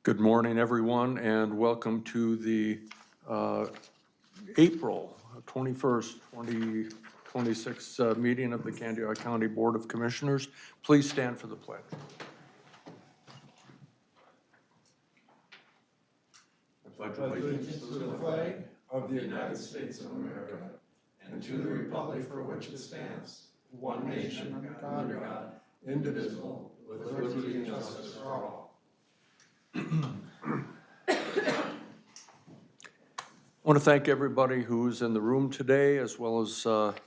Good morning, everyone, and welcome to the April 21st, 2026 meeting of the Candido County Board of Commissioners. Please stand for the pledge. I pledge allegiance to the flag of the United States of America and to the republic for which it stands, one nation, under God, indivisible, with liberty and justice for all. I want to thank everybody who's in the room today, as well as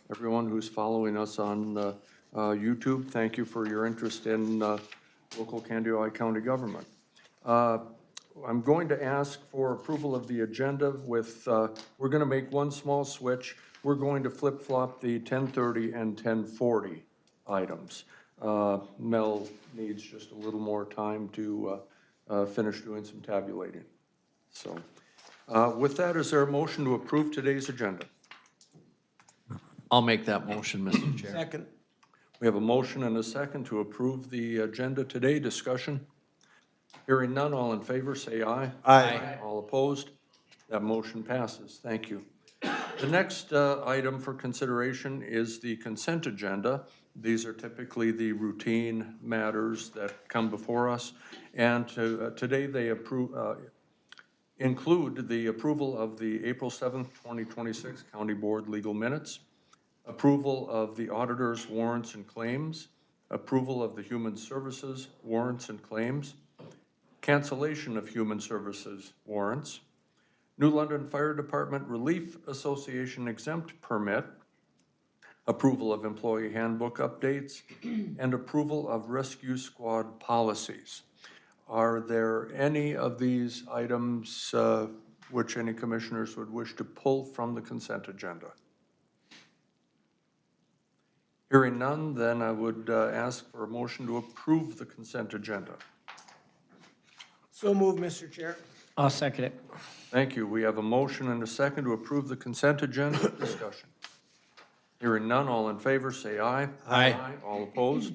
everyone who's following us on YouTube. Thank you for your interest in local Candido County government. I'm going to ask for approval of the agenda with, we're going to make one small switch. We're going to flip-flop the 10:30 and 10:40 items. Mel needs just a little more time to finish doing some tabulating. So with that, is there a motion to approve today's agenda? I'll make that motion, Mr. Chair. Second. We have a motion and a second to approve the agenda today. Discussion? Hearing none, all in favor, say aye. Aye. All opposed? That motion passes. Thank you. The next item for consideration is the consent agenda. These are typically the routine matters that come before us. And today they include the approval of the April 7th, 2026 County Board legal minutes, approval of the auditor's warrants and claims, approval of the human services warrants and claims, cancellation of human services warrants, New London Fire Department Relief Association exempt permit, approval of employee handbook updates, and approval of rescue squad policies. Are there any of these items which any commissioners would wish to pull from the consent agenda? Hearing none, then I would ask for a motion to approve the consent agenda. So moved, Mr. Chair. I'll second it. Thank you. We have a motion and a second to approve the consent agenda. Discussion. Hearing none, all in favor say aye. Aye. All opposed?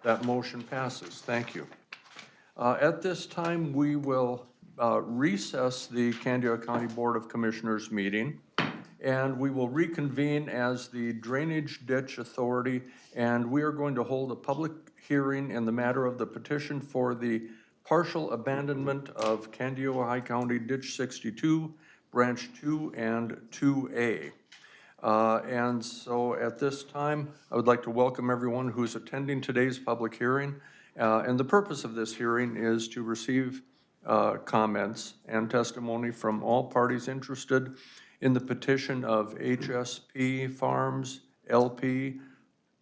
That motion passes. Thank you. At this time, we will recess the Candido County Board of Commissioners meeting, and we will reconvene as the Drainage Ditch Authority, and we are going to hold a public hearing in the matter of the petition for the partial abandonment of Candido County Ditch 62, Branch 2 and 2A. And so at this time, I would like to welcome everyone who's attending today's public hearing. And the purpose of this hearing is to receive comments and testimony from all parties interested in the petition of HSP Farms, LP,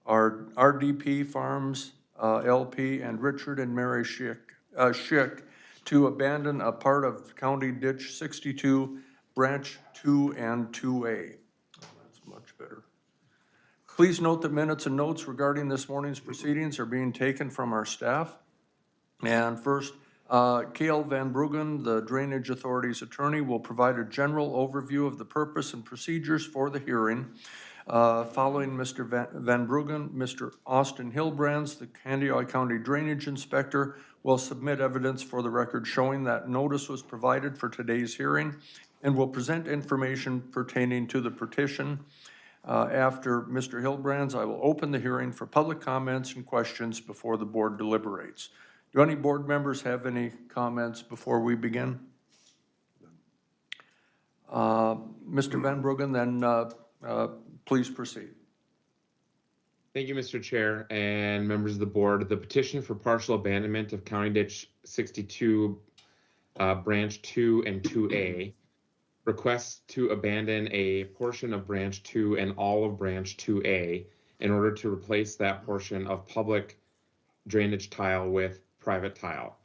RDP Farms, LP, and Richard and Mary Schick to abandon a part of County Ditch 62, Branch 2 and 2A. That's much better. Please note that minutes and notes regarding this morning's proceedings are being taken from our staff. And first, Kale Van Bruggen, the Drainage Authority's attorney, will provide a general overview of the purpose and procedures for the hearing. Following Mr. Van Bruggen, Mr. Austin Hilbrands, the Candido County Drainage Inspector, will submit evidence for the record showing that notice was provided for today's hearing and will present information pertaining to the petition. After Mr. Hilbrands, I will open the hearing for public comments and questions before the board deliberates. Do any board members have any comments before we begin? Mr. Van Bruggen, then please proceed. Thank you, Mr. Chair and members of the board. The petition for partial abandonment of County Ditch 62, Branch 2 and 2A requests to abandon a portion of Branch 2 and all of Branch 2A in order to replace that portion of public drainage tile with private tile.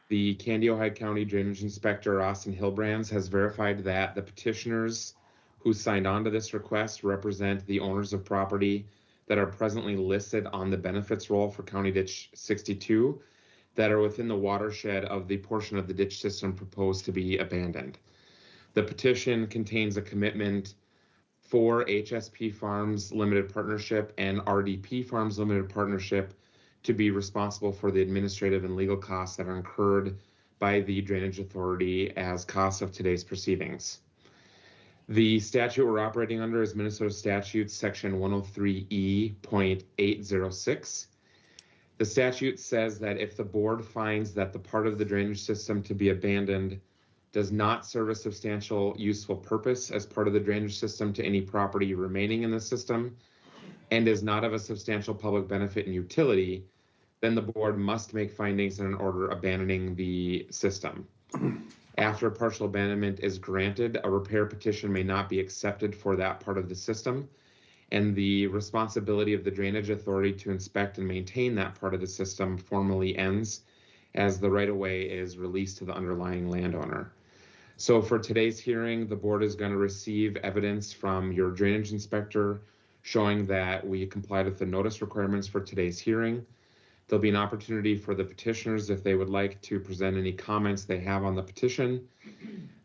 The Candido County Drainage Inspector, Austin Hilbrands, has verified that the petitioners who signed on to this request represent the owners of property that are presently listed on the benefits roll for County Ditch 62 that are within the watershed of the portion of the ditch system proposed to be abandoned. The petition contains a commitment for HSP Farms Limited Partnership and RDP Farms Limited Partnership to be responsible for the administrative and legal costs that are incurred by the Drainage Authority as costs of today's proceedings. The statute we're operating under is Minnesota Statute Section 103E.806. The statute says that if the board finds that the part of the drainage system to be abandoned does not serve a substantial useful purpose as part of the drainage system to any property remaining in the system and is not of a substantial public benefit and utility, then the board must make findings in an order abandoning the system. After a partial abandonment is granted, a repair petition may not be accepted for that part of the system, and the responsibility of the Drainage Authority to inspect and maintain that part of the system formally ends as the right-of-way is released to the underlying landowner. So for today's hearing, the board is going to receive evidence from your drainage inspector showing that we complied with the notice requirements for today's hearing. There'll be an opportunity for the petitioners if they would like to present any comments they have on the petition.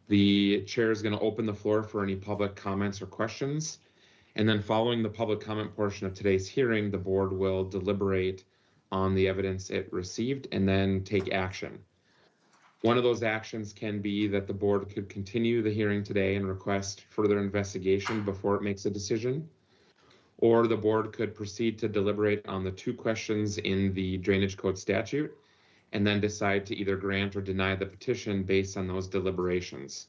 The chair is going to open the floor for any public comments or questions. And then following the public comment portion of today's hearing, the board will deliberate on the evidence it received and then take action. One of those actions can be that the board could continue the hearing today and request further investigation before it makes a decision. Or the board could proceed to deliberate on the 2 questions in the Drainage Code statute and then decide to either grant or deny the petition based on those deliberations.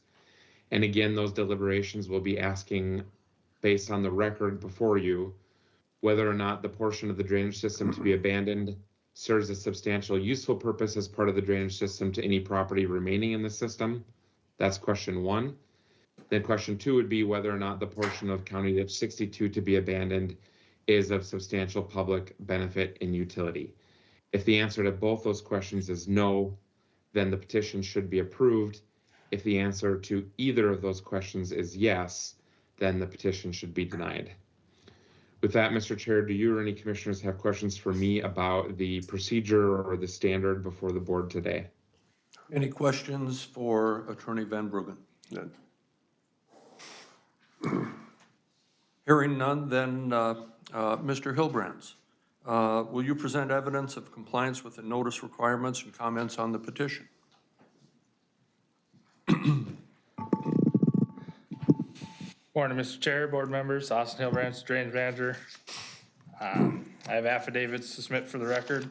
And again, those deliberations will be asking, based on the record before you, whether or not the portion of the drainage system to be abandoned serves a substantial useful purpose as part of the drainage system to any property remaining in the system. That's question 1. Then question 2 would be whether or not the portion of County Ditch 62 to be abandoned is of substantial public benefit and utility. If the answer to both those questions is no, then the petition should be approved. If the answer to either of those questions is yes, then the petition should be denied. With that, Mr. Chair, do you or any commissioners have questions for me about the procedure or the standard before the board today? Any questions for Attorney Van Bruggen? None. Hearing none, then Mr. Hilbrands, will you present evidence of compliance with the notice requirements and comments on the petition? Morning, Mr. Chair, board members, Austin Hilbrands, Drainage Manager. I have affidavits to submit for the record.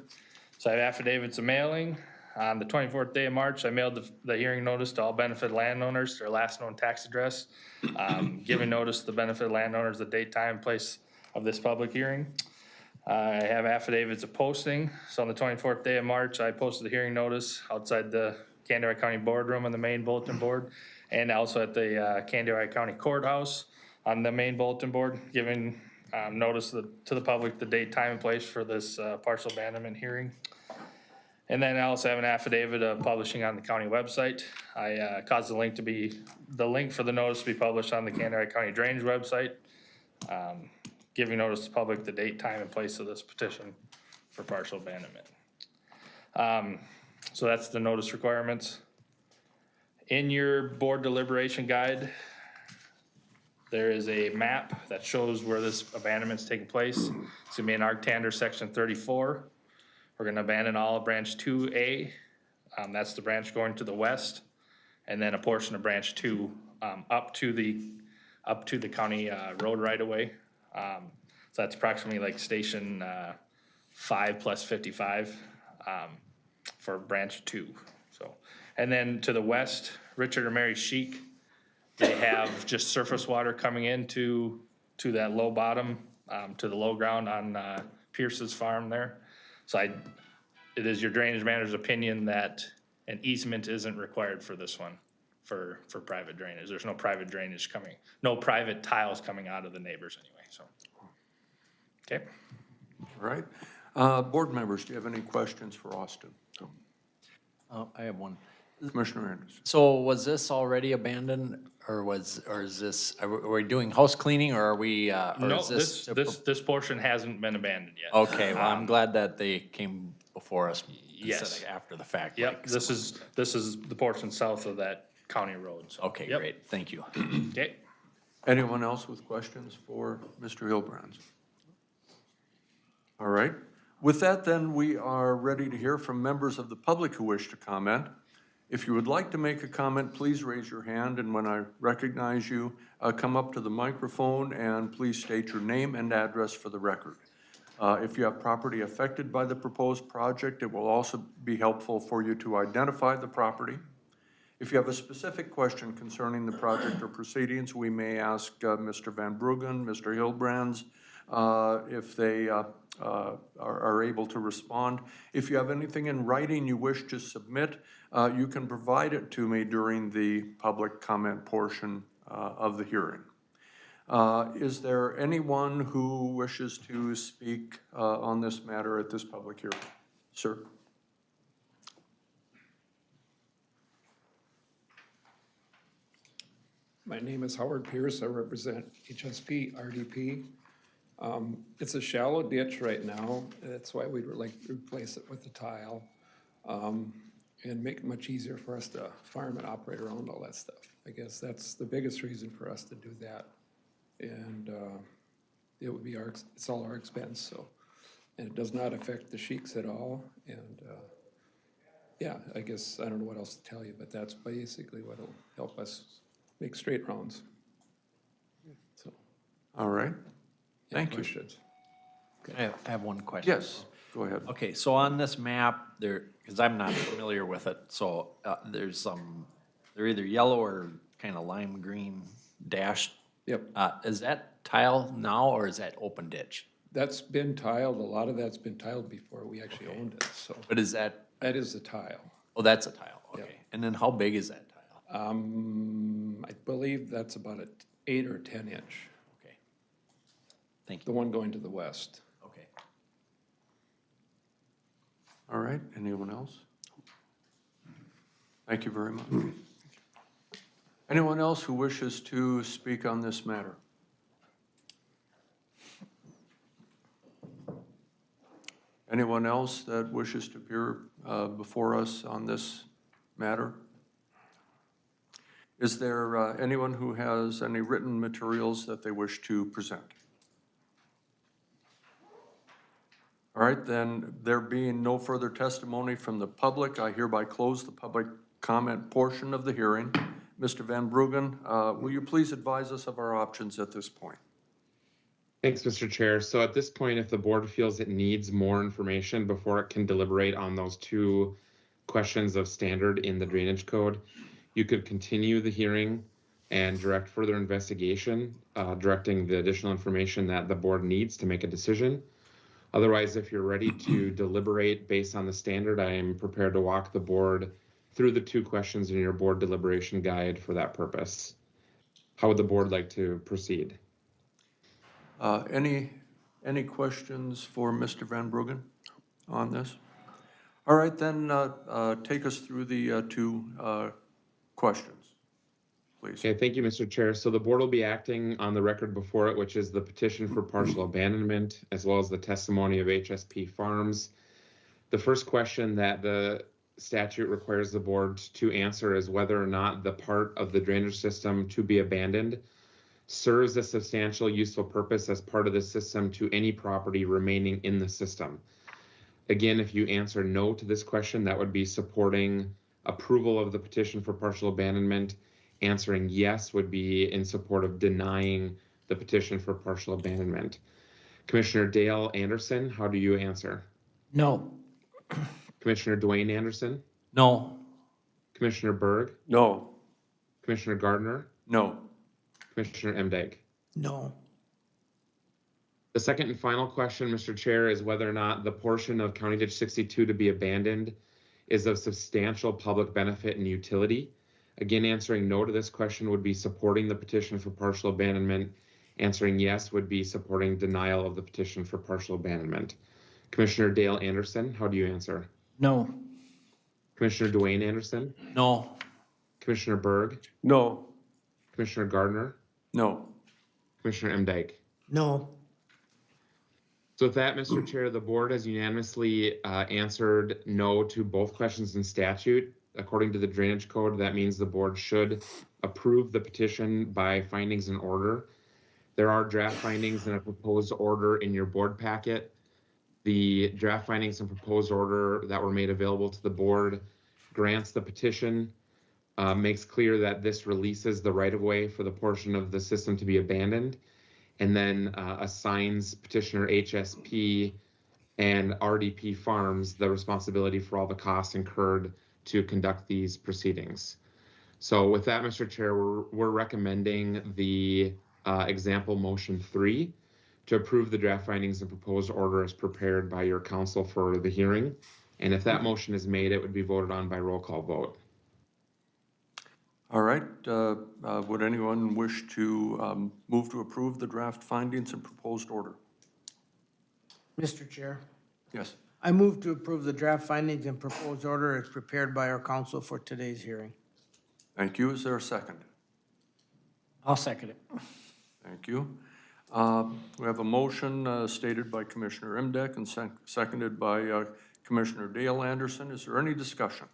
So I have affidavits of mailing. On the 24th day of March, I mailed the hearing notice to all benefit landowners, their last known tax address, giving notice to the benefit landowners the date, time, place of this public hearing. I have affidavits of posting. So on the 24th day of March, I posted the hearing notice outside the Candido County boardroom on the main bulletin board, and also at the Candido County Courthouse on the main bulletin board, giving notice to the public the date, time, and place for this partial abandonment hearing. And then I also have an affidavit of publishing on the county website. I caused the link for the notice to be published on the Candido County Drainage website, giving notice to the public the date, time, and place of this petition for partial abandonment. So that's the notice requirements. In your board deliberation guide, there is a map that shows where this abandonment's taking place. It's gonna be in Arctander section 34. We're gonna abandon all of branch 2A. That's the branch going to the west. And then a portion of branch 2 up to the county road right away. So that's approximately like station 5 plus 55 for branch 2. So, and then to the west, Richard or Mary Sheik, they have just surface water coming into that low bottom, to the low ground on Pierce's farm there. So it is your drainage manager's opinion that an easement isn't required for this one, for private drainage. There's no private drainage coming, no private tiles coming out of the neighbors anyway, so. Okay. All right. Board members, do you have any questions for Austin? I have one. Commissioner Anderson. So was this already abandoned are we doing house cleaning or are we, or No, is this portion hasn't been abandoned yet. Okay, well, I'm glad that they came before us. Yes. Instead of after the fact. Yep, like this is the portion south of that county road, so. Okay, Yep. great, thank you. Okay. Anyone else with questions for Mr. Hilbrands? All right. With that, then, we are ready to hear from members of the public who wish to comment. If you would like to make a comment, please raise your hand, and when I recognize you, come up to the microphone and please state your name and address for the record. If you have property affected by the proposed project, it will also be helpful for you to identify the property. If you have a specific question concerning the project or proceedings, we may ask Mr. Van Bruggen, Mr. Hildebrands, if they are able to respond. If you have anything in writing you wish to submit, you can provide it to me during the public comment portion of the hearing. Is there anyone who wishes to speak on this matter at this public hearing? Sir? My name is Howard Pierce. I represent HSP RDP. It's a shallow ditch right now. That's why we'd like to replace it with a tile and make it much easier for us to farm and operate around all that stuff. I guess that's the biggest reason for us to do that. And it would be it's all our expense, so. And it does not affect the sheiks at all. And yeah, I guess I don't know what else to tell you, but that's basically what'll help us make straight rounds. So. All right. any Thank you. questions? I have one question. Yes, go ahead. Okay, so on this map, there, because I'm not familiar with it, so there's some, they're either yellow or kind of lime green dashed. Yep, Is that tile now, or is that open ditch? that's been tiled. A lot of that's been tiled before we actually owned it, so. But is that, That is the tile. oh, that's a tile, Yep. okay. And then how big is that tile? I believe that's about an 8 or 10 inch, Okay. Thank the you, one going to the west. okay. All right, anyone else? Thank you very much. Anyone else who wishes to speak on this matter? Anyone else that wishes to appear before us on this matter? Is there anyone who has any written materials that they wish to present? All right, then, there being no further testimony from the public, I hereby close the public comment portion of the hearing. Mr. Van Bruggen, will you please advise us of our options at this point? Thanks, Mr. Chair. So at this point, if the board feels it needs more information before it can deliberate on those two questions of standard in the drainage code, you could continue the hearing and direct further investigation, directing the additional information that the board needs to make a decision. Otherwise, if you're ready to deliberate based on the standard, I am prepared to walk the board through the two questions in your board deliberation guide for that purpose. How would the board like to proceed? Any questions for Mr. Van Bruggen on this? All right, then, take us through the two questions, please. Okay, thank you, Mr. Chair. So the board will be acting on the record before it, which is the petition for partial abandonment, as well as the testimony of HSP Farms. The first question that the statute requires the board to answer is whether or not the part of the drainage system to be abandoned serves a substantial useful purpose as part of the system to any property remaining in the system. Again, if you answer no to this question, that would be supporting approval of the petition for partial abandonment. Answering yes would be in support of denying the petition for partial abandonment. Commissioner Dale Anderson, how do you answer? No. Commissioner Dwayne Anderson? No. Commissioner Berg? No. Commissioner Gardner? No. Commissioner Emdike? No. The second and final question, Mr. Chair, is whether or not the portion of County Ditch 62 to be abandoned is of substantial public benefit and utility. Again, answering no to this question would be supporting the petition for partial abandonment. Answering yes would be supporting denial of the petition for partial abandonment. Commissioner Dale Anderson, how do you answer? No. Commissioner Dwayne Anderson? No. Commissioner Berg? No. Commissioner Gardner? No. Commissioner Emdike? No. So with that, Mr. Chair, the board has unanimously answered no to both questions in statute. According to the drainage code, that means the board should approve the petition by findings and order. There are draft findings and a proposed order in your board packet. The draft findings and proposed order that were made available to the board grants the petition, makes clear that this releases the right-of-way for the portion of the system to be abandoned, and then assigns petitioner HSP and RDP Farms the responsibility for all the costs incurred to conduct these proceedings. So with that, Mr. Chair, we're recommending the example motion 3 to approve the draft findings and proposed order as prepared by your counsel for the hearing. And if that motion is made, it would be voted on by roll call vote. All right, would anyone wish to move to approve the draft findings and proposed order? Mr. Chair, Yes. I move to approve the draft findings and proposed order as prepared by our council for today's hearing. Thank you. Is there a second? I'll second it. Thank you. We have a motion stated by Commissioner Imdek and seconded by Commissioner Dale Anderson. Is there any discussion?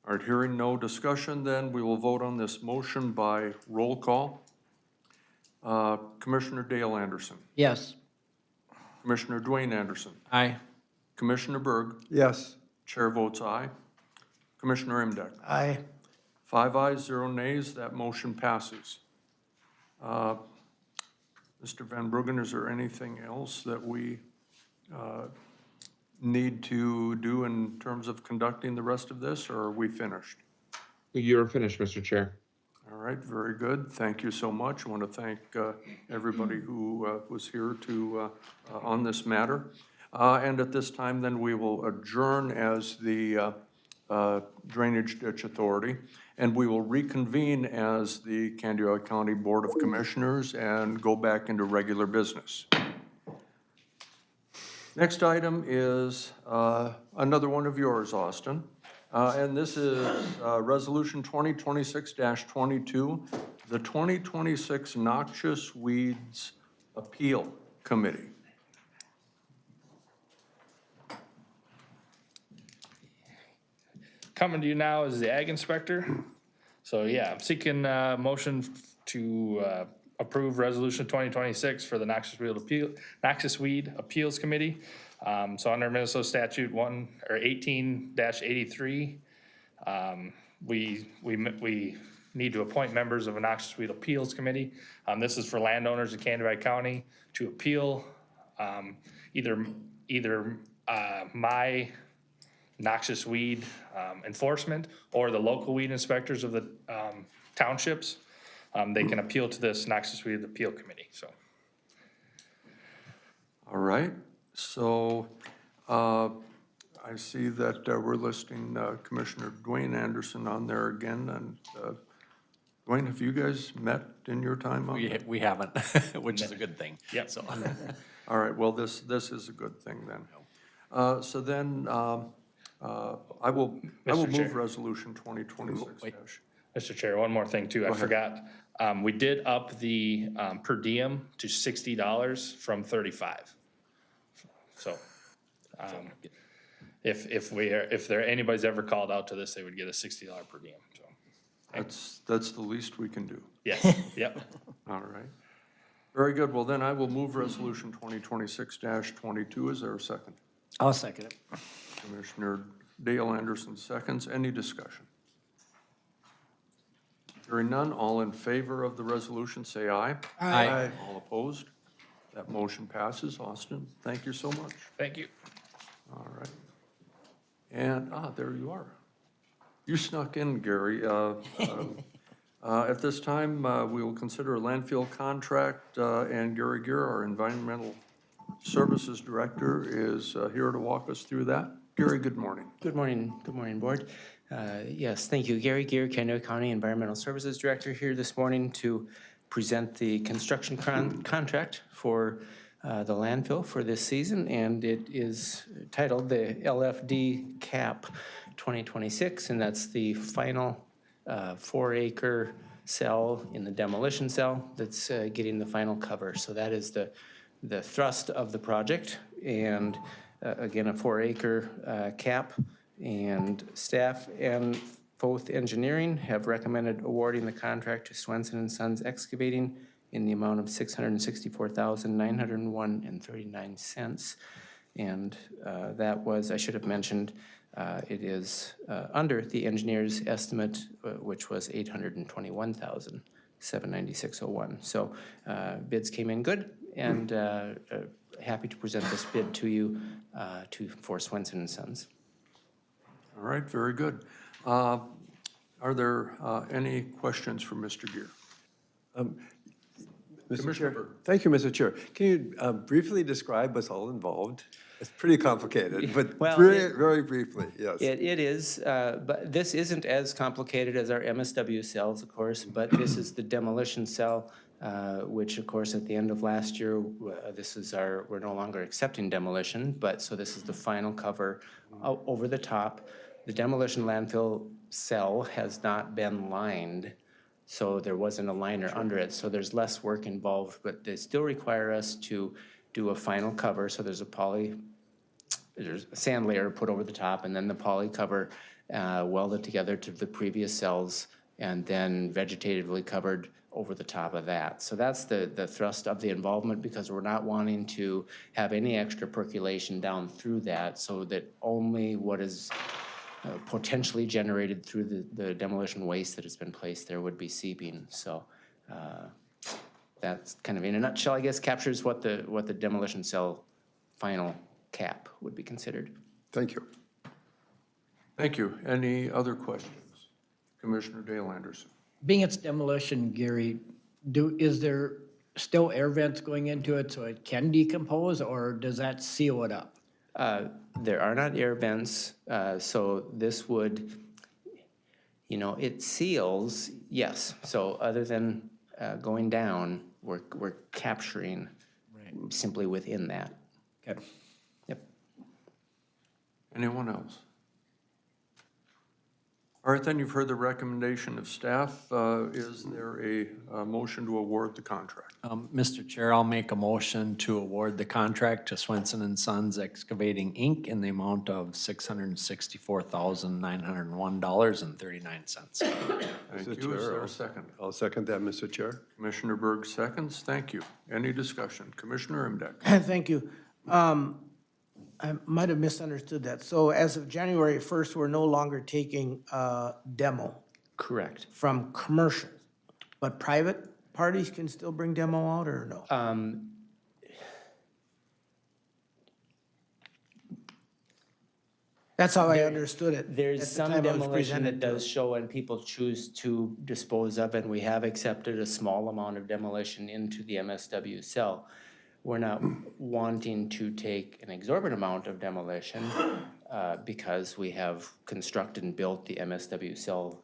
All right, hearing no discussion, then we will vote on this motion by roll call. Commissioner Dale Anderson, Yes. Commissioner Dwayne Anderson, Aye. Commissioner Berg, Yes. Chair votes aye. Commissioner Imdek. Aye. 5 ayes, 0 nays, that motion passes. Mr. Van Bruggen, is there anything else that we need to do in terms of conducting the rest of this, or are we finished? You're finished, Mr. Chair. All right, very good. Thank you so much. I want to thank everybody who was here to on this matter. And at this time, then, we will adjourn as the Drainage Ditch Authority, and we will reconvene as the Candiota County Board of Commissioners and go back into regular business. Next item is another one of yours, Austin. And this is Resolution 2026-22, the 2026 Noxious Weeds Appeal Committee. Coming to you now is the ag inspector. So yeah, I'm seeking motion to approve resolution 2026 for the Noxious Weed Appeals Committee. So under Minnesota statute 18-83, we need to appoint members of a Noxious Weed Appeals Committee. This is for landowners in Candiota County to appeal either my noxious weed enforcement or the local weed inspectors of the townships. They can appeal to this Noxious Weed Appeal Committee, so. All right, so I see that we're listing Commissioner Dwayne Anderson on there again. And Dwayne, have you guys met in your time on that? We haven't, which is a good thing. Yep. So, All right, well, this is a good thing then. So then I will Mr. move Chair. resolution 2026 Wait. Mr. Chair, one more thing too, I ahead. forgot. We did up the per diem to $60 from $35. So, if anybody's ever called out to this, they would get a $60 per diem, so. That's the least we can do. Yes, yep. All right. Very good. Well, then I will move resolution 2026-22. Is there a second? I'll second it. Commissioner Dale Anderson seconds. Any discussion? Hearing none, all in favor of the resolution, say aye. Aye. All opposed? That motion passes. Austin, thank you so much. Thank you. All right. And, there you are. You snuck in, Gary. At this time, we will consider a landfill contract, and Gary Gear, our Environmental Services Director, is here to walk us through that. Gary, good morning. Good morning, Board. Yes, thank you. Gary Gear, Candiota County Environmental Services Director, here this morning to present the construction contract for the landfill for this season, and it is titled the LFD CAP 2026, and that's the final 4-acre cell in the demolition cell that's getting the final cover. So that is the thrust of the project, and again, a 4-acre cap, and staff and both engineering have recommended awarding the contract to Swenson & Sons Excavating in the amount of $664,901.39. And that was, I should have mentioned, it is under the engineer's estimate, which was $821,796.01. So bids came in good, and happy to present this bid to you for Swenson and Sons. All right, very good. Are there any questions for Mr. Gear? Mr. Commissioner Chair. Berg. Thank you, Mr. Chair. Can you briefly describe what's all involved? It's pretty complicated, but Well, very briefly, yes. It is, but this isn't as complicated as our MSW cells, of course, but this is the demolition cell, which of course at the end of last year, we're no longer accepting demolition, but so this is the final cover over the top. The demolition landfill cell has not been lined, so there wasn't a liner under it, so there's less work involved, but they still require us to do a final cover, so there's a sand layer put over the top, and then the poly cover welded together to the previous cells, and then vegetatively covered over the top of that. So that's the thrust of the involvement, because we're not wanting to have any extra percolation down through that, so that only what is potentially generated through the demolition waste that has been placed there would be seeping. So that's kind of, in a nutshell, I guess, captures what the demolition cell final cap would be considered. Thank you. Thank you. Any other questions? Commissioner Dale Anderson. Being it's demolition, Gary, is there still air vents going into it so it can decompose, or does that seal it up? There are not air vents, so this would, it seals, yes. So other than going down, we're capturing simply within that. Okay. Yep. Anyone else? All right, then you've heard the recommendation of staff. Is there a motion to award the contract? Mr. Chair, I'll make a motion to award the contract to Swenson and Sons Excavating, Inc. in the amount of $664,901.39. Thank Mr. you. Is Chair, there a second? I'll second that, Mr. Chair. Commissioner Berg seconds. Thank you. Any discussion? Commissioner Imdeck. Thank you. I might have misunderstood that. So as of January 1st, we're no longer taking demo Correct. from commercial, but private parties can still bring demo out, or no? That's how I understood it. There's at the some time it was demolition that presented to does us. show and people choose to dispose of, and we have accepted a small amount of demolition into the MSW cell. We're not wanting to take an exorbitant amount of demolition because we have constructed and built the MSW cell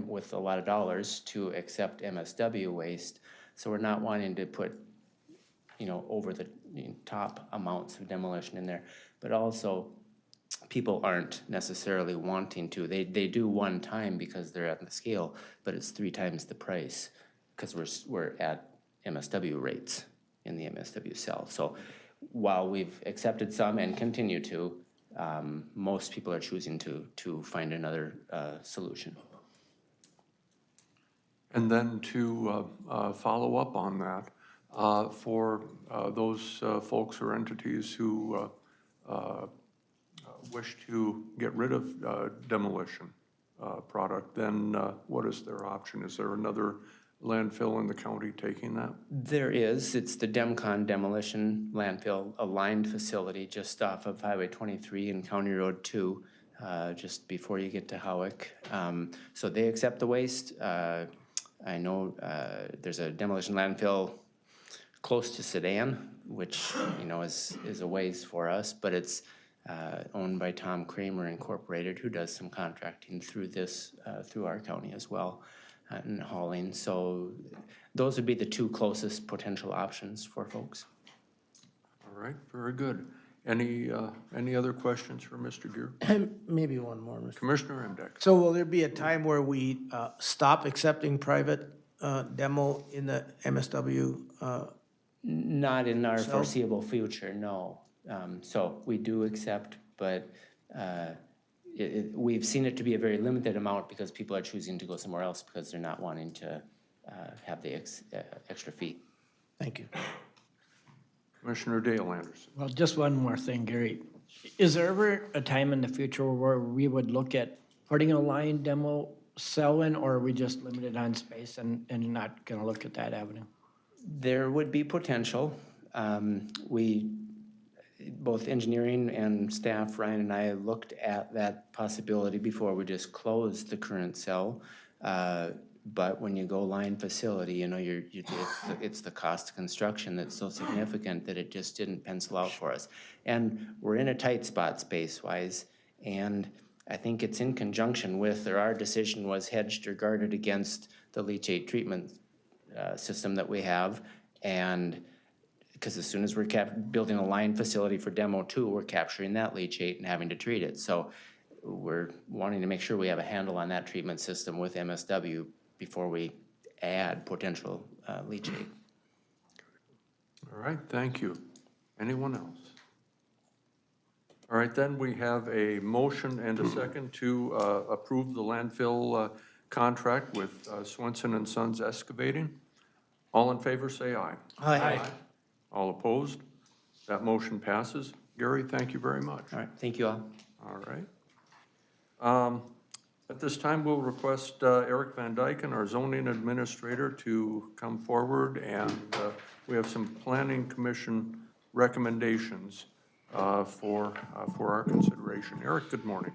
with a lot of dollars to accept MSW waste. So we're not wanting to put, over the top amounts of demolition in there. But also, people aren't necessarily wanting to. They do one time because they're at the scale, but it's 3 times the price because we're at MSW rates in the MSW cell. So while we've accepted some and continue to, most people are choosing to find another solution. And then to follow up on that, for those folks or entities who wish to get rid of demolition product, then what is their option? Is there another landfill in the county taking that? There is. It's the Demcon Demolition Landfill, a lined facility just off of Highway 23 and County Road 2, just before you get to Howick. So they accept the waste. I know there's a demolition landfill close to Sedan, which, is a ways for us, but it's owned by Tom Kramer Incorporated, who does some contracting through through our county as well, and hauling. So those would be the 2 closest potential options for folks. All right, very good. Any other questions for Mr. Gear? Maybe one more, Mr. Commissioner Imdeck. So will there be a time where we stop accepting private demo in the MSW? Not in our So- foreseeable future, no. So we do accept, but we've seen it to be a very limited amount because people are choosing to go somewhere else because they're not wanting to have the extra fee. Thank you. Commissioner Dale Anderson. Well, just one more thing, Gary. Is there ever a time in the future where we would look at putting a line demo cell in, or are we just limited on space and not gonna look at that avenue? There would be potential. We, both engineering and staff, Ryan and I, looked at that possibility before we just closed the current cell. But when you go line facility, you know, it's the cost of construction that's so significant that it just didn't pencil out for us. And we're in a tight spot space-wise, and I think it's in conjunction with, or our decision was hedged or guarded against the leachate treatment system that we have. And because as soon as we're building a line facility for demo 2, we're capturing that leachate and having to treat it. So we're wanting to make sure we have a handle on that treatment system with MSW before we add potential leachate. All right, thank you. Anyone else? All right, then we have a motion and a second to approve the landfill contract with Swenson and Sons Excavating. All in favor, say aye. Aye. All opposed? That motion passes. Gary, thank you very much. All right, thank you all. All right. At this time, we'll request Eric Van Dyken, our zoning administrator, to come forward, and we have some planning commission recommendations for our consideration. Eric, good morning.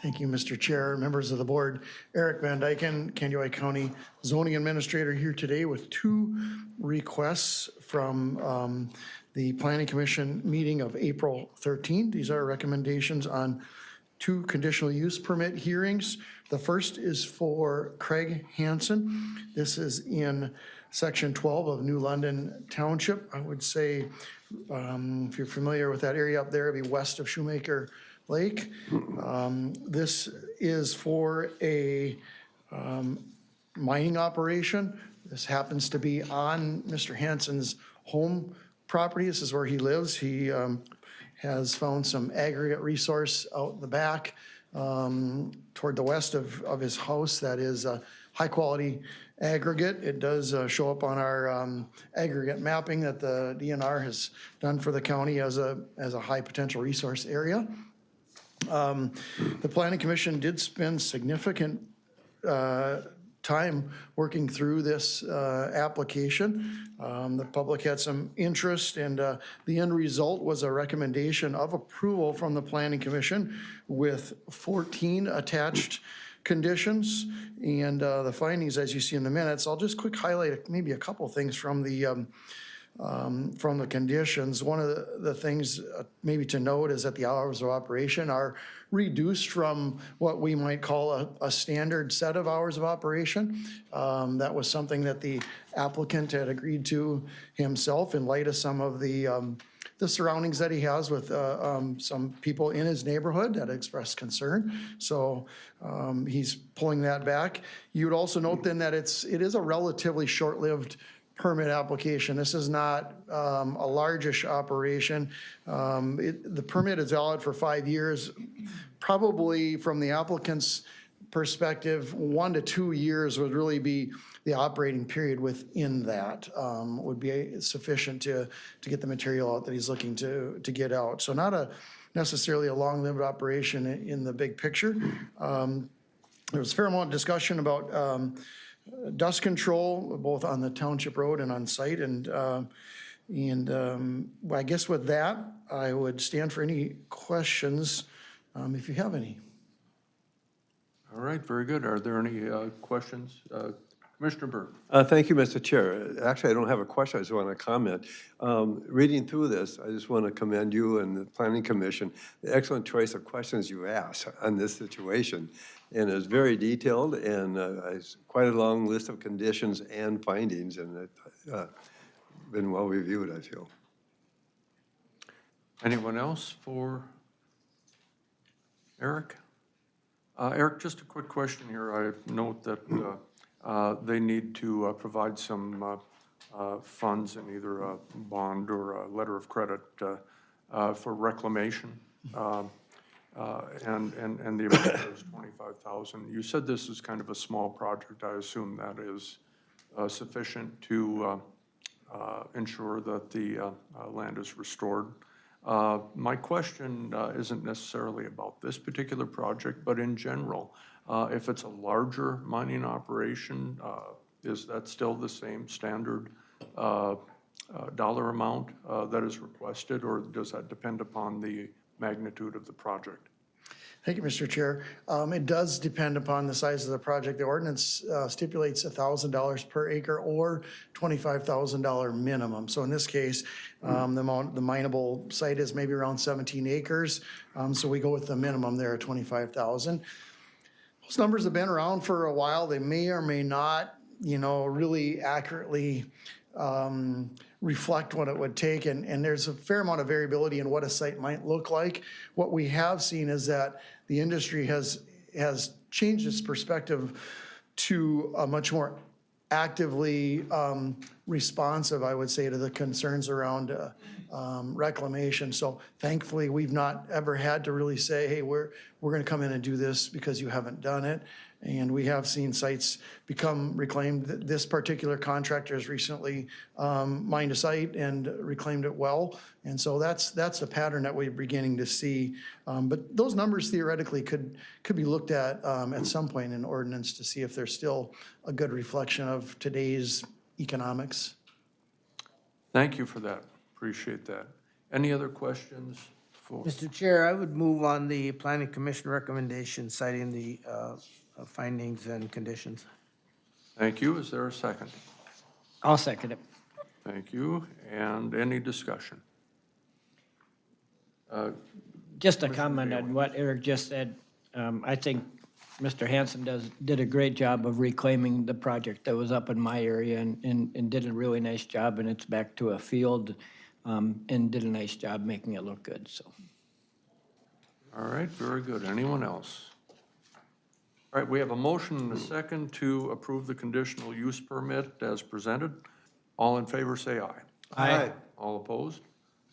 Thank you, Mr. Chair, members of the board. Eric Van Dyken, Candioi County Zoning Administrator, here today with 2 requests from the Planning Commission meeting of April 13th. These are recommendations on 2 conditional use permit hearings. The first is for Craig Hansen. This is in section 12 of New London Township. I would say, if you're familiar with that area up there, it'd be west of Shoemaker Lake. This is for a mining operation. This happens to be on Mr. Hansen's home property. This is where he lives. He has found some aggregate resource out in the back toward the west of his house that is high-quality aggregate. It does show up on our aggregate mapping that the DNR has done for the county as a high potential resource area. The Planning Commission did spend significant time working through this application. The public had some interest, and the end result was a recommendation of approval from the Planning Commission with 14 attached conditions. And the findings, as you see in the minutes, I'll just quick highlight maybe a couple things from the conditions. One of the things maybe to note is that the hours of operation are reduced from what we might call a standard set of hours of operation. That was something that the applicant had agreed to himself in light of some of the surroundings that he has with some people in his neighborhood that expressed concern. So he's pulling that back. You would also note then that it is a relatively short-lived permit application. This is not a largish operation. The permit is valid for 5 years. Probably from the applicant's perspective, 1 to 2 years would really be the operating period within that, would be sufficient to get the material out that he's looking to get out. So not necessarily a long-lived operation in the big picture. There was a fair amount of discussion about dust control, both on the township road and on site. And I guess with that, I would stand for any questions if you have any. All right, very good. Are there any questions? Commissioner Burke. Thank you, Mr. Chair. Actually, I don't have a question, I just want to comment. Reading through this, I just want to commend you and the Planning Commission, the excellent choice of questions you asked on this situation. And it's very detailed, and it's quite a long list of conditions and findings, and it's been well reviewed, I feel. Anyone else for Eric? Eric, just a quick question here. I note that they need to provide some funds in either a bond or a letter of credit for reclamation. And the amount is $25,000. You said this is kind of a small project. I assume that is sufficient to ensure that the land is restored. My question isn't necessarily about this particular project, but in general, if it's a larger mining operation, is that still the same standard dollar amount that is requested, or does that depend upon the magnitude of the project? Thank you, Mr. Chair. It does depend upon the size of the project. The ordinance stipulates $1,000 per acre or $25,000 minimum. So in this case, the mineable site is maybe around 17 acres. So we go with the minimum there of 25,000. Those numbers have been around for a while. They may or may not, really accurately reflect what it would take, and there's a fair amount of variability in what a site might look like. What we have seen is that the industry has changed its perspective to a much more actively responsive, I would say, to the concerns around reclamation. So thankfully, we've not ever had to really say, hey, we're going to come in and do this because you haven't done it. And we have seen sites become reclaimed. This particular contractor has recently mined a site and reclaimed it well. And so that's the pattern that we're beginning to see. But those numbers theoretically could be looked at some point in ordinance to see if they're still a good reflection of today's economics. Thank you for that. Appreciate that. Any other questions for? Mr. Chair, I would move on the planning commission recommendation citing the findings and conditions. Thank you. Is there a second? I'll second it. Thank you. And any discussion? Just a comment on what Eric just said. I think Mr. Hanson did a great job of reclaiming the project that was up in my area and did a really nice job, and it's back to a field, and did a nice job making it look good, so. All right, very good. Anyone else? All right, we have a motion and a second to approve the conditional use permit as presented. All in favor, say aye. Aye. All opposed?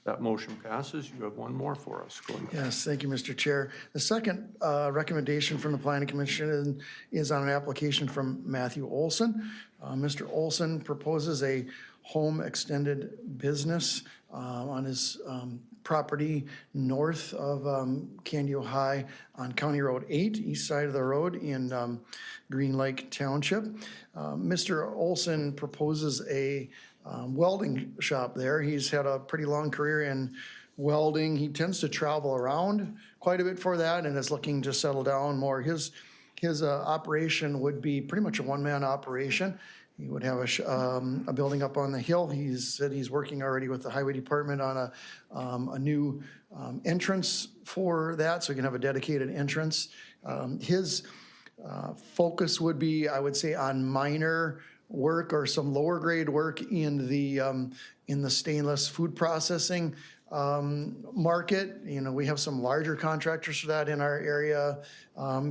That motion passes. You have one more for us. Go ahead. Yes, thank you, Mr. Chair. The second recommendation from the Planning Commission is on an application from Matthew Olson. Mr. Olson proposes a home extended business on his property north of Candio High on County Road 8, east side of the road in Green Lake Township. Mr. Olson proposes a welding shop there. He's had a pretty long career in welding. He tends to travel around quite a bit for that and is looking to settle down more. His operation would be pretty much a one-man operation. He would have a building up on the hill. He said he's working already with the highway department on a new entrance for that, so he can have a dedicated entrance. His focus would be, I would say, on minor work or some lower grade work in the stainless food processing market. We have some larger contractors for that in our area.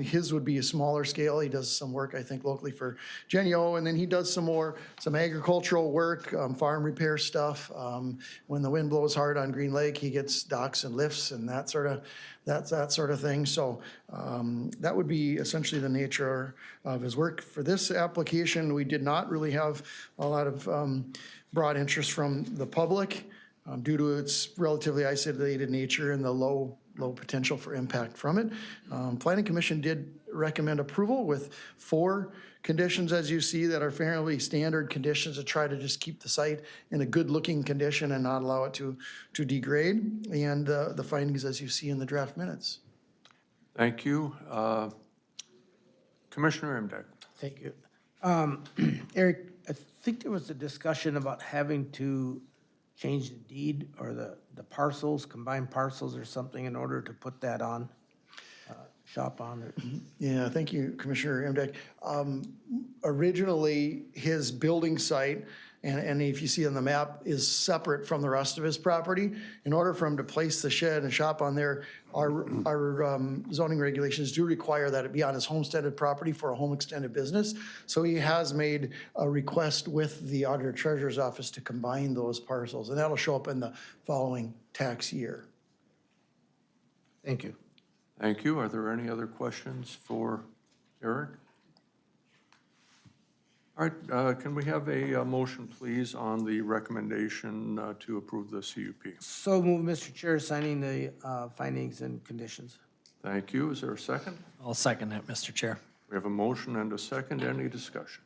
His would be a smaller scale. He does some work, I think, locally for Genio, and then he does some agricultural work, farm repair stuff. When the wind blows hard on Green Lake, he gets docks and lifts and that sort of thing. So that would be essentially the nature of his work. For this application, we did not really have a lot of broad interest from the public due to its relatively isolated nature and the low potential for impact from it. Planning Commission did recommend approval with 4 conditions, as you see, that are fairly standard conditions to try to just keep the site in a good-looking condition and not allow it to degrade, and the findings as you see in the draft minutes. Thank you. Commissioner Imdag. Thank you. Eric, I think there was a discussion about having to change the deed or the parcels, combine parcels or something in order to put that on, shop on it. Yeah, thank you, Commissioner Imdag. Originally, his building site, and if you see on the map, is separate from the rest of his property. In order for him to place the shed and shop on there, our zoning regulations do require that it be on his homesteaded property for a home extended business. So he has made a request with the Auditor Treasurer's Office to combine those parcels, and that'll show up in the following tax year. Thank you. Thank you. Are there any other questions for Eric? All right, can we have a motion, please, on the recommendation to approve the CUP? So move, Mr. Chair, signing the findings and conditions. Thank you. Is there a second? I'll second that, Mr. Chair. We have a motion and a second. Any discussion?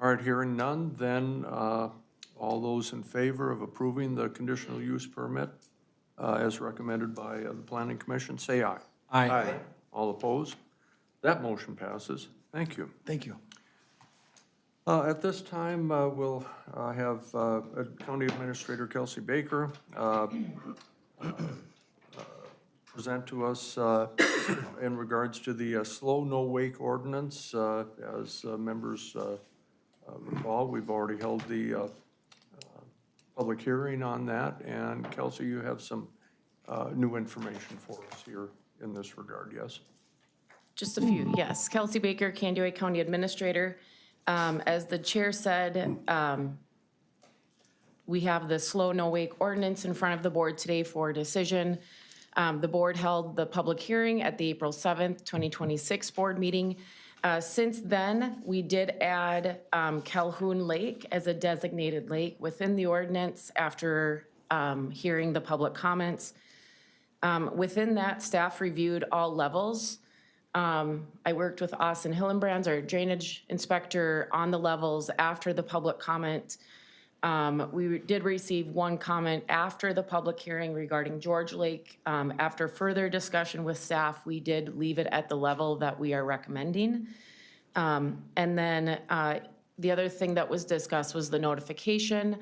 All right, hearing none, then all those in favor of approving the conditional use permit as recommended by the Planning Commission, say aye. Aye. All opposed? That motion passes. Thank you. Thank you. At this time, we'll have County Administrator Kelsey Baker present to us in regards to the slow no wake ordinance. As members recall, we've already held the public hearing on that, and Kelsey, you have some new information for us here in this regard, yes? Just a few, yes. Kelsey Baker, Candioi County Administrator. As the chair said, we have the slow no wake ordinance in front of the board today for decision. The board held the public hearing at the April 7th, 2026 board meeting. Since then, we did add Calhoun Lake as a designated lake within the ordinance after hearing the public comments. Within that, staff reviewed all levels. I worked with Austin Hillenbrands, our drainage inspector, on the levels after the public comment. We did receive one comment after the public hearing regarding George Lake. After further discussion with staff, we did leave it at the level that we are recommending. And then the other thing that was discussed was the notification.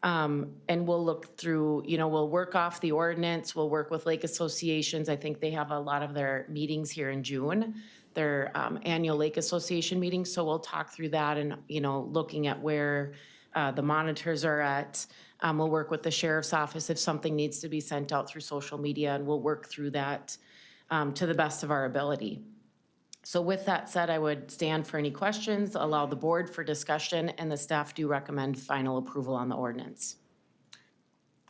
And we'll look through, we'll work off the ordinance, we'll work with lake associations. I think they have a lot of their meetings here in June, their annual lake association meetings. So we'll talk through that and, looking at where the monitors are at. We'll work with the sheriff's office if something needs to be sent out through social media, and we'll work through that to the best of our ability. So with that said, I would stand for any questions, allow the board for discussion, and the staff do recommend final approval on the ordinance.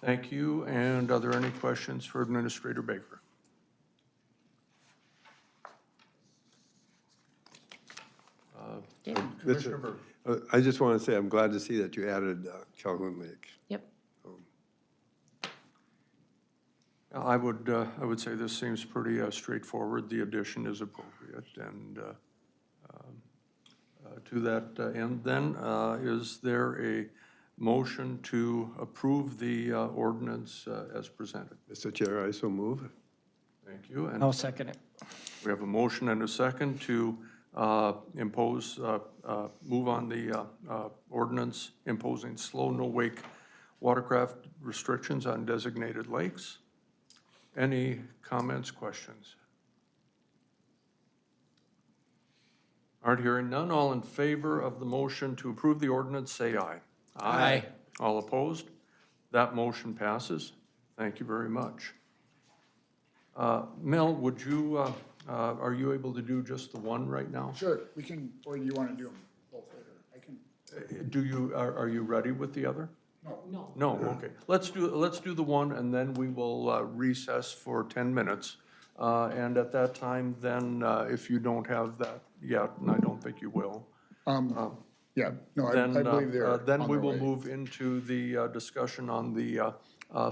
Thank you. And are there any questions for Administrator Baker? Commissioner Berg. I just want to say I'm glad to see that you added Calhoun Lake. Yep. I would say this seems pretty straightforward. The addition is appropriate, and to that end, then, is there a motion to approve the ordinance as presented? Mr. Chair, I so move. Thank you. And I'll second it. we have a motion and a second to move on the ordinance imposing slow no wake watercraft restrictions on designated lakes. Any comments, questions? Aren't hearing none. All in favor of the motion to approve the ordinance, say aye. Aye. All opposed? That motion passes. Thank you very much. Mel, would you, are you able to do just the one right now? Sure, we can, or do you want to do them both later? I can. Do you, are you ready with the other? No. No, okay. Let's do the one, and then we will recess for 10 minutes. And at that time, then, if you don't have that yet, and I don't think you will, Yeah, no, I then, believe they're then on we their will way. move into the discussion on the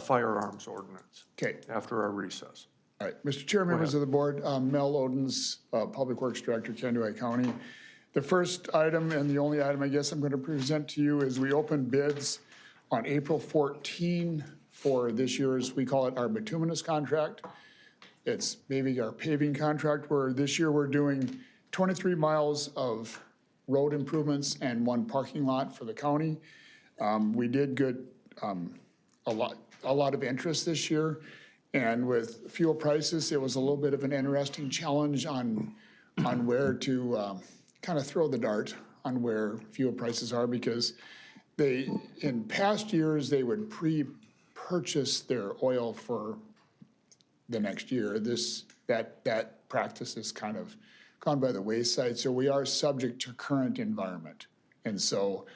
firearms ordinance Okay, after our recess. all right. Mr. Chair, members of the board, Mel Odens, Public Works Director, Candioi County. The first item and the only item I guess I'm going to present to you is we opened bids on April 14 for this year's, we call it our bituminous contract. It's maybe our paving contract, where this year we're doing 23 miles of road improvements and one parking lot for the county. We did get a lot of interest this year. And with fuel prices, it was a little bit of an interesting challenge on where to kind of throw the dart on where fuel prices are, because in past years, they would pre-purchase their oil for the next year. That practice is kind of gone by the wayside, so we are subject to current environment. And so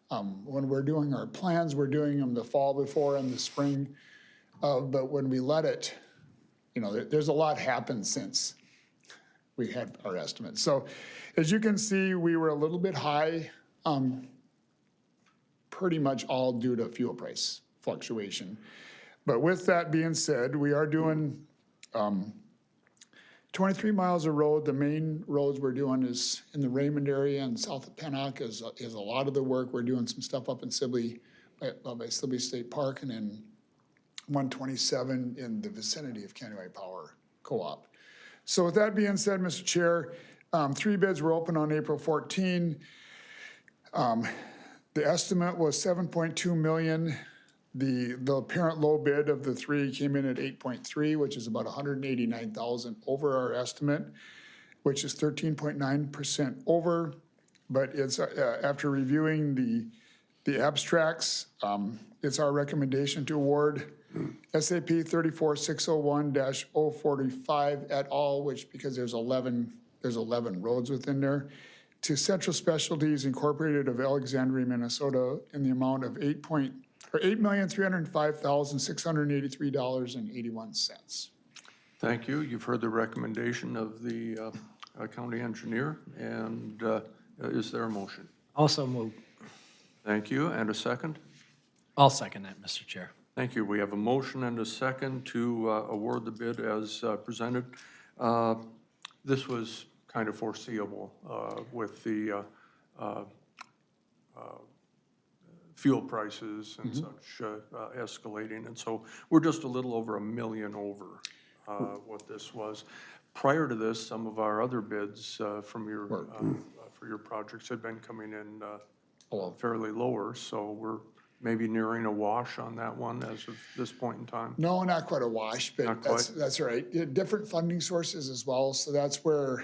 when we're doing our plans, we're doing them the fall before and the spring. But when we let it, there's a lot happened since we had our estimate. So as you can see, we were a little bit high, pretty much all due to fuel price fluctuation. But with that being said, we are doing 23 miles of road. The main roads we're doing is in the Raymond area and south of Pennock is a lot of the work. We're doing some stuff up in Sibley, by Sibley State Park, and then 127 in the vicinity of County Power Co-op. So with that being said, Mr. Chair, 3 bids were open on April 14. The estimate was 7.2 million. The apparent low bid of the 3 came in at 8.3, which is about 189,000 over our estimate, which is 13.9% over. But it's, after reviewing the abstracts, it's our recommendation to award SAP 34601-045 et al., which, because there's 11 roads within there, to Central Specialties Incorporated of Alexandria, Minnesota, in the amount of $8,305,683.81. Thank you. You've heard the recommendation of the county engineer, and is there a motion? Also move. Thank you, and a second? I'll second that, Mr. Chair. Thank you. We have a motion and a second to award the bid as presented. This was kind of foreseeable with the fuel prices and such escalating. And so we're just a little over $1 million over what this was. Prior to this, some of our other bids from your, for your projects had been coming in fairly lower. So we're maybe nearing a wash on that one as of this point in time. No, not quite a wash, but Not quite. that's right. Different funding sources as well. So that's where,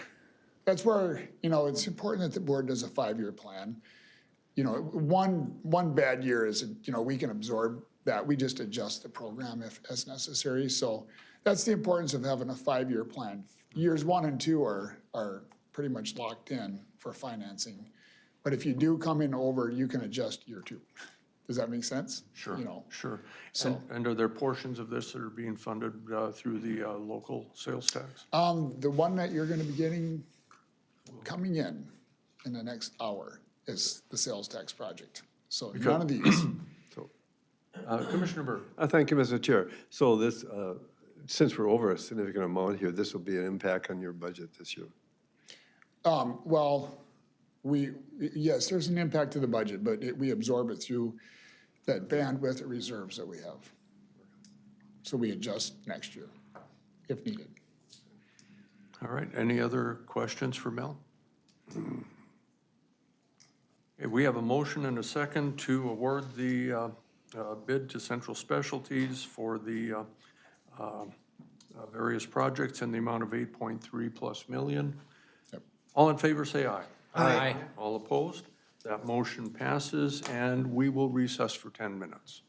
you know, it's important that the board does a 5-year plan. You know, one bad year is, you know, we can absorb that. We just adjust the program if as necessary. So that's the importance of having a 5-year plan. Years 1 and 2 are pretty much locked in for financing. But if you do come in over, you can adjust year 2. Does that make sense? Sure, You know, sure. so- And are there portions of this that are being funded through the local sales tax? the one that you're gonna be getting, coming in the next hour is the sales tax project. So none of these. Commissioner Burke? Thank you, Mr. Chair. So this, since we're over a significant amount here, this will be an impact on your budget this year. Well, yes, there's an impact to the budget, but we absorb it through that bandwidth of reserves that we have. So we adjust next year if needed. All right, any other questions for Mel? Okay, we have a motion and a second to award the bid to Central Specialties for the various projects in the amount of 8.3+ million. Yep. All in favor, say aye. Aye. All opposed? That motion passes, and we will recess for 10 minutes.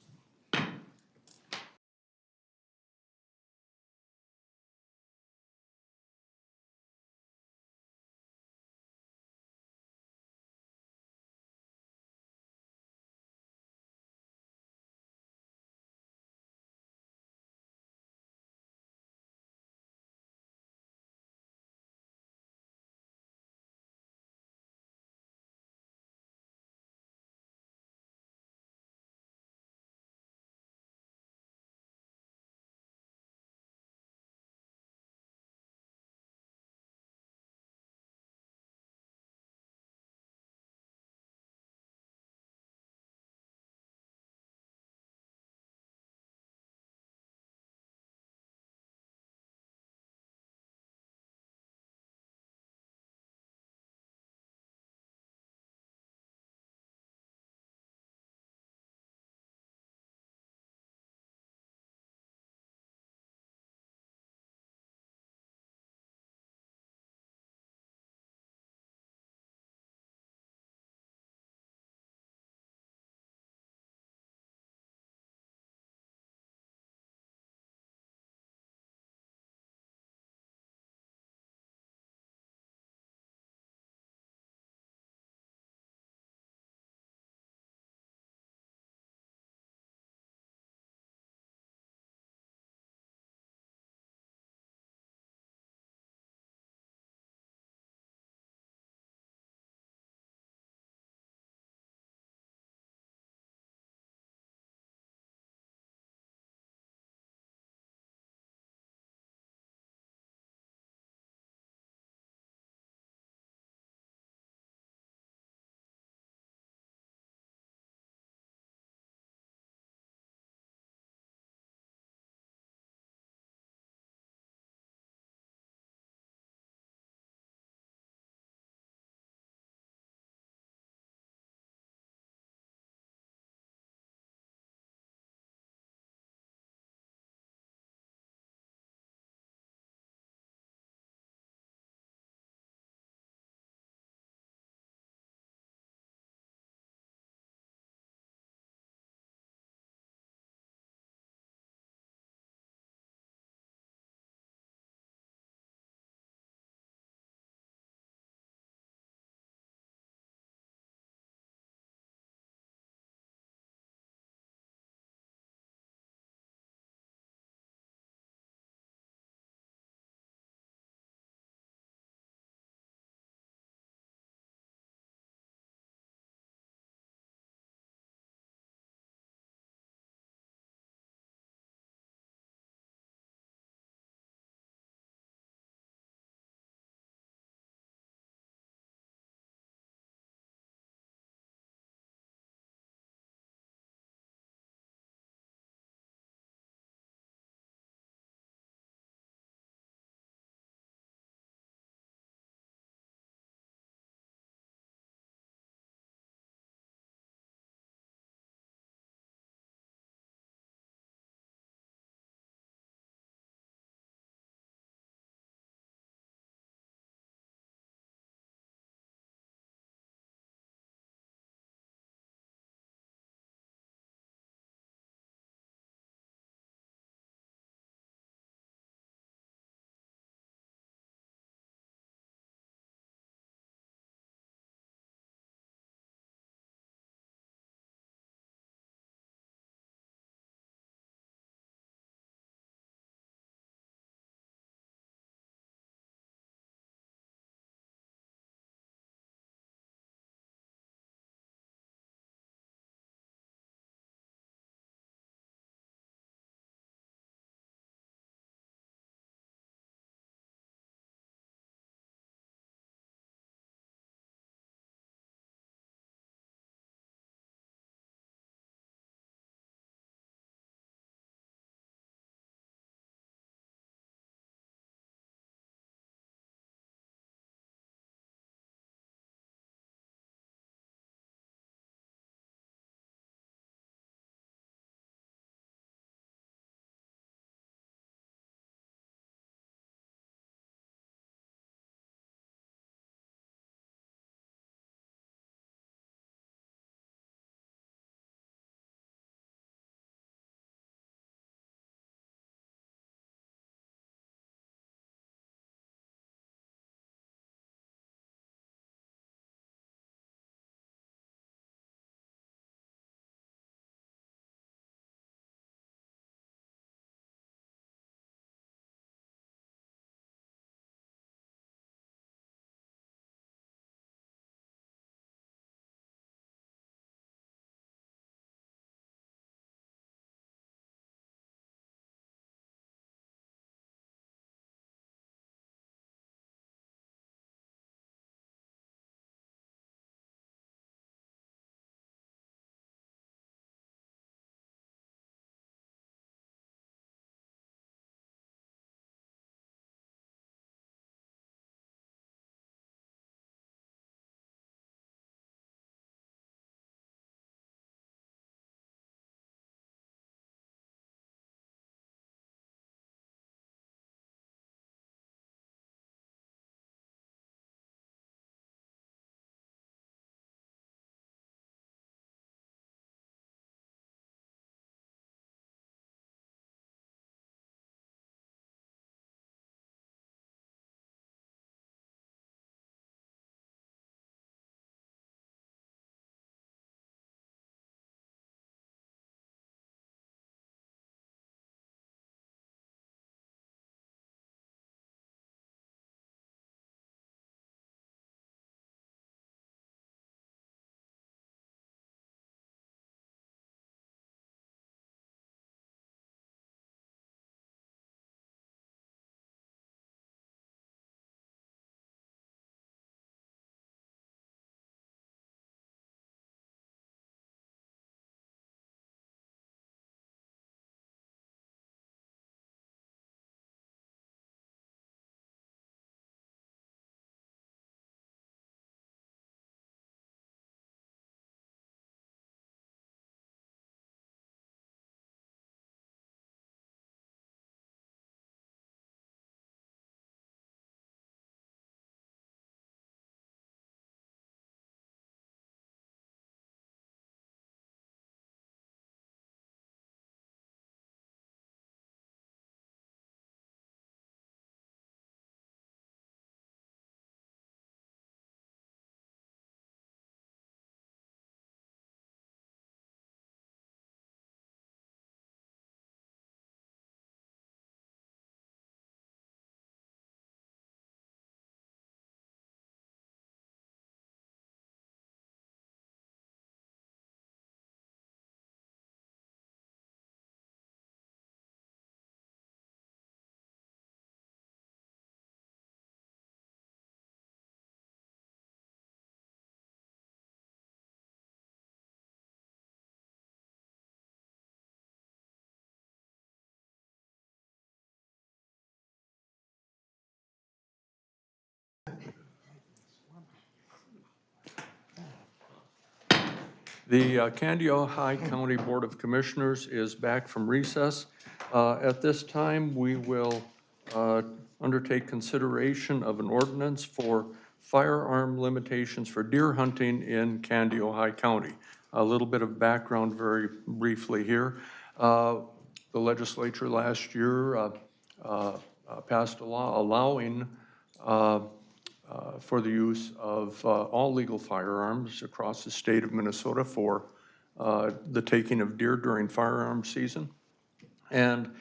The Candido High County Board of Commissioners is back from recess. At this time, we will undertake consideration of an ordinance for firearm limitations for deer hunting in Candido High County. A little bit of background very briefly here. The legislature last year passed a law allowing for the use of all legal firearms across the state of Minnesota for the taking of deer during firearm season. And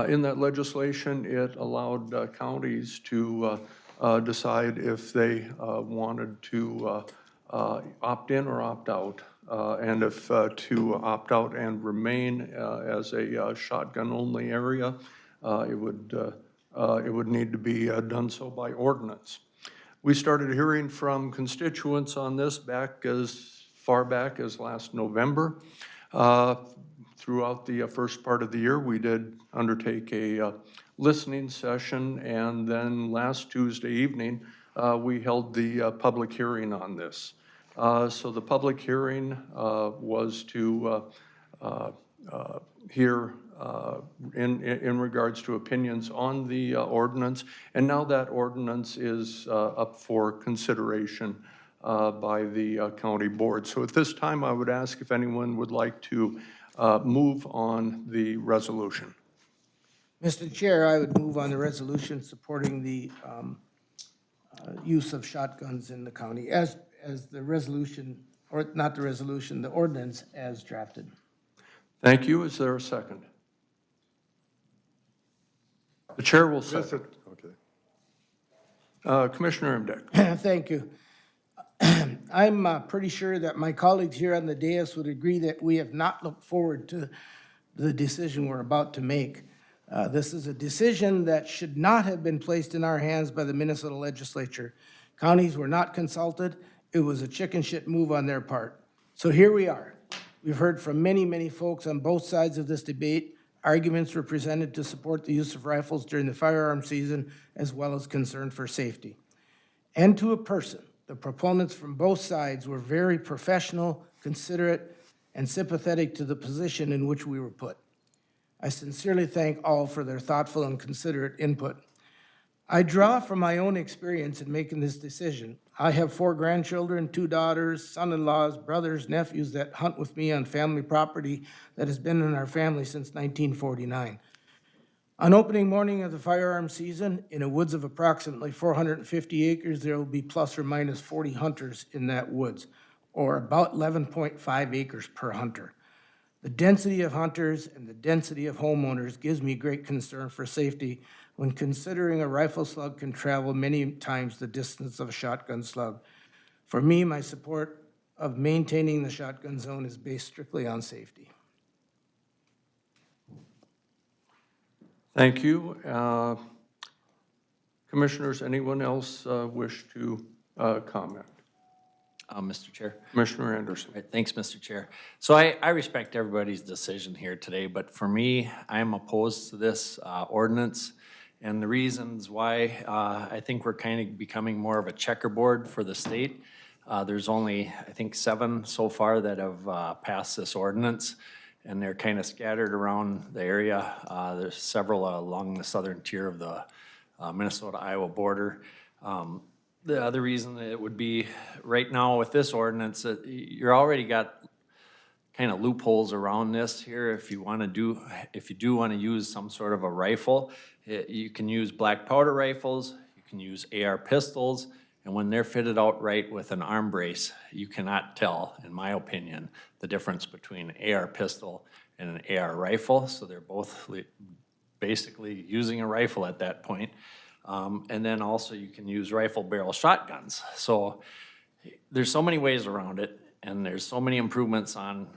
in that legislation, it allowed counties to decide if they wanted to opt in or opt out. And if to opt out and remain as a shotgun-only area, it would need to be done so by ordinance. We started hearing from constituents on this back as far back as last November. Throughout the first part of the year, we did undertake a listening session, and then last Tuesday evening, we held the public hearing on this. So the public hearing was to hear in regards to opinions on the ordinance, and now that ordinance is up for consideration by the county board. So at this time, I would ask if anyone would like to move on the resolution. Mr. Chair, I would move on the resolution supporting the use of shotguns in the county as the resolution, or not the resolution, the ordinance as drafted. Thank you. Is there a second? The chair will second. Okay. Commissioner Imdek. Thank you. I'm pretty sure that my colleagues here on the dais would agree that we have not looked forward to the decision we're about to make. This is a decision that should not have been placed in our hands by the Minnesota legislature. Counties were not consulted. It was a chicken shit move on their part. So here we are. We've heard from many, many folks on both sides of this debate. Arguments were presented to support the use of rifles during the firearm season, as well as concern for safety. And to a person, the proponents from both sides were very professional, considerate, and sympathetic to the position in which we were put. I sincerely thank all for their thoughtful and considerate input. I draw from my own experience in making this decision. I have 4 grandchildren, 2 daughters, son-in-laws, brothers, nephews that hunt with me on family property that has been in our family since 1949. On opening morning of the firearm season, in a woods of approximately 450 acres, there will be plus or minus 40 hunters in that woods, or about 11.5 acres per hunter. The density of hunters and the density of homeowners gives me great concern for safety when considering a rifle slug can travel many times the distance of a shotgun slug. For me, my support of maintaining the shotgun zone is based strictly on safety. Thank you. Commissioners, anyone else wish to comment? Mr. Chair. Commissioner Anderson. All right, thanks, Mr. Chair. So I respect everybody's decision here today, but for me, I'm opposed to this ordinance. And the reasons why I think we're kind of becoming more of a checkerboard for the state. There's only, I think, 7 so far that have passed this ordinance, and they're kind of scattered around the area. There's several along the southern tier of the Minnesota-Iowa border. The other reason that it would be, right now with this ordinance, you're already got kind of loopholes around this here. If you do want to use some sort of a rifle, you can use black powder rifles, you can use AR pistols, and when they're fitted out right with an arm brace, you cannot tell, in my opinion, the difference between an AR pistol and an AR rifle. So they're both basically using a rifle at that point. And then also you can use rifle barrel shotguns. So there's so many ways around it, and there's so many improvements on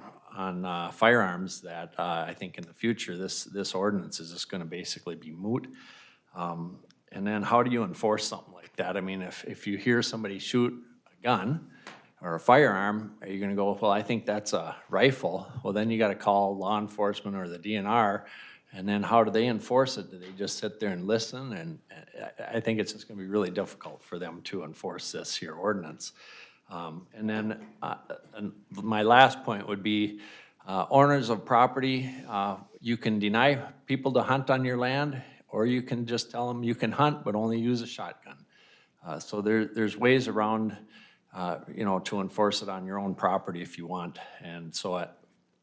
firearms that I think in the future this ordinance is just going to basically be moot. And then how do you enforce something like that? I mean, if you hear somebody shoot a gun or a firearm, are you going to go, well, I think that's a rifle? Well, then you got to call law enforcement or the DNR And then how do they enforce it? Do they just sit there and listen? And I think it's just gonna be really difficult for them to enforce this here ordinance. And then, and my last point would be, owners of property, you can deny people to hunt on your land, or you can just tell them you can hunt, but only use a shotgun. So there's ways around, to enforce it on your own property if you want. And so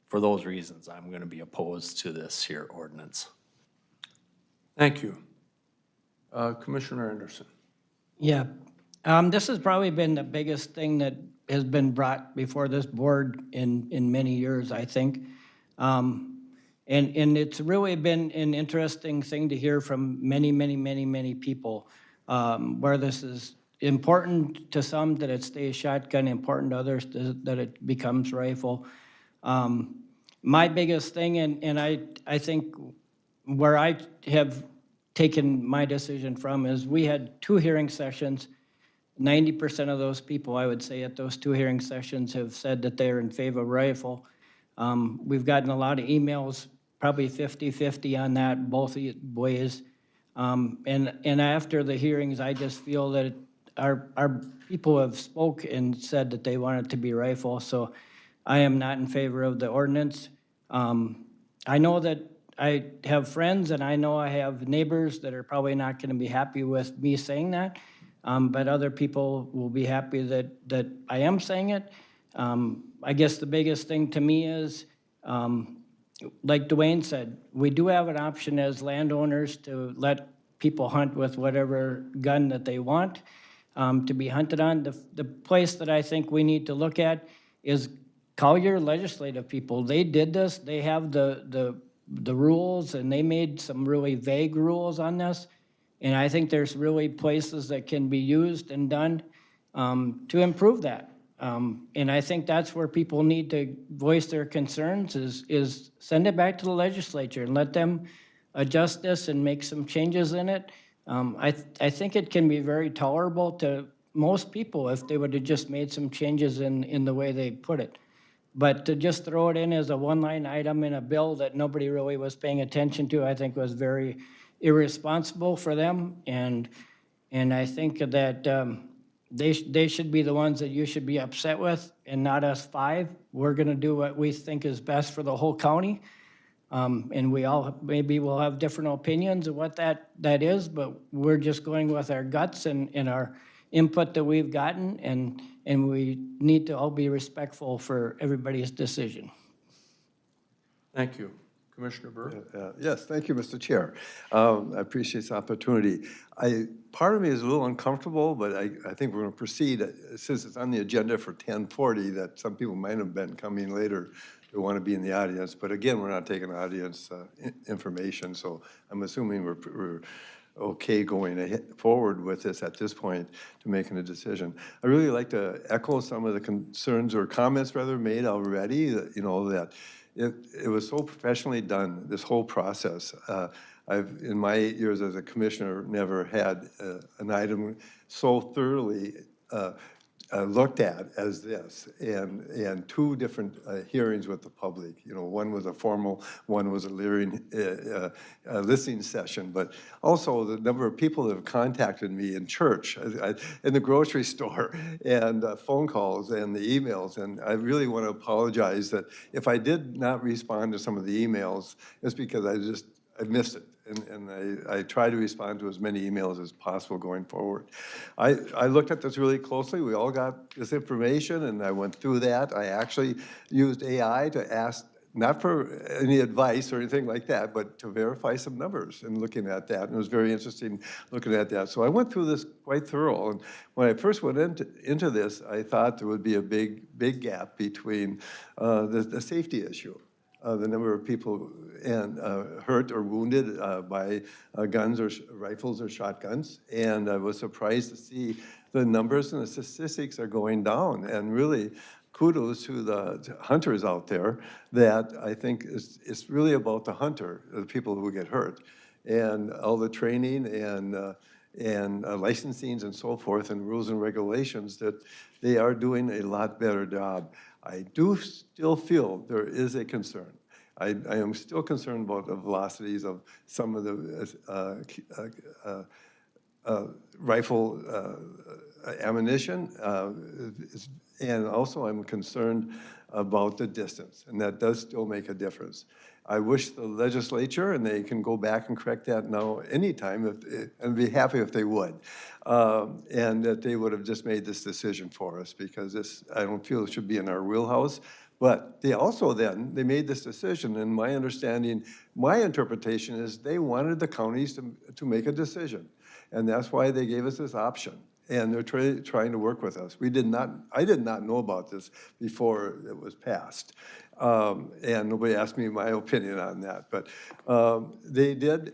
for those reasons, I'm gonna be opposed to this here ordinance. Thank you. Commissioner Anderson. Yeah, this has probably been the biggest thing that has been brought before this board in many years, I think. And it's really been an interesting thing to hear from many people, where this is important to some that it stays shotgun, important to others that it becomes rifle. My biggest thing, and I think where I have taken my decision from is we had 2 hearing sessions. 90% of those people, I would say, at those 2 hearing sessions have said that they're in favor of rifle. We've gotten a lot of emails, probably 50-50 on that, both ways. And after the hearings, I just feel that our people have spoke and said that they want it to be rifle, so I am not in favor of the ordinance. I know that I have friends and I know I have neighbors that are probably not gonna be happy with me saying that, but other people will be happy that I am saying it. I guess the biggest thing to me is, like Dwayne said, we do have an option as landowners to let people hunt with whatever gun that they want to be hunted on. The place that I think we need to look at is call your legislative people. They did this. They have the rules, and they made some really vague rules on this. And I think there's really places that can be used and done to improve that. And I think that's where people need to voice their concerns is send it back to the legislature and let them adjust this and make some changes in it. I think it can be very tolerable to most people if they would have just made some changes in the way they put it. But to just throw it in as a one-line item in a bill that nobody really was paying attention to, I think was very irresponsible for them. And I think that they should be the ones that you should be upset with and not us 5. We're gonna do what we think is best for the whole county. And we all, maybe we'll have different opinions of what that is, but we're just going with our guts and our input that we've gotten, and we need to all be respectful for everybody's decision. Thank you. Commissioner Burr? Yes, thank you, Mr. Chair. I appreciate this opportunity. Part of me is a little uncomfortable, but I think we're going to proceed. Since it's on the agenda for 10:40, that some people might have been coming later to want to be in the audience. But again, we're not taking audience information, so I'm assuming we're okay going forward with this at this point to making a decision. I really like to echo some of the concerns or comments rather made already, that, that it was so professionally done, this whole process. I've, in my years as a commissioner, never had an item so thoroughly looked at as this, and 2 different hearings with the public. One was a formal, one was a listening session, but also the number of people that have contacted me in church, in the grocery store, and phone calls and the emails. And I really want to apologize that if I did not respond to some of the emails, it's because I missed it. And I try to respond to as many emails as possible going forward. I looked at this really closely. We all got this information, and I went through that. I actually used AI to ask, not for any advice or anything like that, but to verify some numbers and looking at that. And it was very interesting looking at that. So I went through this quite thorough. And when I first went into this, I thought there would be a big gap between the safety issue. The number of people hurt or wounded by guns or rifles or shotguns. And I was surprised to see the numbers and the statistics are going down. And really, kudos to the hunters out there that I think it's really about the hunter, the people who get hurt. And all the training and licensings and so forth and rules and regulations, that they are doing a lot better job. I do still feel there is a concern. I am still concerned about the velocities of some of the rifle ammunition. And also I'm concerned about the distance, and that does still make a difference. I wish the legislature, and they can go back and correct that now anytime, and be happy if they would, and that they would have just made this decision for us, because this, I don't feel it should be in our wheelhouse. But they also then, they made this decision, and my understanding, my interpretation is they wanted the counties to make a decision. And that's why they gave us this option. And they're trying to work with us. I did not know about this before it was passed. And nobody asked me my opinion on that. But they did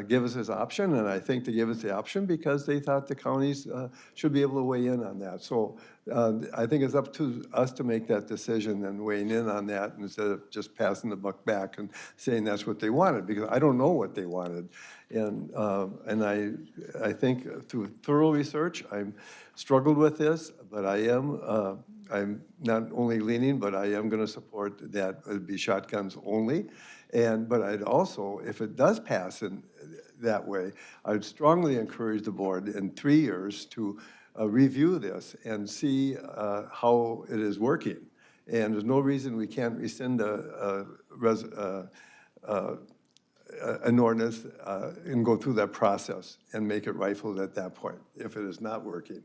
give us this option, and I think they gave us the option because they thought the counties should be able to weigh in on that. So I think it's up to us to make that decision and weighing in on that instead of just passing the buck back and saying that's what they wanted, because I don't know what they wanted. And I think through thorough research, I've struggled with this, but I'm not only leaning, but I am going to support that it would be shotguns only. But I'd also, if it does pass in that way, I'd strongly encourage the board in 3 years to review this and see how it is working. And there's no reason we can't rescind an ordinance and go through that process and make it rifled at that point if it is not working.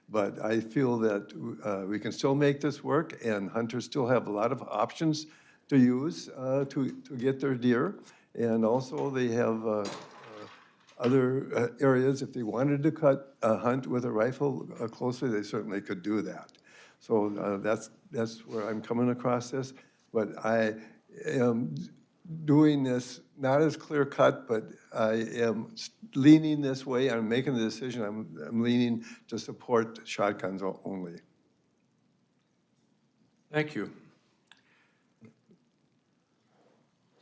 But I feel that we can still make this work, and hunters still have a lot of options to use to get their deer. And also they have other areas, if they wanted to hunt with a rifle closely, they certainly could do that. So that's where I'm coming across this. But I am doing this not as clear cut, but I am leaning this way. I'm making the decision. I'm leaning to support shotguns only. Thank you.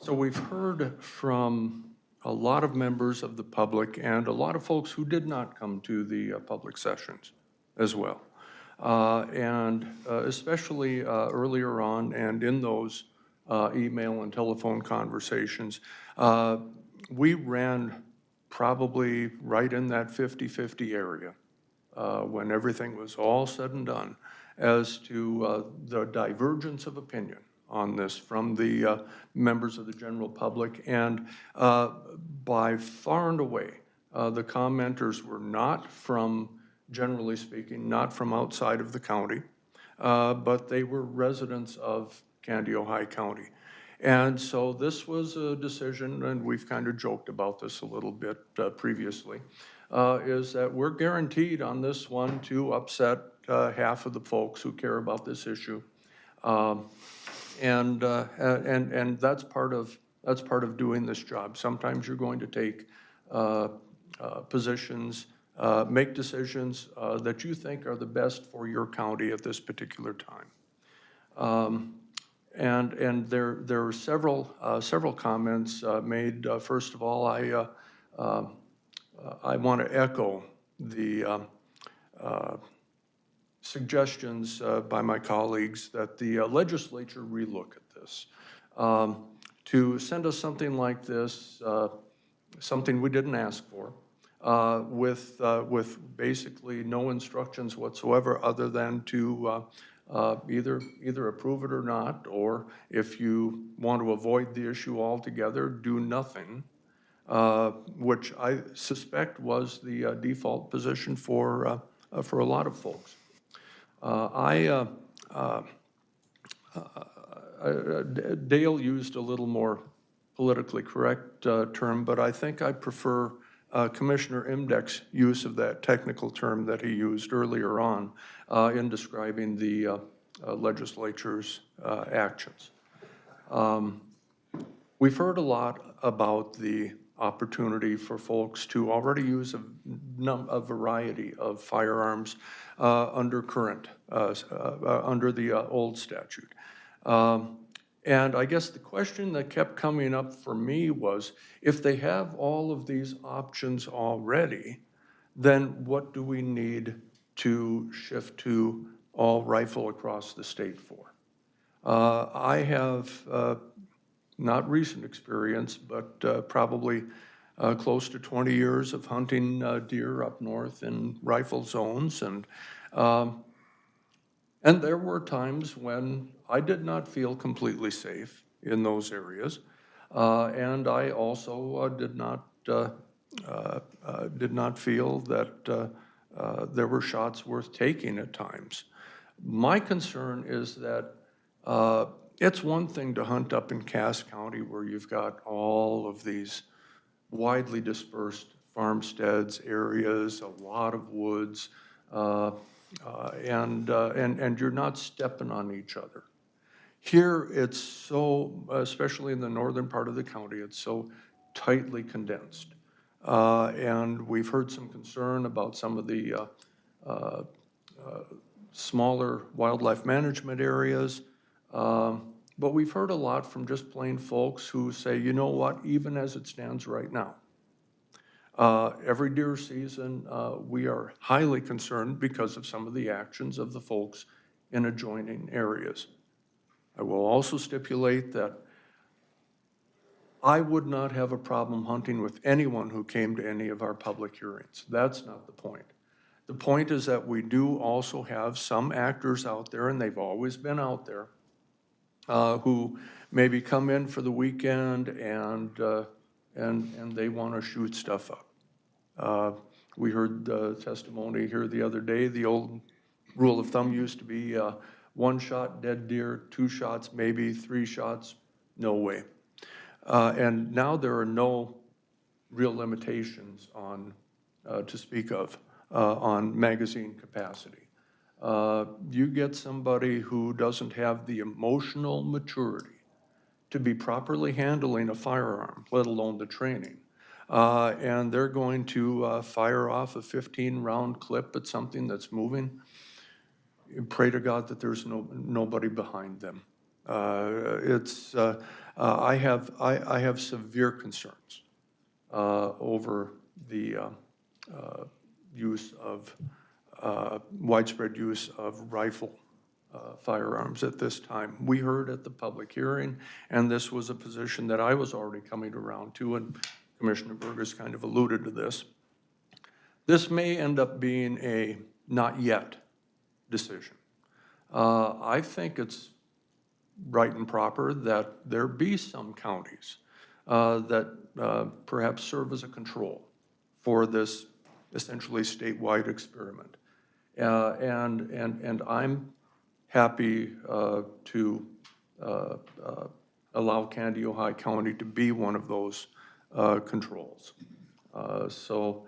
So we've heard from a lot of members of the public and a lot of folks who did not come to the public sessions as well. And especially earlier on and in those email and telephone conversations, we ran probably right in that 50-50 area when everything was all said and done as to the divergence of opinion on this from the members of the general public. And by far and away, the commenters were not from, generally speaking, not from outside of the county, but they were residents of Candiota County. And so this was a decision, and we've kind of joked about this a little bit previously, is that we're guaranteed on this one to upset half of the folks who care about this issue. And that's part of doing this job. Sometimes you're going to take positions, make decisions that you think are the best for your county at this particular time. And there are several comments made. First of all, I want to echo the suggestions by my colleagues that the legislature relook at this. To send us something like this, something we didn't ask for, with basically no instructions whatsoever other than to either approve it or not, or if you want to avoid the issue altogether, do nothing, which I suspect was the default position for a lot of folks. Dale used a little more politically correct term, but I think I prefer Commissioner Imdek's use of that technical term that he used earlier on in describing the legislature's actions. We've heard a lot about the opportunity for folks to already use a variety of firearms under the old statute. And I guess the question that kept coming up for me was, if they have all of these options already, then what do we need to shift to all rifle across the state for? I have not recent experience, but probably close to 20 years of hunting deer up north in rifle zones. And there were times when I did not feel completely safe in those areas. And I also did not feel that there were shots worth taking at times. My concern is that it's one thing to hunt up in Cass County where you've got all of these widely dispersed farmsteads, areas, a lot of woods, and you're not stepping on each other. Here, it's so, especially in the northern part of the county, it's so tightly condensed. And we've heard some concern about some of the smaller wildlife management areas. But we've heard a lot from just plain folks who say, you know what, even as it stands right now, every deer season, we are highly concerned because of some of the actions of the folks in adjoining areas. I will also stipulate that I would not have a problem hunting with anyone who came to any of our public hearings. That's not the point. The point is that we do also have some actors out there, and they've always been out there, who maybe come in for the weekend and they want to shoot stuff up. We heard the testimony here the other day. The old rule of thumb used to be 1 shot, dead deer, 2 shots, maybe 3 shots, no way. And now there are no real limitations on, to speak of, on magazine capacity. You get somebody who doesn't have the emotional maturity to be properly handling a firearm, let alone the training. And they're going to fire off a 15-round clip at something that's moving. You pray to God that there's nobody behind them. I have severe concerns over the use of widespread use of rifle firearms at this time. We heard at the public hearing, and this was a position that I was already coming around to, and Commissioner Burgess kind of alluded to this. This may end up being a not yet decision. I think it's right and proper that there be some counties that perhaps serve as a control for this essentially statewide experiment. And I'm happy to allow Candy, Ojai County to be one of those controls. So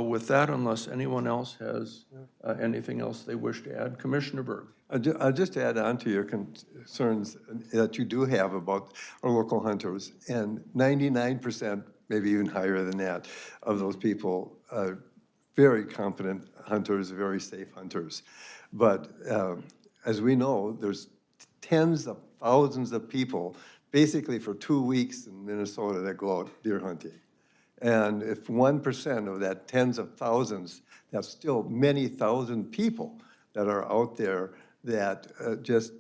with that, unless anyone else has anything else they wish to add, Commissioner Berg. I'll just add on to your concerns that you do have about our local hunters, and 99%, maybe even higher than that, of those people are very competent hunters, very safe hunters. But as we know, there's tens of thousands of people, basically for 2 weeks in Minnesota, that go out deer hunting. And if 1% of that tens of thousands, that's still many thousand people that are out there that just,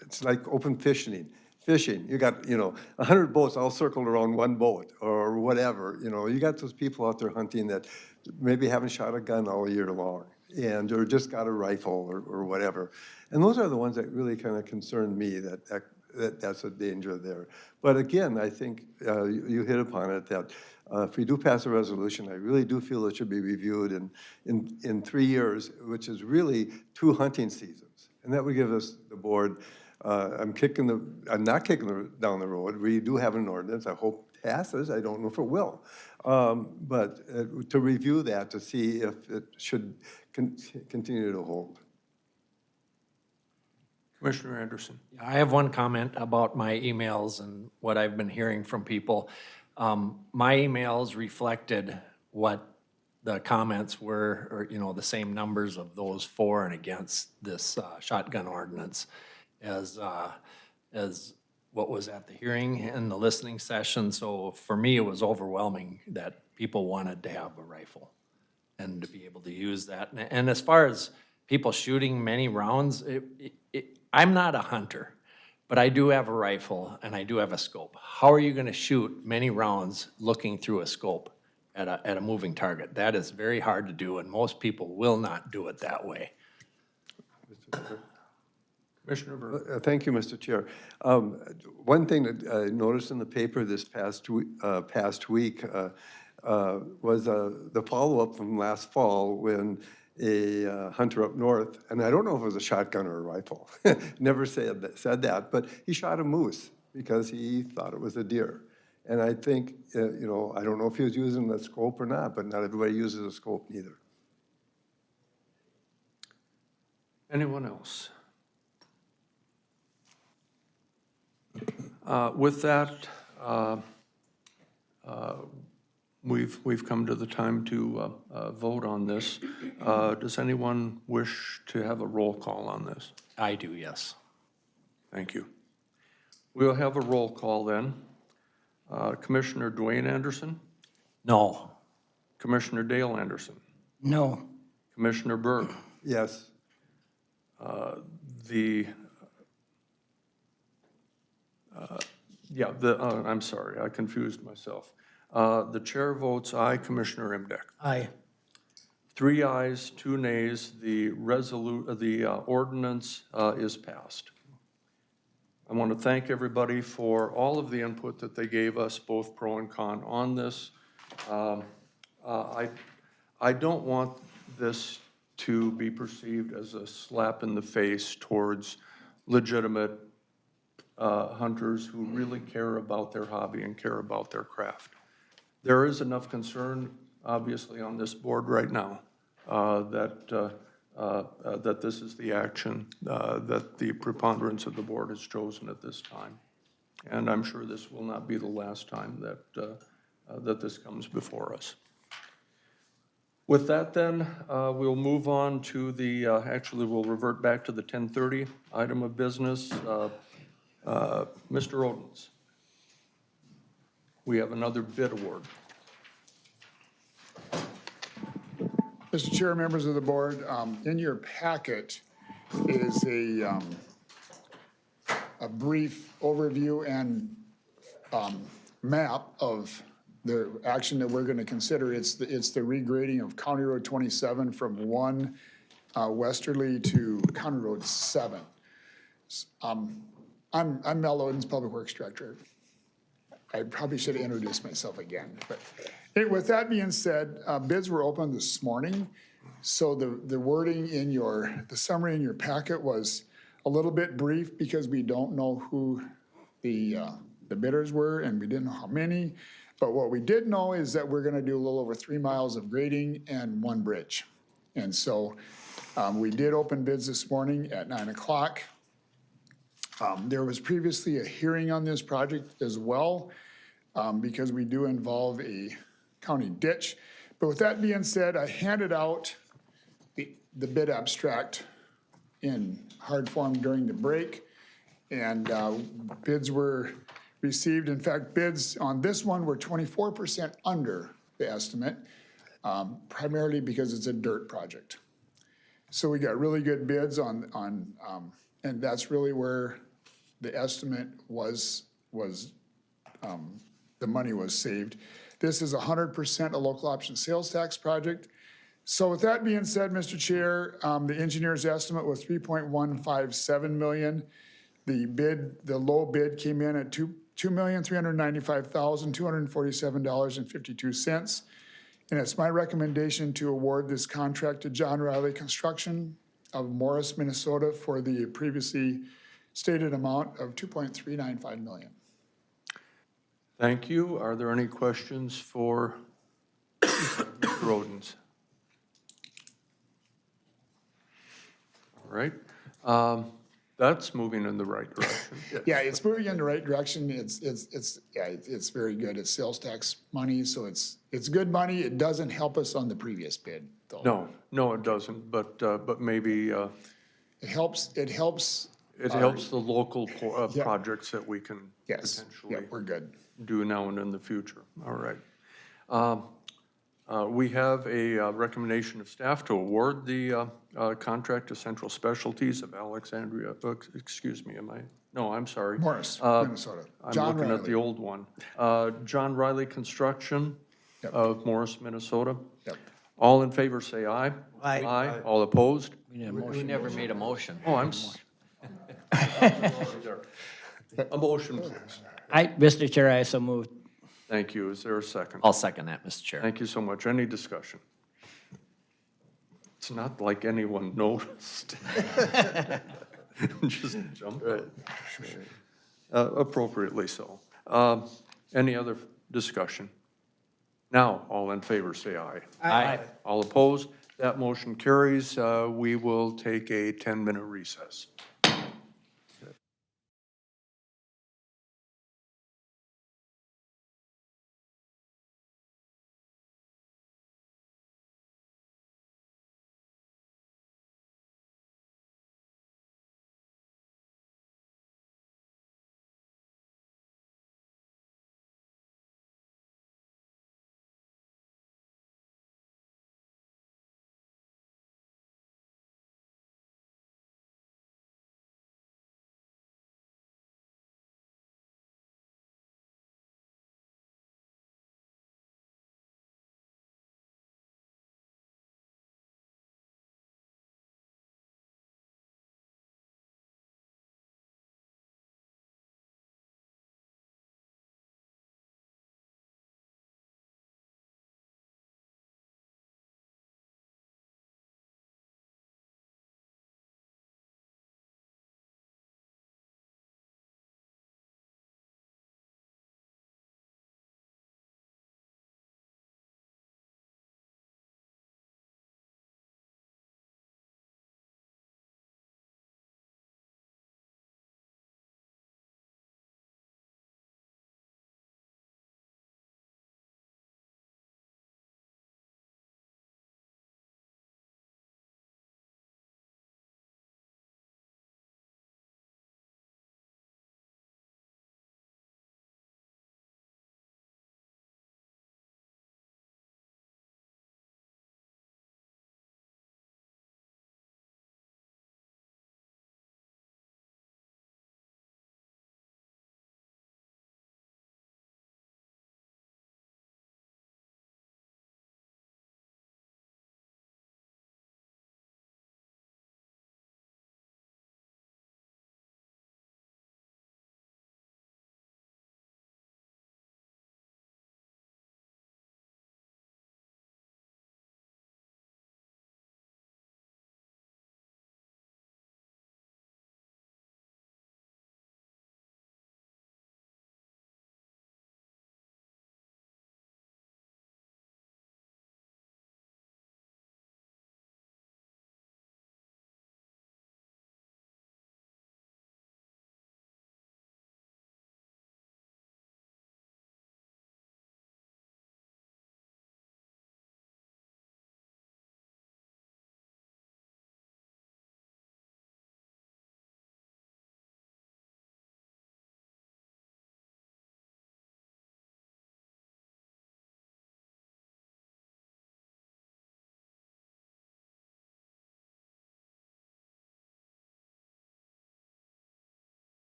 it's like open fishing. You got, 100 boats all circled around one boat or whatever. You got those people out there hunting that maybe haven't shot a gun all year long and or just got a rifle or whatever. And those are the ones that really kind of concern me, that's a danger there. But again, I think you hit upon it, that if we do pass a resolution, I really do feel it should be reviewed in 3 years, which is really 2 hunting seasons. And that would give us, the board, I'm not kicking down the road. We do have an ordinance. I hope it passes. I don't know if it will. But to review that, to see if it should continue to hold. Commissioner Anderson. I have one comment about my emails and what I've been hearing from people. My emails reflected what the comments were, or, the same numbers of those for and against this shotgun ordinance as what was at the hearing and the listening session. So for me, it was overwhelming that people wanted to have a rifle and to be able to use that. And as far as people shooting many rounds, I'm not a hunter, but I do have a rifle and I do have a scope. How are you gonna shoot many rounds looking through a scope at a moving target? That is very hard to do, and most people will not do it that way. Commissioner Burr. Thank you, Mr. Chair. One thing that I noticed in the paper this past week was the follow-up from last fall when a hunter up north, and I don't know if it was a shotgun or a rifle, never said that, but he shot a moose because he thought it was a deer. And I think, you know, I don't know if he was using the scope or not, but not everybody uses a scope either. Anyone else? With that, we've come to the time to vote on this. Does anyone wish to have a roll call on this? I do, yes. Thank you. We'll have a roll call then. Commissioner Dwayne Anderson, No. Commissioner Dale Anderson, No. Commissioner Burr, Yes. I'm sorry, I confused myself. The chair votes aye, Commissioner Imdeck. Aye. 3 ayes, 2 nays, the ordinance is passed. I want to thank everybody for all of the input that they gave us, both pro and con, on this. I don't want this to be perceived as a slap in the face towards legitimate hunters who really care about their hobby and care about their craft. There is enough concern, obviously, on this board right now that this is the action that the preponderance of the board has chosen at this time. And I'm sure this will not be the last time that this comes before us. With that then, we'll move on to the, actually we'll revert back to the 10:30 item of business. Mr. Odens, we have another bid award. Mr. Chair, members of the board, in your packet is a brief overview and map of the action that we're going to consider. It's the regrading of County Road 27 from 1 westerly to County Road 7. I'm Mel Odens, Public Works Director. I probably should have introduced myself again, but with that being said, bids were opened this morning. So the wording in the summary in your packet was a little bit brief because we don't know who the bidders were and we didn't know how many. But what we did know is that we're gonna do a little over 3 miles of grading and 1 bridge. And so we did open bids this morning at 9 o'clock. There was previously a hearing on this project as well, because we do involve a county ditch. But with that being said, I handed out the bid abstract in hard form during the break, and bids were received. In fact, bids on this one were 24% under the estimate, primarily because it's a dirt project. So we got really good bids on and that's really where the estimate was the money was saved. This is 100% a local option sales tax project. So with that being said, Mr. Chair, the engineer's estimate was $3.157 million. The low bid came in at $2,395,247.52. And it's my recommendation to award this contract to John Riley Construction of Morris, Minnesota for the previously stated amount of $2.395 million. Thank you. Are there any questions for Mr. Odens? All right. That's moving in the right direction. Yeah, it's moving in the right direction. It's very good. It's sales tax money, so it's good money. It doesn't help us on the previous bid, though. No, it doesn't, but maybe It helps. it helps the local projects that we can Yes, yeah, potentially we're good. do now and in the future. All right. We have a recommendation of staff to award the contract to Central Specialties of Alexandria, excuse me, am I No, I'm sorry. Morris, Uh, Minnesota. I'm John looking at the Riley. old one. John Riley Construction Yep. of Morris, Minnesota. Yep. All in favor, say aye. Aye. Aye. All opposed? We never made a motion. Oh, I'm. A motion, please. Mr. Chair, I so moved. Thank you. Is there a second? I'll second that, Mr. Chair. Thank you so much. Any discussion? It's not like anyone noticed. Just jump. Appropriately so. Any other discussion? Now, all in favor, say aye. Aye. All opposed? That motion carries. We will take a 10-minute recess.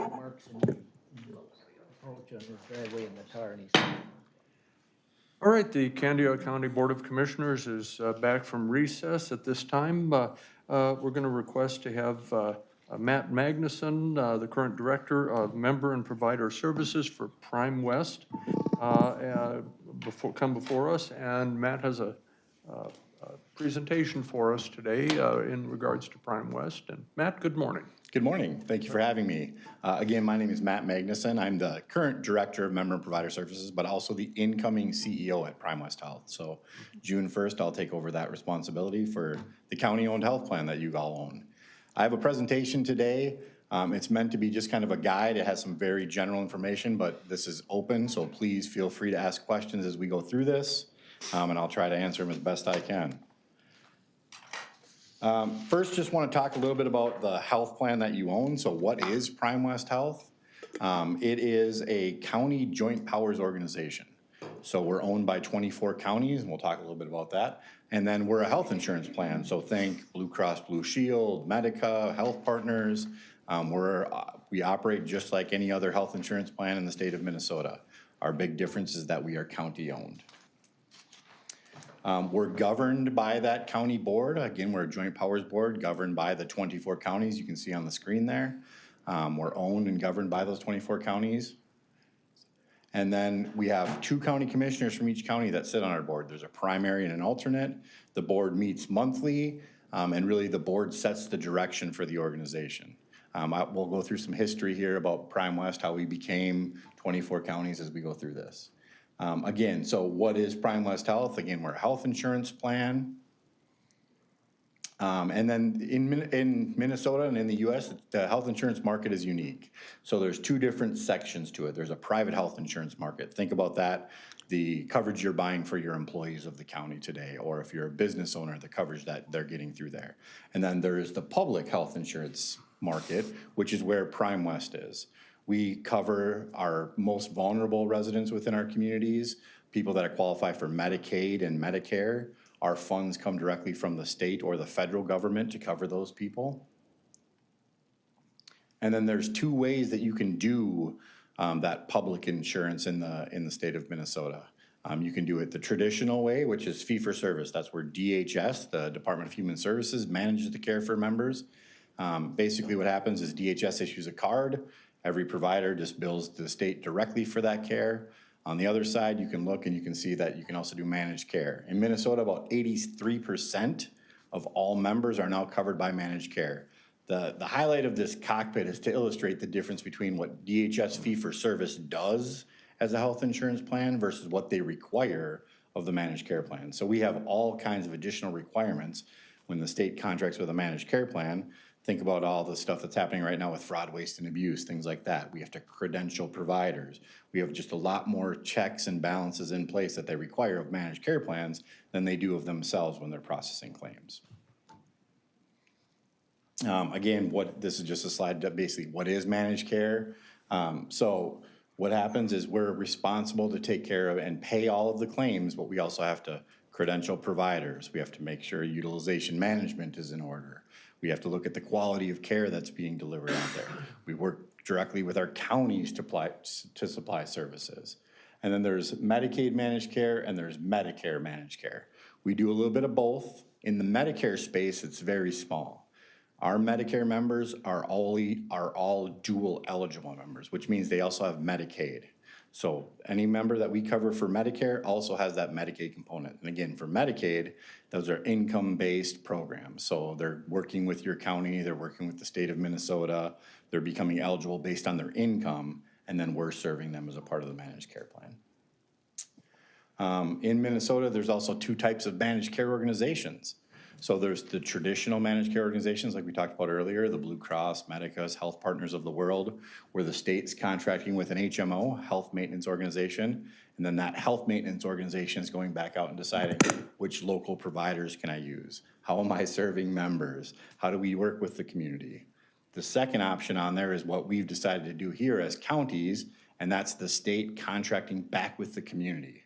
marks in the approach on his driveway in the tar, and he's All right, the Candiota County Board of Commissioners is back from recess at this time. We're going to request to have Matt Magnuson, the current Director of Member and Provider Services for Prime West, come before us. And Matt has a presentation for us today in regards to Prime West. And Matt, good morning. Good morning. Thank you for having me. Again, my name is Matt Magnuson. I'm the current Director of Member and Provider Services, but also the incoming CEO at Prime West Health. So June 1st, I'll take over that responsibility for the county-owned health plan that you all own. I have a presentation today. It's meant to be just kind of a guide. It has some very general information, but this is open, so please feel free to ask questions as we go through this, and I'll try to answer them as best I can. First, just want to talk a little bit about the health plan that you own. So what is Prime West Health? It is a county joint powers organization. So we're owned by 24 counties, and we'll talk a little bit about that. And then we're a health insurance plan. So think Blue Cross Blue Shield, Medica, Health Partners. We operate just like any other health insurance plan in the state of Minnesota. Our big difference is that we are county owned. We're governed by that county board. Again, we're a joint powers board governed by the 24 counties you can see on the screen there. We're owned and governed by those 24 counties. And then we have 2 county commissioners from each county that sit on our board. There's a primary and an alternate. The board meets monthly, and really the board sets the direction for the organization. We'll go through some history here about Prime West, how we became 24 counties as we go through this. Again, so what is Prime West Health? Again, we're a health insurance plan. And then in Minnesota and in the US, the health insurance market is unique. So there's 2 different sections to it. There's a private health insurance market. Think about that, the coverage you're buying for your employees of the county today, or if you're a business owner, the coverage that they're getting through there. And then there is the public health insurance market, which is where Prime West is. We cover our most vulnerable residents within our communities, people that qualify for Medicaid and Medicare. Our funds come directly from the state or the federal government to cover those people. And then there's 2 ways that you can do that public insurance in the state of Minnesota. You can do it the traditional way, which is fee-for-service. That's where DHS, the Department of Human Services, manages the care for members. Basically what happens is DHS issues a card. Every provider just bills the state directly for that care. On the other side, you can look and you can see that you can also do managed care. In Minnesota, about 83% of all members are now covered by managed care. The highlight of this cockpit is to illustrate the difference between what DHS fee-for-service does as a health insurance plan versus what they require of the managed care plan. So we have all kinds of additional requirements when the state contracts with a managed care plan. Think about all the stuff that's happening right now with fraud, waste, and abuse, things like that. We have to credential providers. We have just a lot more checks and balances in place that they require of managed care plans than they do of themselves when they're processing claims. Again, this is just a slide that basically what is managed care. So what happens is we're responsible to take care of and pay all of the claims, but we also have to credential providers. We have to make sure utilization management is in order. We have to look at the quality of care that's being delivered out there. We work directly with our counties to supply services. And then there's Medicaid managed care and there's Medicare managed care. We do a little bit of both. In the Medicare space, it's very small. Our Medicare members are all dual eligible members, which means they also have Medicaid. So any member that we cover for Medicare also has that Medicaid component. And again, for Medicaid, those are income-based programs. So they're working with your county, they're working with the state of Minnesota, they're becoming eligible based on their income, and then we're serving them as a part of the managed care plan. In Minnesota, there's also 2 types of managed care organizations. So there's the traditional managed care organizations like we talked about earlier, the Blue Cross, Medicas, Health Partners of the World, where the state's contracting with an HMO, health maintenance organization, and then that health maintenance organization is going back out and deciding which local providers can I use? How am I serving members? How do we work with the community? The second option on there is what we've decided to do here as counties, and that's the state contracting back with the community.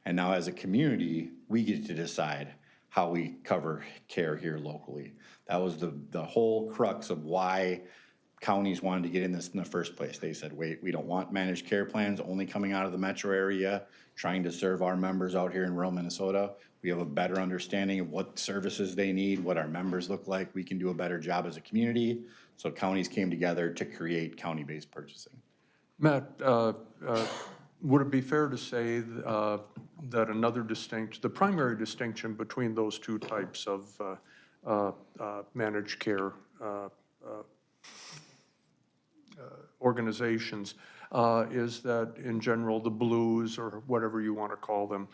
And now as a community, we get to decide how we cover care here locally. That was the whole crux of why counties wanted to get in this in the first place. They said, wait, we don't want managed care plans only coming out of the metro area, trying to serve our members out here in rural Minnesota. We have a better understanding of what services they need, what our members look like. We can do a better job as a community. So counties came together to create county-based purchasing. Matt, would it be fair to say that another distinction, the primary distinction between those two types of managed care organizations is that in general, the Blues or whatever you want to call them,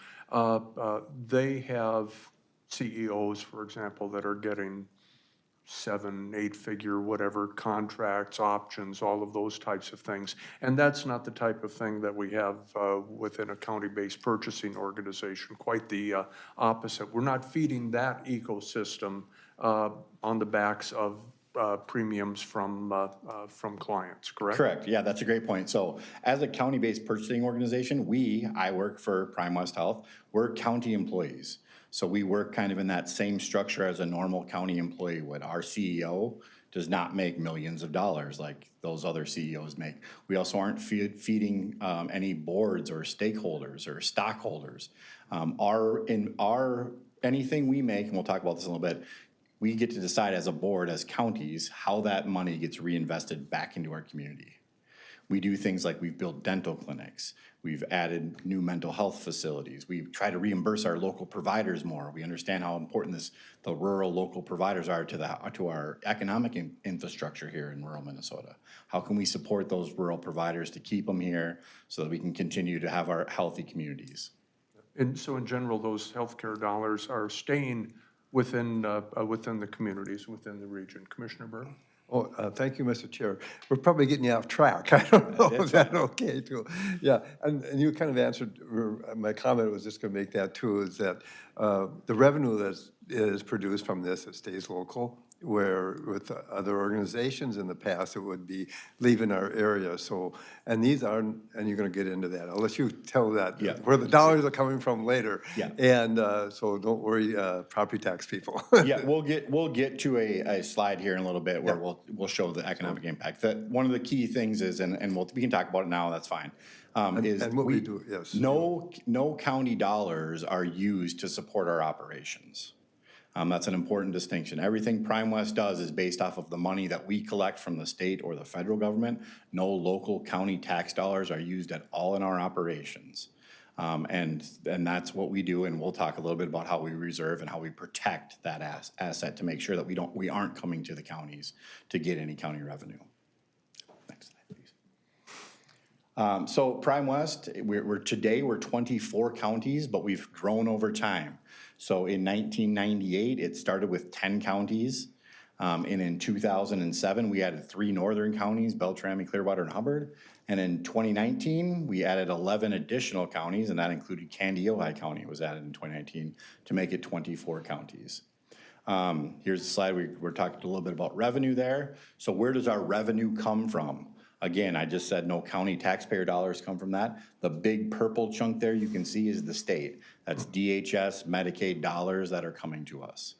they have CEOs, for example, that are getting 7, 8-figure, whatever, contracts, options, all of those types of things. And that's not the type of thing that we have within a county-based purchasing organization, quite the opposite. We're not feeding that ecosystem on the backs of premiums from clients, correct? Correct, yeah, that's a great point. So as a county-based purchasing organization, I work for Prime West Health, we're county employees. So we work kind of in that same structure as a normal county employee would. Our CEO does not make millions of dollars like those other CEOs make. We also aren't feeding any boards or stakeholders or stockholders. Anything we make, and we'll talk about this in a little bit, we get to decide as a board, as counties, how that money gets reinvested back into our community. We do things like we've built dental clinics, we've added new mental health facilities, we try to reimburse our local providers more. We understand how important the rural local providers are to our economic infrastructure here in rural Minnesota. How can we support those rural providers to keep them here so that we can continue to have our healthy communities? And so in general, those healthcare dollars are staying within the communities, within the region. Commissioner Byrne? Oh, thank you, Mr. Chair. We're probably getting you off track. I don't know if that's okay, too. Yeah, and you kind of answered, my comment was just going to make that, too, is that the revenue that is produced from this, it stays local, where with other organizations in the past, it would be leaving our area. So, and these aren't, and you're going to get into that. I'll let you tell that, Yeah. where the dollars are coming from later. Yeah. And so don't worry, property tax people. Yeah, we'll get to a slide here in a little bit where we'll show the economic impact. One of the key things is, and we can talk about it now, that's fine. And what we do, yes. No county dollars are used to support our operations. That's an important distinction. Everything Prime West does is based off of the money that we collect from the state or the federal government. No local county tax dollars are used at all in our operations. And that's what we do, and we'll talk a little bit about how we reserve and how we protect that asset to make sure that we aren't coming to the counties to get any county revenue. Next slide, please. So Prime West, today we're 24 counties, but we've grown over time. So in 1998, it started with 10 counties. And in 2007, we added 3 northern counties, Beltrami, Clearwater, and Hubbard. And in 2019, we added 11 additional counties, and that included Candy-Ojai County was added in 2019 to make it 24 counties. Here's a slide, we're talking a little bit about revenue there. So where does our revenue come from? Again, I just said no county taxpayer dollars come from that. The big purple chunk there you can see is the state. That's DHS, Medicaid dollars that are coming to us.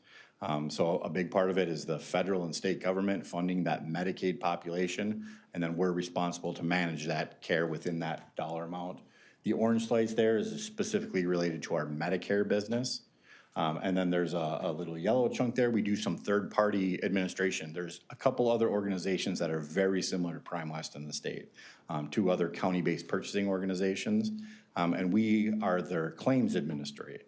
So a big part of it is the federal and state government funding that Medicaid population, and then we're responsible to manage that care within that dollar amount. The orange slice there is specifically related to our Medicare business. And then there's a little yellow chunk there. We do some third-party administration. There's a couple other organizations that are very similar to Prime West in the state. 2 other county-based purchasing organizations. And we are their claims administrator.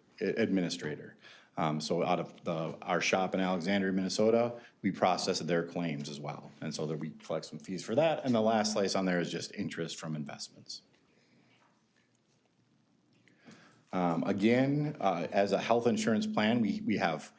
So out of our shop in Alexandria, Minnesota, we process their claims as well. And so we collect some fees for that. And the last slice on there is just interest from investments. Again, as a health insurance plan, we have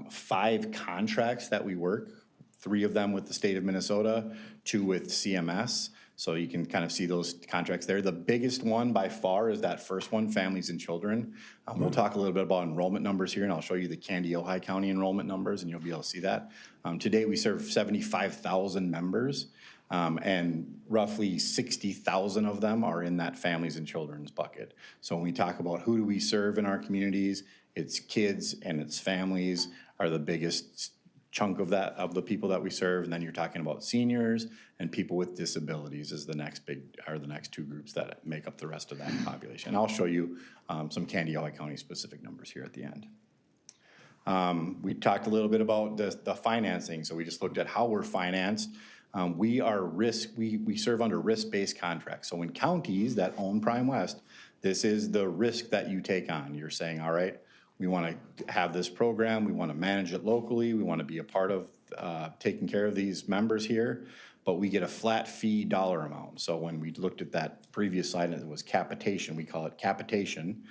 5 contracts that we work, 3 of them with the state of Minnesota, 2 with CMS. So you can kind of see those contracts there. The biggest one by far is that first one, families and children. We'll talk a little bit about enrollment numbers here, and I'll show you the Candy-Ojai County enrollment numbers, and you'll be able to see that. Today we serve 75,000 members. And roughly 60,000 of them are in that families and children's bucket. So when we talk about who do we serve in our communities, it's kids and it's families are the biggest chunk of that, of the people that we serve. And then you're talking about seniors and people with disabilities is the next the next two groups that make up the rest of that population. And I'll show you some Candiaga County specific numbers here at the end. We talked a little bit about the financing. So we just looked at how we're financed. We serve under risk-based contracts. So in counties that own Prime West, this is the risk that you take on. You're saying, all right, we want to have this program, we want to manage it locally, we want to be a part of taking care of these members here, but we get a flat fee dollar amount. So when we looked at that previous slide, it was capitation, we call it capitation.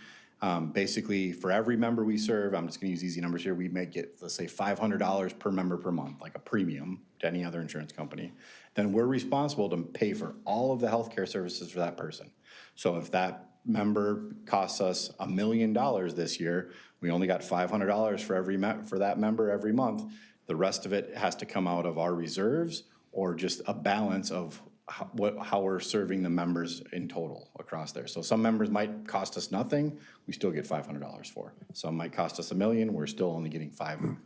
Basically, for every member we serve, I'm just going to use easy numbers here, we may get, let's say, $500 per member per month, like a premium to any other insurance company. Then we're responsible to pay for all of the healthcare services for that person. So if that member costs us $1 million this year, we only got $500 for that member every month. The rest of it has to come out of our reserves or just a balance of how we're serving the members in total across there. So some members might cost us nothing, we still get $500 for. Some might cost us $1 million, we're still only getting $500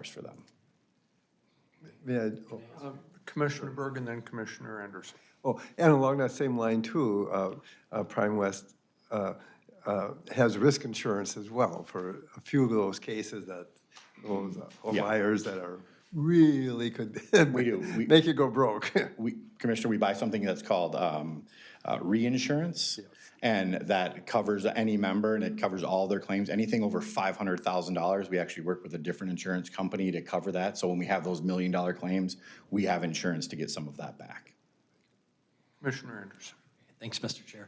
for them. Yeah, Commissioner Berg and then Commissioner Anderson. oh, and along that same line too, Prime West has risk insurance as well for a few of those cases that those outliers that are really could We do. make you go broke. Commissioner, we buy something that's called reinsurance. And that covers any member and it covers all their claims. Anything over $500,000, we actually work with a different insurance company to cover that. So when we have those $1 million claims, we have insurance to get some of that back. Commissioner Anderson. Thanks, Mr. Chair.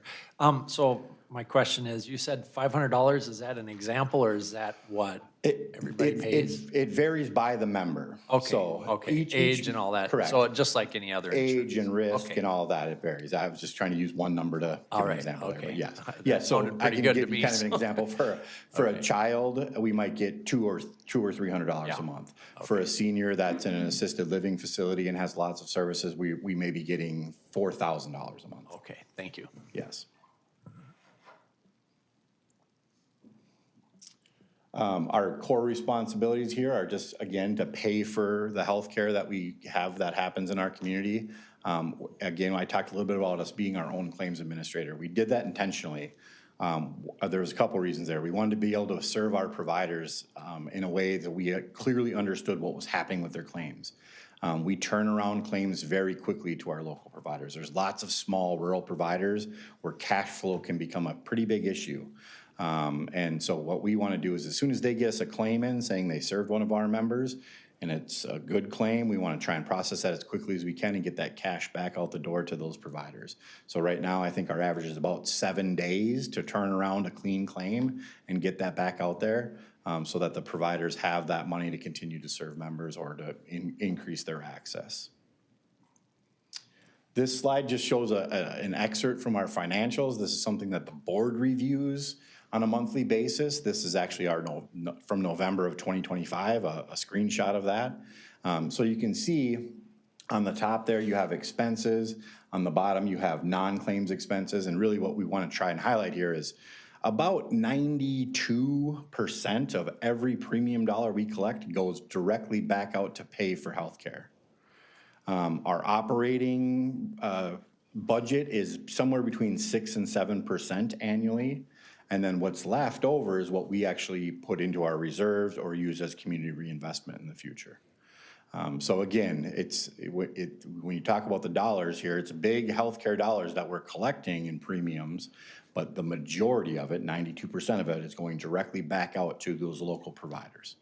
So my question is, you said $500, is that an example or is that what everybody pays? It varies by the member. Okay, So okay, each- age and all that. Correct. So just like any other insurance. Age and risk Okay. and all that, it varies. I was just trying to use one number to All give an right, example there, but okay. yes. That Yeah, so sounded I pretty can good to give you me, kind of an so- example. For a child, we might get $200 or $300 Yeah. a month. For a senior that's in an assisted living facility and has lots of services, we may be getting $4,000 a month. Okay, thank you. Yes. Our core responsibilities here are just, again, to pay for the healthcare that we have that happens in our community. Again, I talked a little bit about us being our own claims administrator. We did that intentionally. There was a couple reasons there. We wanted to be able to serve our providers in a way that we clearly understood what was happening with their claims. We turn around claims very quickly to our local providers. There's lots of small rural providers where cash flow can become a pretty big issue. And so what we want to do is as soon as they get us a claim in saying they served one of our members and it's a good claim, we want to try and process that as quickly as we can and get that cash back out the door to those providers. So right now, I think our average is about 7 days to turn around a clean claim and get that back out there so that the providers have that money to continue to serve members or to increase their access. This slide just shows an excerpt from our financials. This is something that the board reviews on a monthly basis. This is actually from November of 2025, a screenshot of that. So you can see on the top there, you have expenses. On the bottom, you have non-claims expenses. And really what we want to try and highlight here is about 92% of every premium dollar we collect goes directly back out to pay for healthcare. Our operating budget is somewhere between 6 and 7% annually. And then what's left over is what we actually put into our reserves or use as community reinvestment in the future. So again, when you talk about the dollars here, it's big healthcare dollars that we're collecting in premiums, but the majority of it, 92% of it, is going directly back out to those local providers.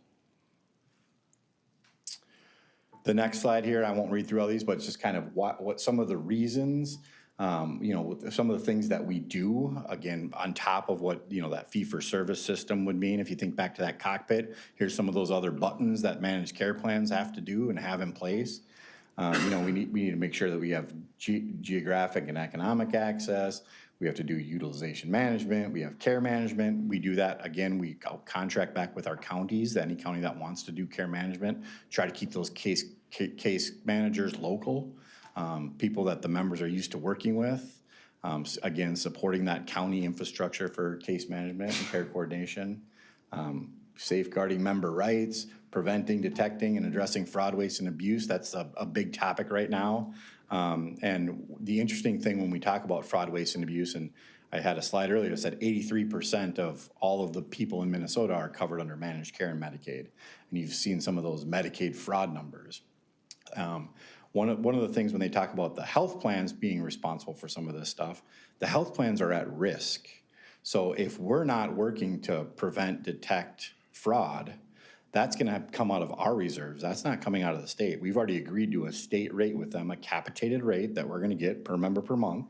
The next slide here, I won't read through all these, but it's just kind of what some of the reasons, some of the things that we do, again, on top of what, that fee-for-service system would mean. If you think back to that cockpit, here's some of those other buttons that managed care plans have to do and have in place. We need to make sure that we have geographic and economic access. We have to do utilization management. We have care management. We do that, again, we contract back with our counties, any county that wants to do care management, try to keep those case managers local, people that the members are used to working with. Again, supporting that county infrastructure for case management and care coordination, safeguarding member rights, preventing, detecting, and addressing fraud, waste, and abuse. That's a big topic right now. And the interesting thing when we talk about fraud, waste, and abuse, and I had a slide earlier that said 83% of all of the people in Minnesota are covered under managed care and Medicaid. And you've seen some of those Medicaid fraud numbers. One of the things when they talk about the health plans being responsible for some of this stuff, the health plans are at risk. So if we're not working to prevent, detect fraud, that's gonna come out of our reserves. That's not coming out of the state. We've already agreed to a state rate with them, a capitated rate that we're gonna get per member per month.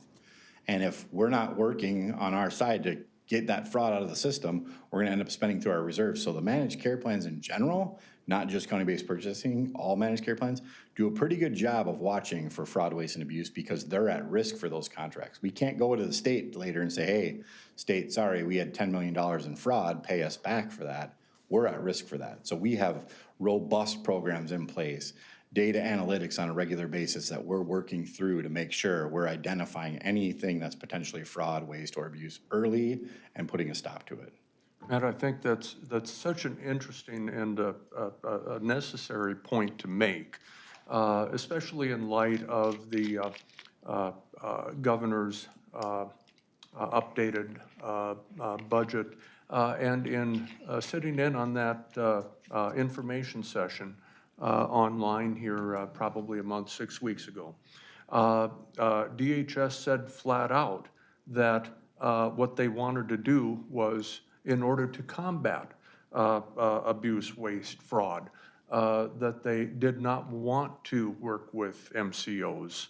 And if we're not working on our side to get that fraud out of the system, we're gonna end up spending through our reserves. So the managed care plans in general, not just county-based purchasing, all managed care plans, do a pretty good job of watching for fraud, waste, and abuse because they're at risk for those contracts. We can't go to the state later and say, hey, state, sorry, we had $10 million in fraud, pay us back for that. We're at risk for that. So we have robust programs in place, data analytics on a regular basis that we're working through to make sure we're identifying anything that's potentially fraud, waste, or abuse early and putting a stop to it. And I think that's such an interesting and a necessary point to make, especially in light of the governor's updated budget and in sitting in on that information session online here probably a month, 6 weeks ago. DHS said flat out that what they wanted to do was, in order to combat abuse, waste, fraud, that they did not want to work with MCOs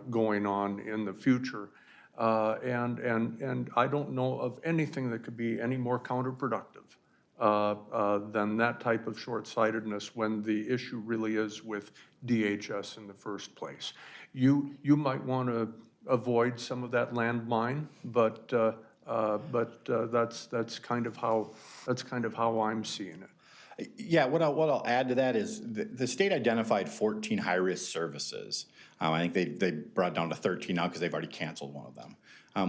going on in the future. And I don't know of anything that could be any more counterproductive than that type of short-sightedness when the issue really is with DHS in the first place. You might want to avoid some of that landmine, but that's kind of how I'm seeing it. Yeah, what I'll add to that is the state identified 14 high-risk services. I think they brought it down to 13 now because they've already canceled one of them.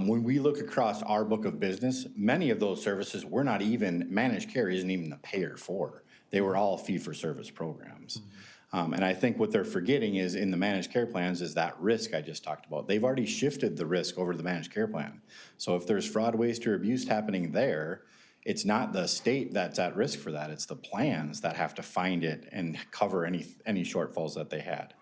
When we look across our book of business, many of those services we're not even, managed care isn't even the payer for. They were all fee-for-service programs. And I think what they're forgetting is in the managed care plans is that risk I just talked about. They've already shifted the risk over to the managed care plan. So if there's fraud, waste, or abuse happening there, it's not the state that's at risk for that. It's the plans that have to find it and cover any shortfalls that they had.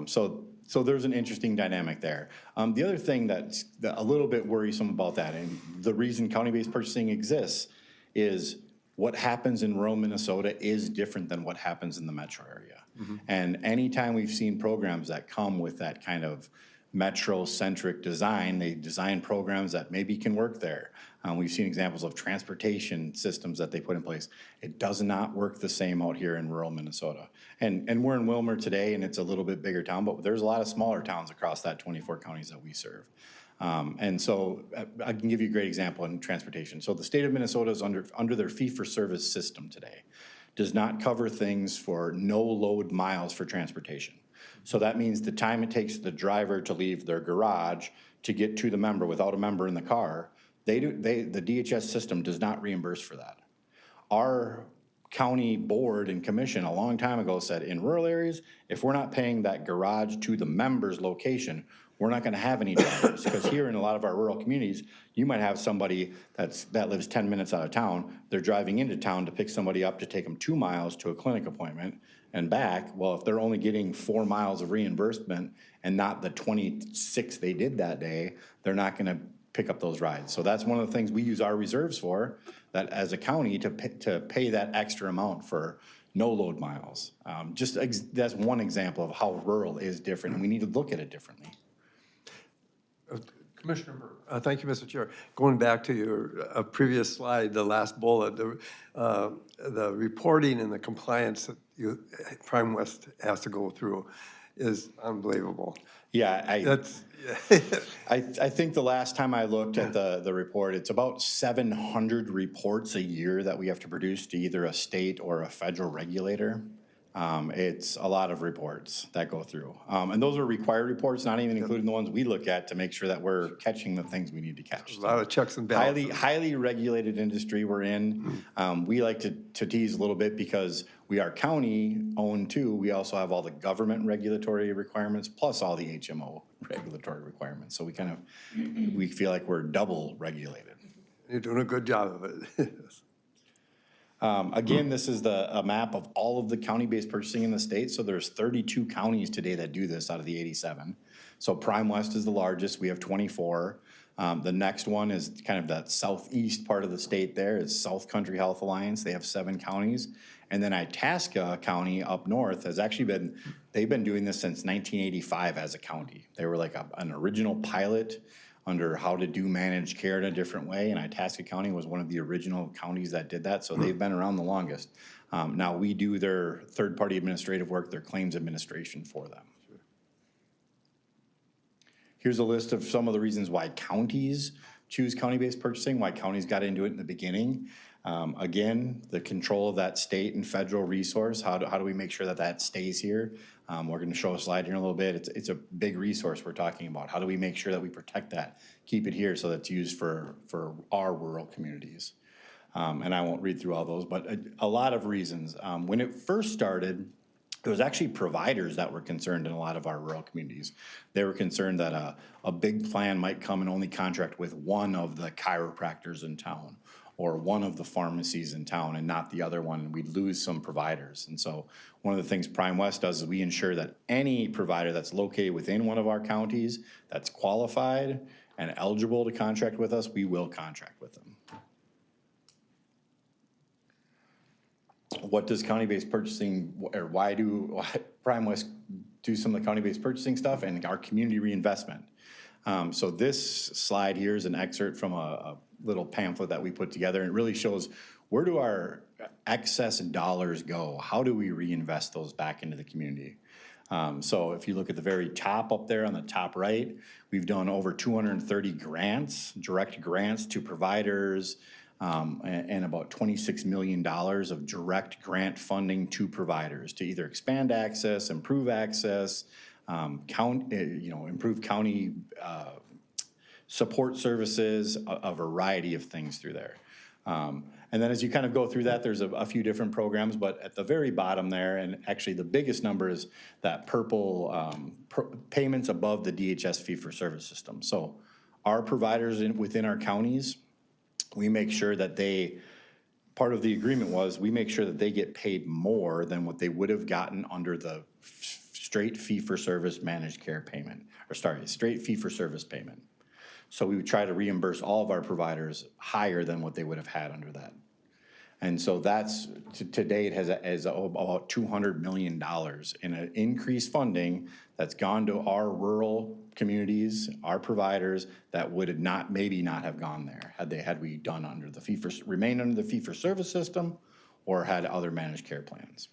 So there's an interesting dynamic there. The other thing that's a little bit worrisome about that, and the reason county-based purchasing exists, is what happens in rural Minnesota is different than what happens in the metro area. And anytime we've seen programs that come with that kind of metro-centric design, they design programs that maybe can work there. We've seen examples of transportation systems that they put in place. It does not work the same out here in rural Minnesota. And we're in Willmar today, and it's a little bit bigger town, but there's a lot of smaller towns across that 24 counties that we serve. And so I can give you a great example in transportation. So the state of Minnesota is under their fee-for-service system today. Does not cover things for no load miles for transportation. So that means the time it takes the driver to leave their garage to get to the member without a member in the car, the DHS system does not reimburse for that. Our county board and commission a long time ago said in rural areas, if we're not paying that garage to the member's location, we're not gonna have any drivers. Because here in a lot of our rural communities, you might have somebody that lives 10 minutes out of town, they're driving into town to pick somebody up to take them 2 miles to a clinic appointment and back. Well, if they're only getting 4 miles of reimbursement and not the 26 they did that day, they're not gonna pick up those rides. So that's one of the things we use our reserves for, that as a county to pay that extra amount for no load miles. That's one example of how rural is different, and we need to look at it differently. Commissioner Burke. Thank you, Mr. Chair. Going back to your previous slide, the last bullet, the reporting and the compliance that Prime West has to go through is unbelievable. Yeah, I think the last time I looked at the report, it's about 700 reports a year that we have to produce to either a state or a federal regulator. It's a lot of reports that go through. And those are required reports, not even including the ones we look at to make sure that we're catching the things we need to catch. A lot of checks and Highly, balances. highly regulated industry we're in. We like to tease a little bit because we are county owned too. We also have all the government regulatory requirements plus all the HMO regulatory requirements. So we feel like we're double regulated. You're doing a good job of it. Again, this is a map of all of the county-based purchasing in the state. So there's 32 counties today that do this out of the 87. So Prime West is the largest. We have 24. The next one is kind of that southeast part of the state there. It's South Country Health Alliance. They have 7 counties. And then Itasca County up north has actually they've been doing this since 1985 as a county. They were like an original pilot under how to do managed care in a different way, and Itasca County was one of the original counties that did that, so they've been around the longest. Now we do their third-party administrative work, their claims administration for them. Here's a list of some of the reasons why counties choose county-based purchasing, why counties got into it in the beginning. Again, the control of that state and federal resource, how do we make sure that that stays here? We're gonna show a slide here in a little bit. It's a big resource we're talking about. How do we make sure that we protect that, keep it here so that it's used for our rural communities? And I won't read through all those, but a lot of reasons. When it first started, there was actually providers that were concerned in a lot of our rural communities. They were concerned that a big plan might come and only contract with one of the chiropractors in town or one of the pharmacies in town and not the other one, and we'd lose some providers. And so one of the things Prime West does is we ensure that any provider that's located within one of our counties that's qualified and eligible to contract with us, we will contract with them. What does county-based purchasing, or why Prime West do some of the county-based purchasing stuff and our community reinvestment? So this slide here is an excerpt from a little pamphlet that we put together, and it really shows where do our excess dollars go? How do we reinvest those back into the community? So if you look at the very top up there on the top right, we've done over 230 grants, direct grants to providers, and about $26 million of direct grant funding to providers to either expand access, improve access, improve county support services, a variety of things through there. And then as you kind of go through that, there's a few different programs, but at the very bottom there, and actually the biggest number is that purple payments above the DHS fee-for-service system. So our providers within our counties, we make sure that part of the agreement was we make sure that they get paid more than what they would have gotten under the straight fee-for-service managed care payment, straight fee-for-service payment. So we would try to reimburse all of our providers higher than what they would have had under that. And so that's, to date, has about $200 million in an increased funding that's gone to our rural communities, our providers, that would not have gone there had we done under the remained under the fee-for-service system or had other managed care plans.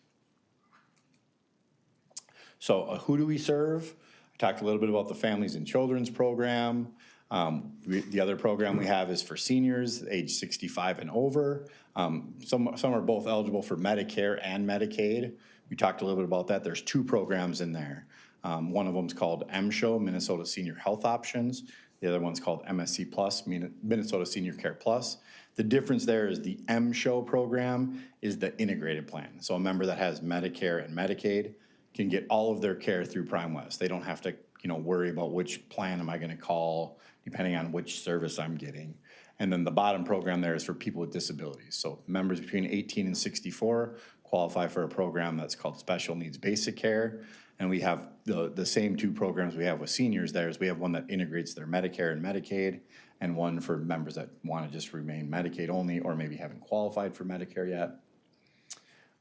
So who do we serve? I talked a little bit about the Families and Children's Program. The other program we have is for seniors age 65 and over. Some are both eligible for Medicare and Medicaid. We talked a little bit about that. There's 2 programs in there. One of them is called MSHO, Minnesota Senior Health Options. The other one's called MSC Plus, Minnesota Senior Care Plus. The difference there is the MSHO program is the integrated plan. So a member that has Medicare and Medicaid can get all of their care through Prime West. They don't have to, worry about which plan am I going to call, depending on which service I'm getting. And then the bottom program there is for people with disabilities. So members between 18 and 64 qualify for a program that's called Special Needs Basic Care. And we have the same 2 programs we have with seniors there. Is we have one that integrates their Medicare and Medicaid, and one for members that want to just remain Medicaid only or maybe haven't qualified for Medicare yet.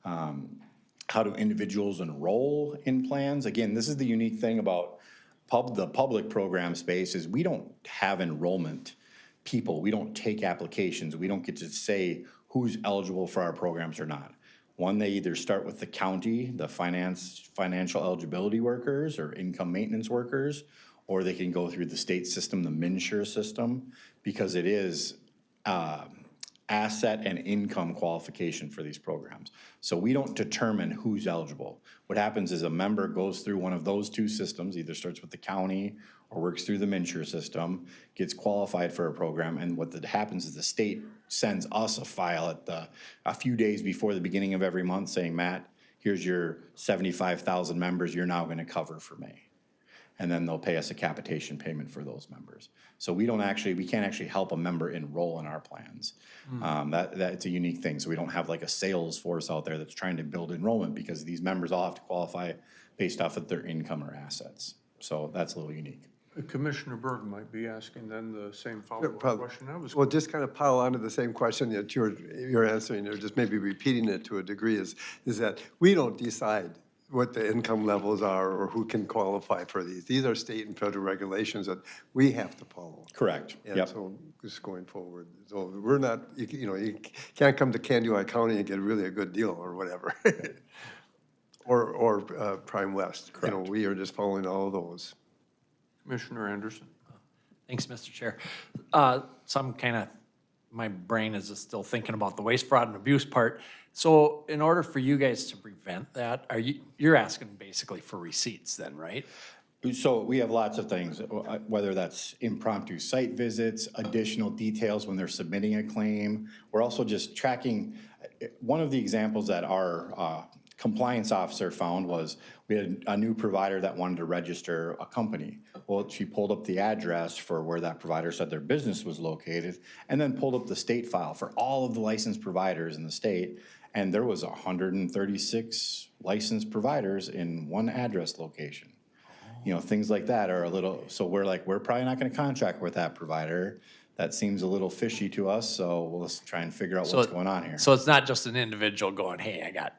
How do individuals enroll in plans? Again, this is the unique thing about the public program space is we don't have enrollment people. We don't take applications. We don't get to say who's eligible for our programs or not. One, they either start with the county, the financial eligibility workers or income maintenance workers, or they can go through the state system, the MNsure system, because it is asset and income qualification for these programs. So we don't determine who's eligible. What happens is a member goes through one of those two systems, either starts with the county or works through the MNsure system, gets qualified for a program, and what that happens is the state sends us a file a few days before the beginning of every month saying, Matt, here's your 75,000 members you're now gonna cover for May. And then they'll pay us a capitation payment for those members. So we can't actually help a member enroll in our plans. That's a unique thing. So we don't have like a sales force out there that's trying to build enrollment because these members all have to qualify based off of their income or assets. So that's a little unique. Commissioner Berg might be asking then the same follow-up Probably. question I was. Well, just kind of pile onto the same question that you're answering, or just maybe repeating it to a degree, is that we don't decide what the income levels are or who can qualify for these. These are state and federal regulations that we have to follow. Correct. And Yep. so just going forward, so we're not, you can't come to Candy County and get really a good deal or whatever. Or Prime West. Correct. We are just following all of those. Commissioner Anderson. Thanks, Mr. Chair. My brain is just still thinking about the waste, fraud, and abuse part. So in order for you guys to prevent that, you're asking basically for receipts then, right? So we have lots of things, whether that's impromptu site visits, additional details when they're submitting a claim. We're also just tracking, one of the examples that our compliance officer found was we had a new provider that wanted to register a company. Well, she pulled up the address for where that provider said their business was located, and then pulled up the state file for all of the licensed providers in the state. And there was 136 licensed providers in one address location. Things like that are a little, so we're probably not gonna contract with that provider. That seems a little fishy to us, so let's try and figure out what's going on here. So it's not just an individual going, hey, I got,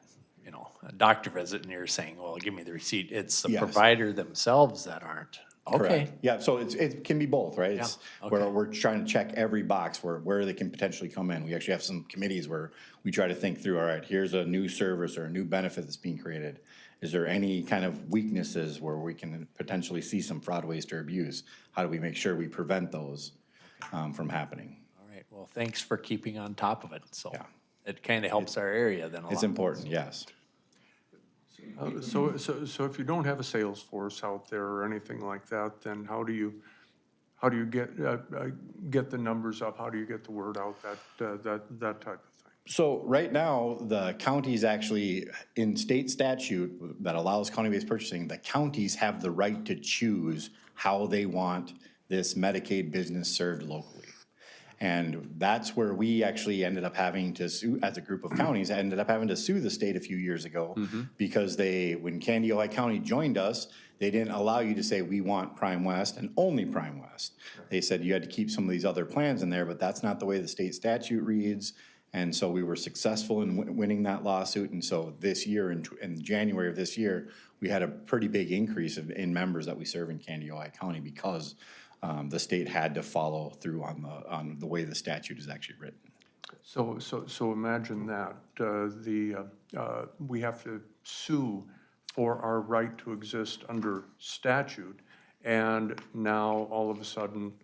a doctor visit, and you're saying, well, give me the receipt. It's the Yes. provider themselves that aren't. Okay. Correct. Yeah, so it can be both, right? It's okay. where we're trying to check every box where they can potentially come in. We actually have some committees where we try to think through, all right, here's a new service or a new benefit that's being created. Is there any kind of weaknesses where we can potentially see some fraud, waste, or abuse? How do we make sure we prevent those from happening? All right, well, thanks for keeping on top of it. So Yeah. it kind of helps our area then a lot. It's important, yes. So if you don't have a sales force out there or anything like that, then how do you get the numbers up? How do you get the word out, that type of thing? So right now, the counties actually, in state statute that allows county-based purchasing, the counties have the right to choose how they want this Medicaid business served locally. And that's where we actually ended up having to sue, as a group of counties, ended up having to sue the state a few years ago because when Candy County joined us, they didn't allow you to say, we want Prime West and only Prime West. They said you had to keep some of these other plans in there, but that's not the way the state statute reads. And so we were successful in winning that lawsuit. And so this year, in January of this year, we had a pretty big increase in members that we serve in Candy County because the state had to follow through on the way the statute is actually written. So imagine that, we have to sue for our right to exist under statute, and now all of a sudden,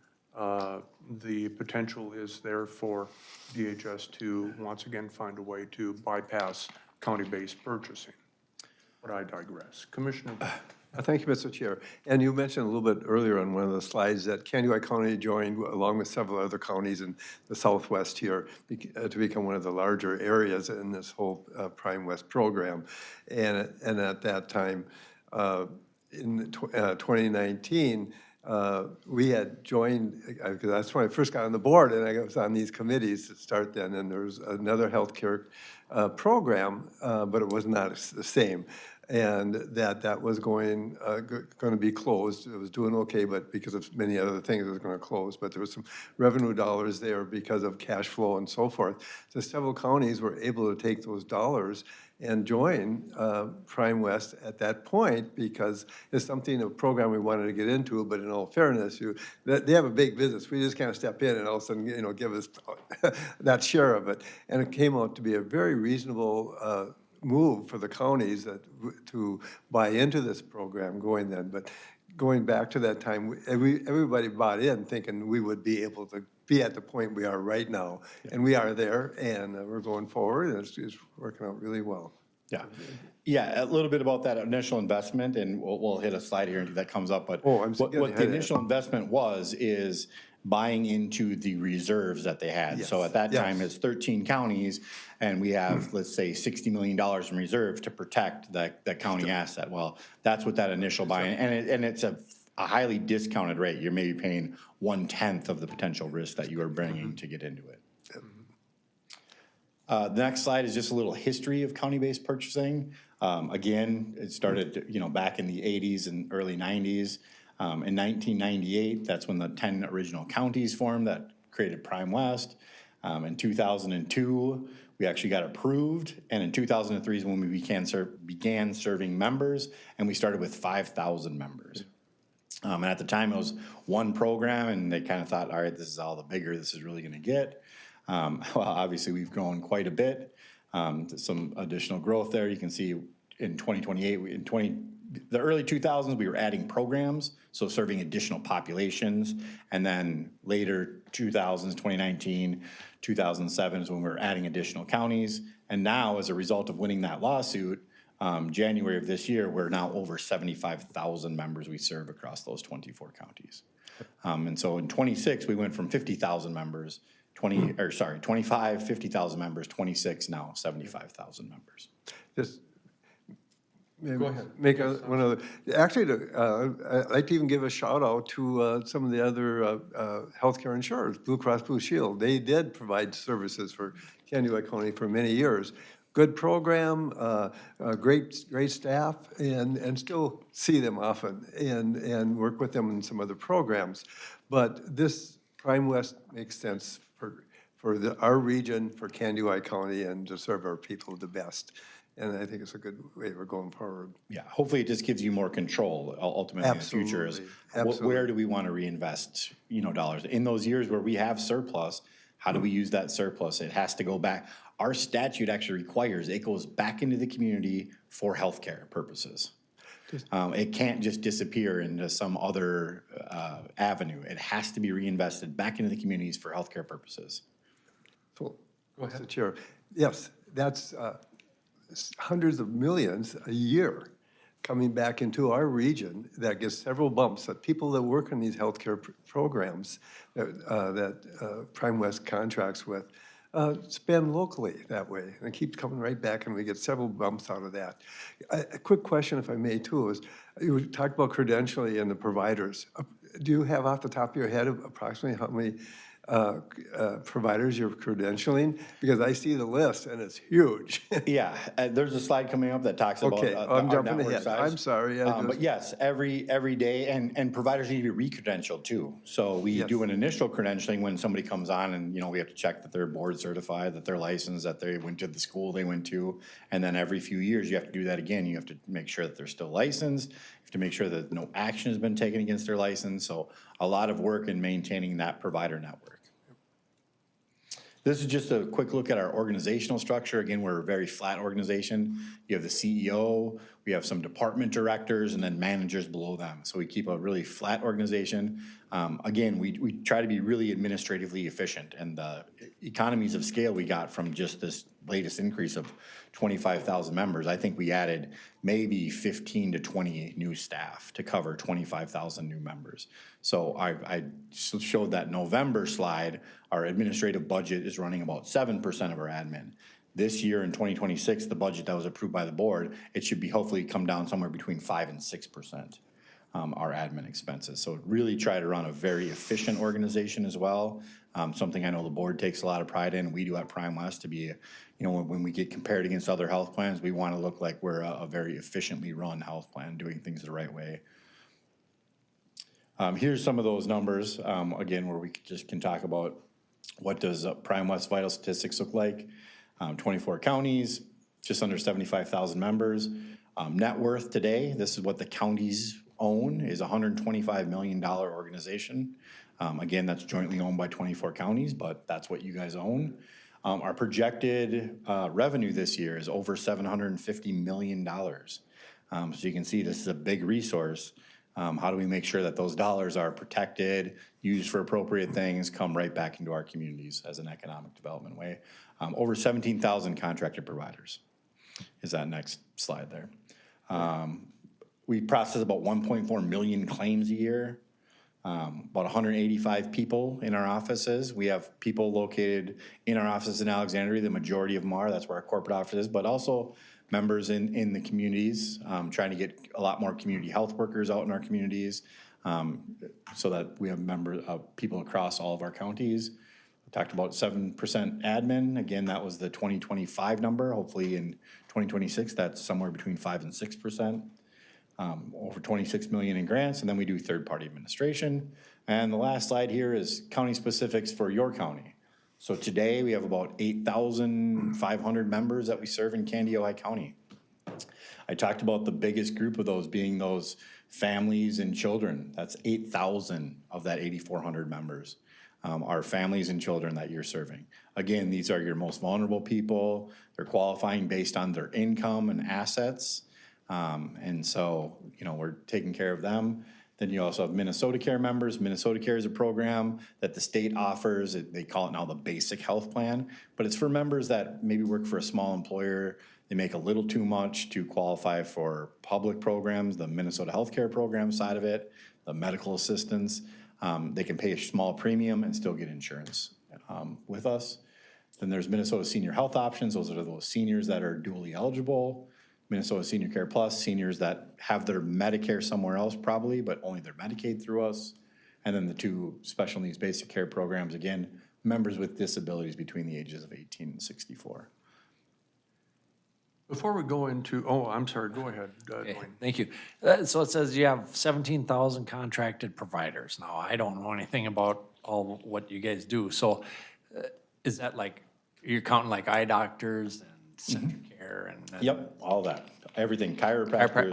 the potential is there for DHS to once again find a way to bypass county-based purchasing. But I digress. Commissioner? Thank you, Mr. Chair. And you mentioned a little bit earlier on one of the slides that Candy County joined, along with several other counties in the southwest here, to become one of the larger areas in this whole Prime West program. And at that time, in 2019, we had joined, because that's when I first got on the board, and I was on these committees to start then, and there was another healthcare program, but it was not the same. And that was going to be closed. It was doing okay, but because of many other things, it was going to close. But there was some revenue dollars there because of cash flow and so forth. So several counties were able to take those dollars and join Prime West at that point because it's a program we wanted to get into, but in all fairness, they have a big business. We just kind of step in and all of a sudden, give us that share of it. And it came out to be a very reasonable move for the counties to buy into this program but going back to that time, everybody bought in thinking we would be able to be at the point we are right now. And we are there, and we're going forward, and it's working out really well. Yeah. Yeah, a little bit about that initial investment, and we'll hit a slide here that comes up, but Oh, I'm what getting the ahead of it. initial investment is buying into the reserves that they had. So Yes, at that time, yes. it's 13 counties, and we have, let's say, $60 million in reserve to protect that county asset. Well, that's what that initial buy-in, and it's a highly discounted rate. You're maybe paying 1/10 of the potential risk that you are bringing to get into it. The next slide is just a little history of county-based purchasing. Again, it started, back in the 80s and early 90s. In 1998, that's when the 10 original counties formed that created Prime West. In 2002, we actually got approved, and in 2003 is when we began serving members, and we started with 5,000 members. And at the time, it was one program, and they kind of thought, all right, this is all the bigger this is really going to get. Well, obviously, we've grown quite a bit. Some additional growth there. You can see in 2028, the early 2000s, we were adding programs, so serving additional populations. And then later 2000s, 2019, 2007 is when we were adding additional counties. And now, as a result of winning that lawsuit, January of this year, we're now over 75,000 members we serve across those 24 counties. And so in 26, we went from 50,000 members, 25, 50,000 members, 26, now 75,000 members. Just make one other, actually, I'd like to even give a shout out to some of the other healthcare insurers, Blue Cross Blue Shield. They did provide services for Candido County for many years. Good program, great staff, and still see them often and work with them in some other programs. But this Prime West makes sense for our region, for Candido County, and to serve our people the best. And I think it's a good way we're going forward. Yeah, hopefully it just gives you more control ultimately in the future is Absolutely. where do we want to reinvest, dollars? In those years where we have surplus, how do we use that surplus? It has to go back. Our statute actually requires it goes back into the community for healthcare purposes. It can't just disappear into some other avenue. It has to be reinvested back into the communities for healthcare purposes. So, Mr. Chair, yes, that's hundreds of millions a year coming back into our region that gets several bumps, that people that work in these healthcare programs that Prime West contracts with spend locally that way. And it keeps coming right back, and we get several bumps out of that. A quick question, if I may, too, is you talked about credentialing and the providers. Do you have off the top of your head approximately how many providers you're credentialing? Because I see the list, and it's huge. Yeah, there's a slide coming up that talks about Okay, I'm our jumping network ahead. size. I'm sorry. But yes, every day, and providers need to be re-credentialed too. So we do an initial credentialing when somebody comes on, and we have to check that they're board certified, that they're licensed, that they went to the school they went to, and then every few years you have to do that again. You have to make sure that they're still licensed. You have to make sure that no action has been taken against their license. So a lot of work in maintaining that provider network. This is just a quick look at our organizational structure. Again, we're a very flat organization. You have the CEO, we have some department directors, and then managers below them. So we keep a really flat organization. Again, we try to be really administratively efficient, and the economies of scale we got from just this latest increase of 25,000 members, I think we added maybe 15 to 20 new staff to cover 25,000 new members. So I showed that November slide, our administrative budget is running about 7% of our admin. This year in 2026, the budget that was approved by the board, it should be hopefully come down somewhere between 5 and 6%, our admin expenses. So really try to run a very efficient organization as well. Something I know the board takes a lot of pride in, we do at Prime West to be, when we get compared against other health plans, we want to look like we're a very efficiently run health plan, doing things the right way. Here's some of those numbers, again, where we just can talk about what does Prime West vital statistics look like. 24 counties, just under 75,000 members. Net worth today, this is what the counties own, is a $125 million organization. Again, that's jointly owned by 24 counties, but that's what you guys own. Our projected revenue this year is over $750 million. So you can see this is a big resource. How do we make sure that those dollars are protected, used for appropriate things, come right back into our communities as an economic development way? Over 17,000 contracted providers is that next slide there. We process about 1.4 million claims a year. About 185 people in our offices. We have people located in our office in Alexandria. The majority of them are. That's where our corporate office is, but also members in the communities, trying to get a lot more community health workers out in our communities, so that we have members of people across all of our counties. We talked about 7% admin. Again, that was the 2025 number. Hopefully in 2026, that's somewhere between 5 and 6%. Over 26 million in grants, and then we do third-party administration. And the last slide here is county specifics for your county. So today, we have about 8,500 members that we serve in Candiotah County. I talked about the biggest group of those being those families and children. That's 8,000 of that 8,400 members are families and children that you're serving. Again, these are your most vulnerable people. They're qualifying based on their income and assets. And so, we're taking care of them. Then you also have Minnesota Care members. Minnesota Care is a program that the state offers. They call it now the Basic Health Plan, but it's for members that maybe work for a small employer. They make a little too much to qualify for public programs, the Minnesota Healthcare Program side of it, the medical assistance. They can pay a small premium and still get insurance with us. Then there's Minnesota Senior Health Options. Those are those seniors that are dually eligible. Minnesota Senior Care Plus, seniors that have their Medicare somewhere else probably, but only their Medicaid through us. And then the two special needs basic care programs, again, members with disabilities between the ages of 18 and 64. Before we go into, I'm sorry, go ahead, Okay, Dwayne. thank you. So it says you have 17,000 contracted providers. Now, I don't know anything about all what you guys do. So is that like, you're counting like eye doctors and Centric Care and? Yep, all that, everything, chiropractors.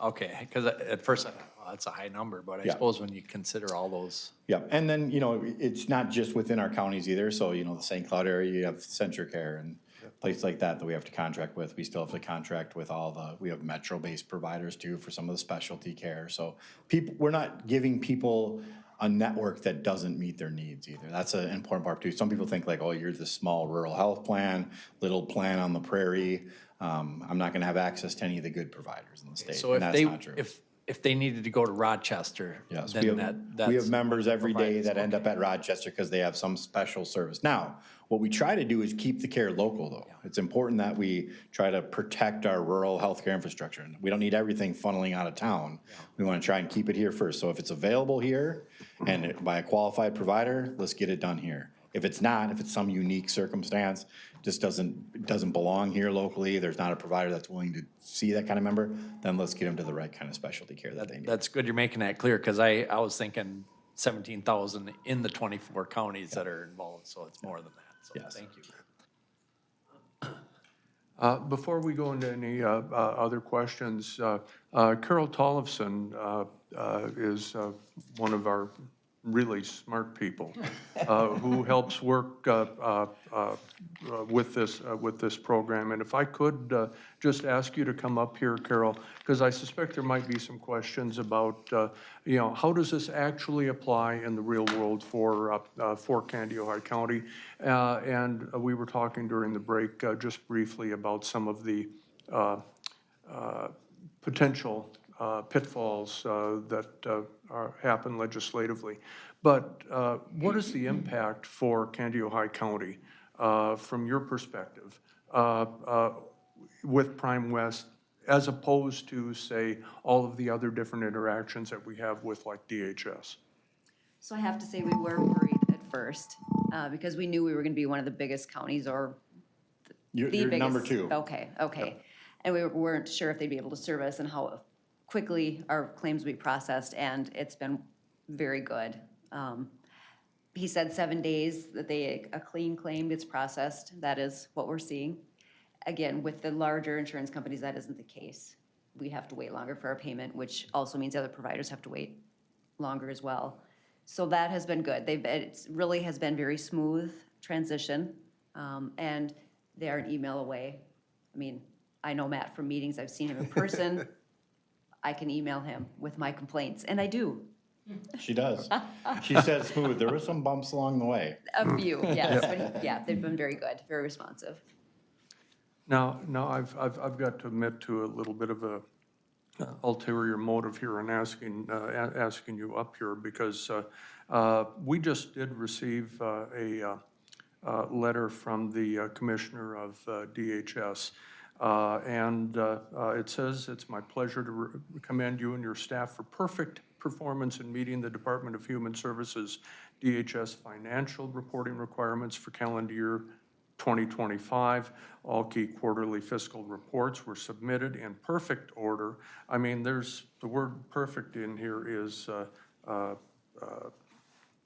Okay, because at first I thought, well, that's a high number, but I Yeah. suppose when you consider all those. Yeah, and then, it's not just within our counties either. So, the St. Cloud area, you have Centric Care and places like that we have to contract with. We still have to contract with we have metro-based providers too for some of the specialty care. So we're not giving people a network that doesn't meet their needs either. That's an important part too. Some people think like, oh, you're this small rural health plan, little plan on the prairie. I'm not gonna have access to any of the good providers in the state, So and that's not true. if they needed to go to Rochester, Yes, then we that's. have members every day providers, that end up at Rochester because they have some special service. Now, what we try to do is keep the care local though. It's important that we try to protect our rural healthcare infrastructure. And we don't need everything funneling out of town. We want to try and keep it here first. So if it's available here and by a qualified provider, let's get it done here. If it's not, if it's some unique circumstance, just doesn't belong here locally, there's not a provider that's willing to see that kind of member, then let's get them to the right kind of specialty care that they need. That's good you're making that clear, because I was thinking 17,000 in the 24 counties that are involved, so it's more than that. So Yes. thank you. Before we go into any other questions, Carol Tollefson is one of our really smart people who helps work with this program. And if I could just ask you to come up here, Carol, because I suspect there might be some questions about, how does this actually apply in the real world for Candiotah County? And we were talking during the break just briefly about some of the potential pitfalls that happen legislatively. But what is the impact for Candiotah County from your perspective with Prime West, as opposed to, say, all of the other different interactions that we have with like DHS? So I have to say, we were worried at first, because we knew we were gonna be one of the biggest counties, or You're the biggest. number two. Okay. And we weren't sure if they'd be able to serve us and how quickly our claims would be processed, and it's been very good. He said 7 days that a clean claim gets processed. That is what we're seeing. Again, with the larger insurance companies, that isn't the case. We have to wait longer for our payment, which also means other providers have to wait longer as well. So that has been good. It really has been very smooth transition, and they're an email away. I mean, I know Matt from meetings. I've seen him in person. I can email him with my complaints, and I do, She does. She said smooth. There were some bumps along the way. a few, yes, but yeah, they've been very good, very responsive. Now, I've got to admit to a little bit of a ulterior motive here in asking you up here, because we just did receive a letter from the Commissioner of DHS. And it says, "It's my pleasure to commend you and your staff for perfect performance in meeting the Department of Human Services DHS financial reporting requirements for calendar year 2025. All key quarterly fiscal reports were submitted in perfect order." I mean, there's, the word perfect in here is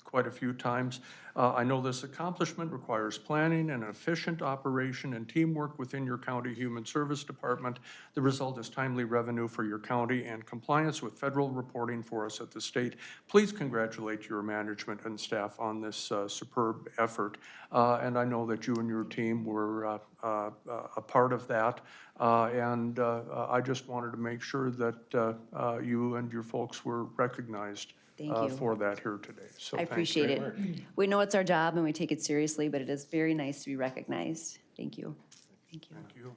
quite a few times. I know this accomplishment requires planning and efficient operation and teamwork within your county human service department. The result is timely revenue for your county and compliance with federal reporting for us at the state. Please congratulate your management and staff on this superb effort. And I know that you and your team were a part of that. And I just wanted to make sure that you and your folks were recognized Thank you. for that here today. So I thanks. appreciate it. We know it's our job and we take it seriously, but it is very nice to be recognized. Thank you. Thank you. Thank you.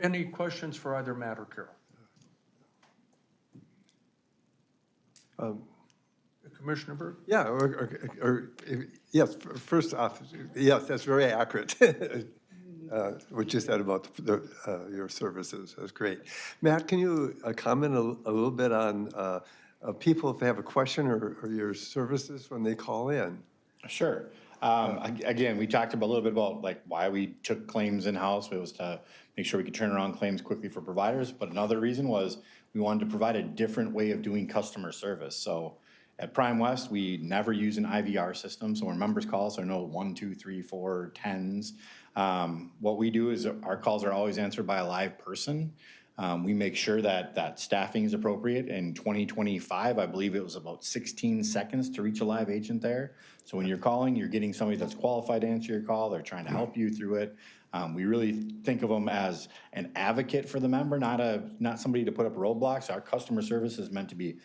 Any questions for either Matt or Carol? Commissioner Berg? Yeah, yes, first off, yes, that's very accurate. What you said about your services, that's great. Matt, can you comment a little bit on people if they have a question or your services when they call in? Sure. Again, we talked about a little bit about like why we took claims in-house. It was to make sure we could turn around claims quickly for providers. But another reason was we wanted to provide a different way of doing customer service. So at Prime West, we never use an IVR system. So when members call us, there are no 1, 2, 3, 4, 10s. What we do is our calls are always answered by a live person. We make sure that staffing is appropriate. In 2025, I believe it was about 16 seconds to reach a live agent there. So when you're calling, you're getting somebody that's qualified to answer your call. They're trying to help you through it. We really think of them as an advocate for the member, not somebody to put up roadblocks. Our customer service is meant to be,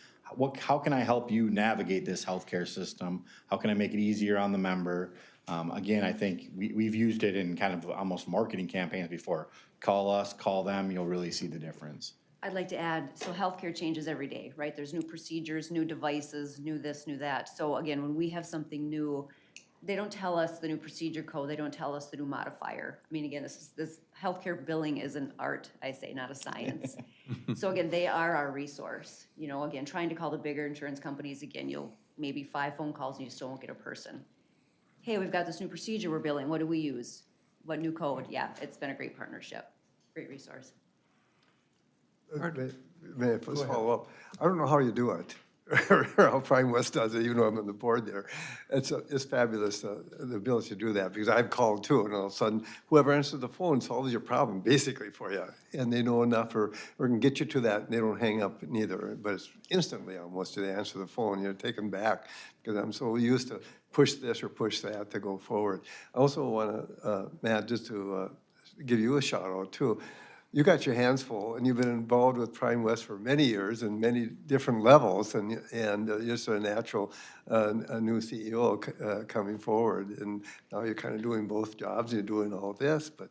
how can I help you navigate this healthcare system? How can I make it easier on the member? Again, I think we've used it in kind of almost marketing campaigns before. Call us, call them, you'll really see the difference. I'd like to add, so healthcare changes every day, right? There's new procedures, new devices, new this, new that. So again, when we have something new, they don't tell us the new procedure code, they don't tell us the new modifier. I mean, again, this healthcare billing is an art, I say, not a science. So again, they are our resource. You know, again, trying to call the bigger insurance companies, again, you'll maybe 5 phone calls and you still won't get a person. Hey, we've got this new procedure we're billing, what do we use? What new code? Yeah, it's been a great partnership, great resource. May I first follow up? I don't know how you do it, or how Prime West does it, you know I'm on the board there. It's fabulous, the ability to do that, because I've called too, and all of a sudden, whoever answers the phone solves your problem basically for you. And they know enough, or can get you to that, and they don't hang up neither. But it's instantly almost, they answer the phone, you're taken back, because I'm so used to push this or push that to go forward. I also want to, Matt, just to give you a shout out too. You got your hands full, and you've been involved with Prime West for many years and many different levels, and just a natural a new CEO coming forward. And now you're kind of doing both jobs. You're doing all this, but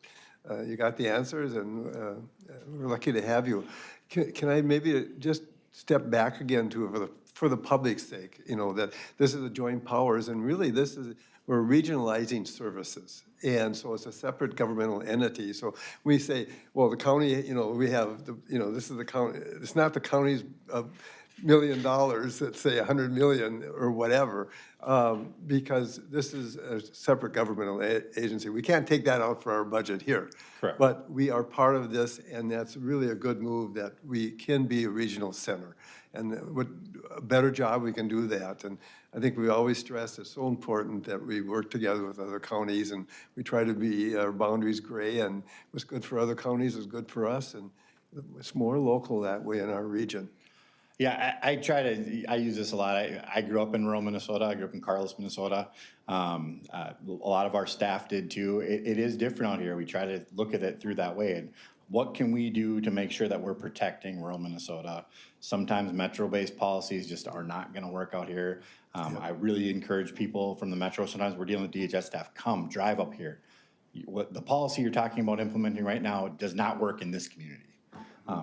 you got the answers, and we're lucky to have you. Can I maybe just step back again to for the public's sake? You know that this is a joint powers, and really this is. We're regionalizing services, and so it's a separate governmental entity. So we say, well, the county, you know, we have, this is the county, it's not the county's $1 million, let's say 100 million or whatever, because this is a separate governmental agency. We can't take that out for our budget here. Correct. But we are part of this, and that's really a good move that we can be a regional center. And with a better job, we can do that. And I think we always stress it's so important that we work together with other counties, and we try to be our boundaries gray, and what's good for other counties is good for us, and it's more local that way in our region. Yeah, I use this a lot. I grew up in rural Minnesota. I grew up in Carlos, Minnesota. A lot of our staff did too. It is different out here. We try to look at it through that way. And what can we do to make sure that we're protecting rural Minnesota? Sometimes metro-based policies just are not gonna work out here. I really encourage people from the metro, sometimes we're dealing with DHS staff, come, drive up here. What the policy you're talking about implementing right now does not work in this community.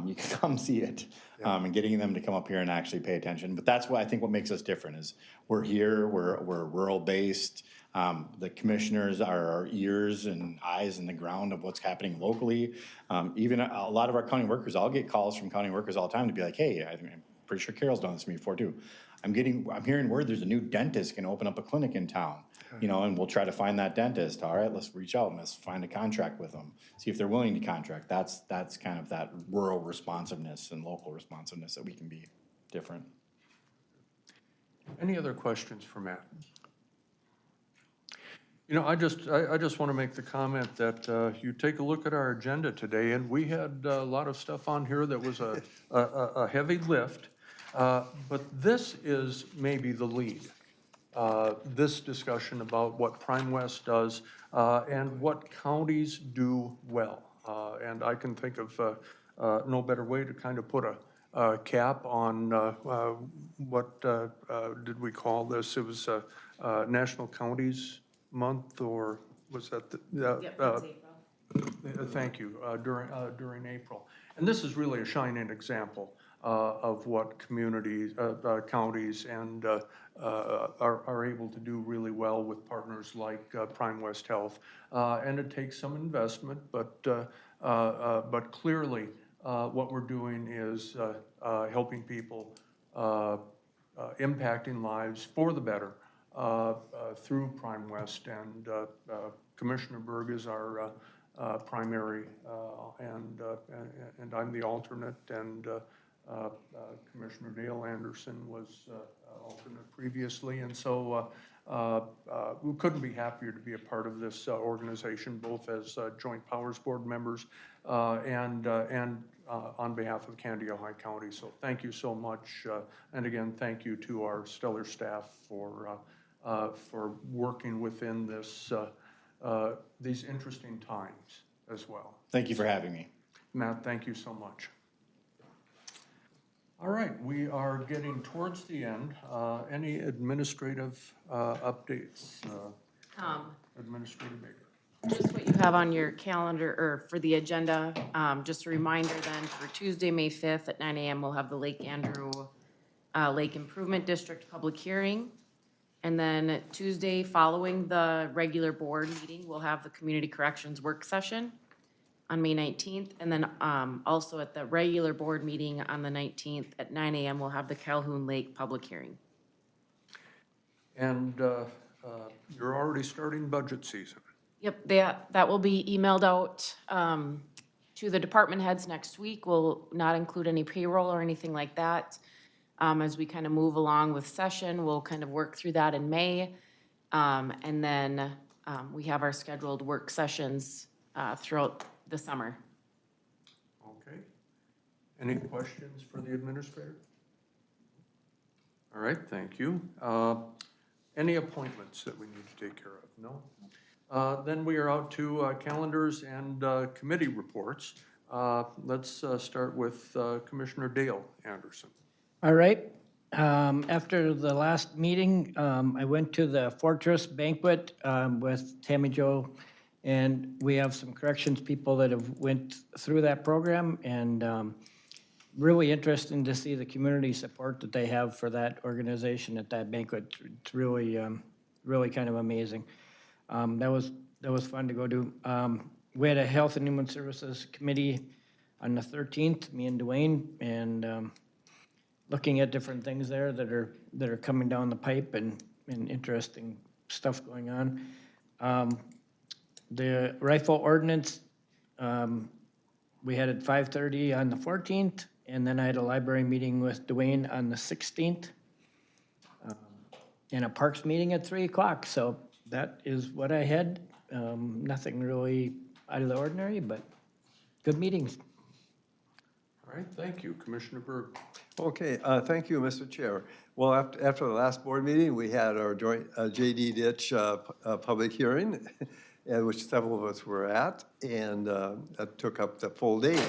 You can come see it, and getting them to come up here and actually pay attention. But that's what I think what makes us different is we're here, we're rural-based. The commissioners are our ears and eyes in the ground of what's happening locally. Even a lot of our county workers, I'll get calls from county workers all the time to be like, hey, I'm pretty sure Carol's done this to me before too. I'm hearing word there's a new dentist gonna open up a clinic in town, you know, and we'll try to find that dentist. All right, let's reach out and let's find a contract with them. See if they're willing to contract. That's kind of that rural responsiveness and local responsiveness that we can be different. Any other questions for Matt? You know, I just want to make the comment that you take a look at our agenda today, and we had a lot of stuff on here that was a heavy lift, but this is maybe the lead. This discussion about what Prime West does and what counties do well. And I can think of no better way to kind of put a cap on what did we call this? It was National Counties Month, or was that the? Yep, that's April. Thank you, during April. And this is really a shining example of what communities, counties and are able to do really well with partners like Prime West Health. And it takes some investment, but clearly what we're doing is helping people, impacting lives for the better through Prime West. And Commissioner Berg is our primary, and I'm the alternate, and Commissioner Dale Anderson was alternate previously. And so we couldn't be happier to be a part of this organization, both as Joint Powers Board members and on behalf of Candiota County. So thank you so much. And again, thank you to our stellar staff for working within this, these interesting times as well. Thank you for having me. Matt, thank you so much. All right, we are getting towards the end. Any administrative updates? Administrator Baker. Just what you have on your calendar, or for the agenda, just a reminder then, for Tuesday, May 5th at 9 a.m., we'll have the Lake Andrew Lake Improvement District public hearing. And then Tuesday, following the regular board meeting, we'll have the Community Corrections Work Session on May 19th. And then also at the regular board meeting on the 19th at 9 a.m., we'll have the Calhoun Lake public hearing. And you're already starting budget season. Yep, that will be emailed out to the department heads next week. We'll not include any payroll or anything like that. As we kind of move along with session, we'll kind of work through that in May. And then we have our scheduled work sessions throughout the summer. Okay. Any questions for the administrator? All right, thank you. Any appointments that we need to take care of? No? Then we are out to calendars and committee reports. Let's start with Commissioner Dale Anderson. All right. After the last meeting, I went to the Fortress banquet with Tammy Jo, and we have some corrections people that have went through that program, and really interesting to see the community support that they have for that organization at that banquet. It's really, really kind of amazing. That was fun to go to. We had a Health and Human Services Committee on the 13th, me and Dwayne, and looking at different things there that are coming down the pipe, and interesting stuff going on. The rifle ordinance, we had at 5:30 on the 14th, and then I had a library meeting with Dwayne on the 16th, and a parks meeting at 3 o'clock. So that is what I had. Nothing really out of the ordinary, but good meetings. All right, thank you. Commissioner Berg. Okay, thank you, Mr. Chair. Well, after the last board meeting, we had our joint JD Ditch public hearing. which several of us were at, and that took up the full day.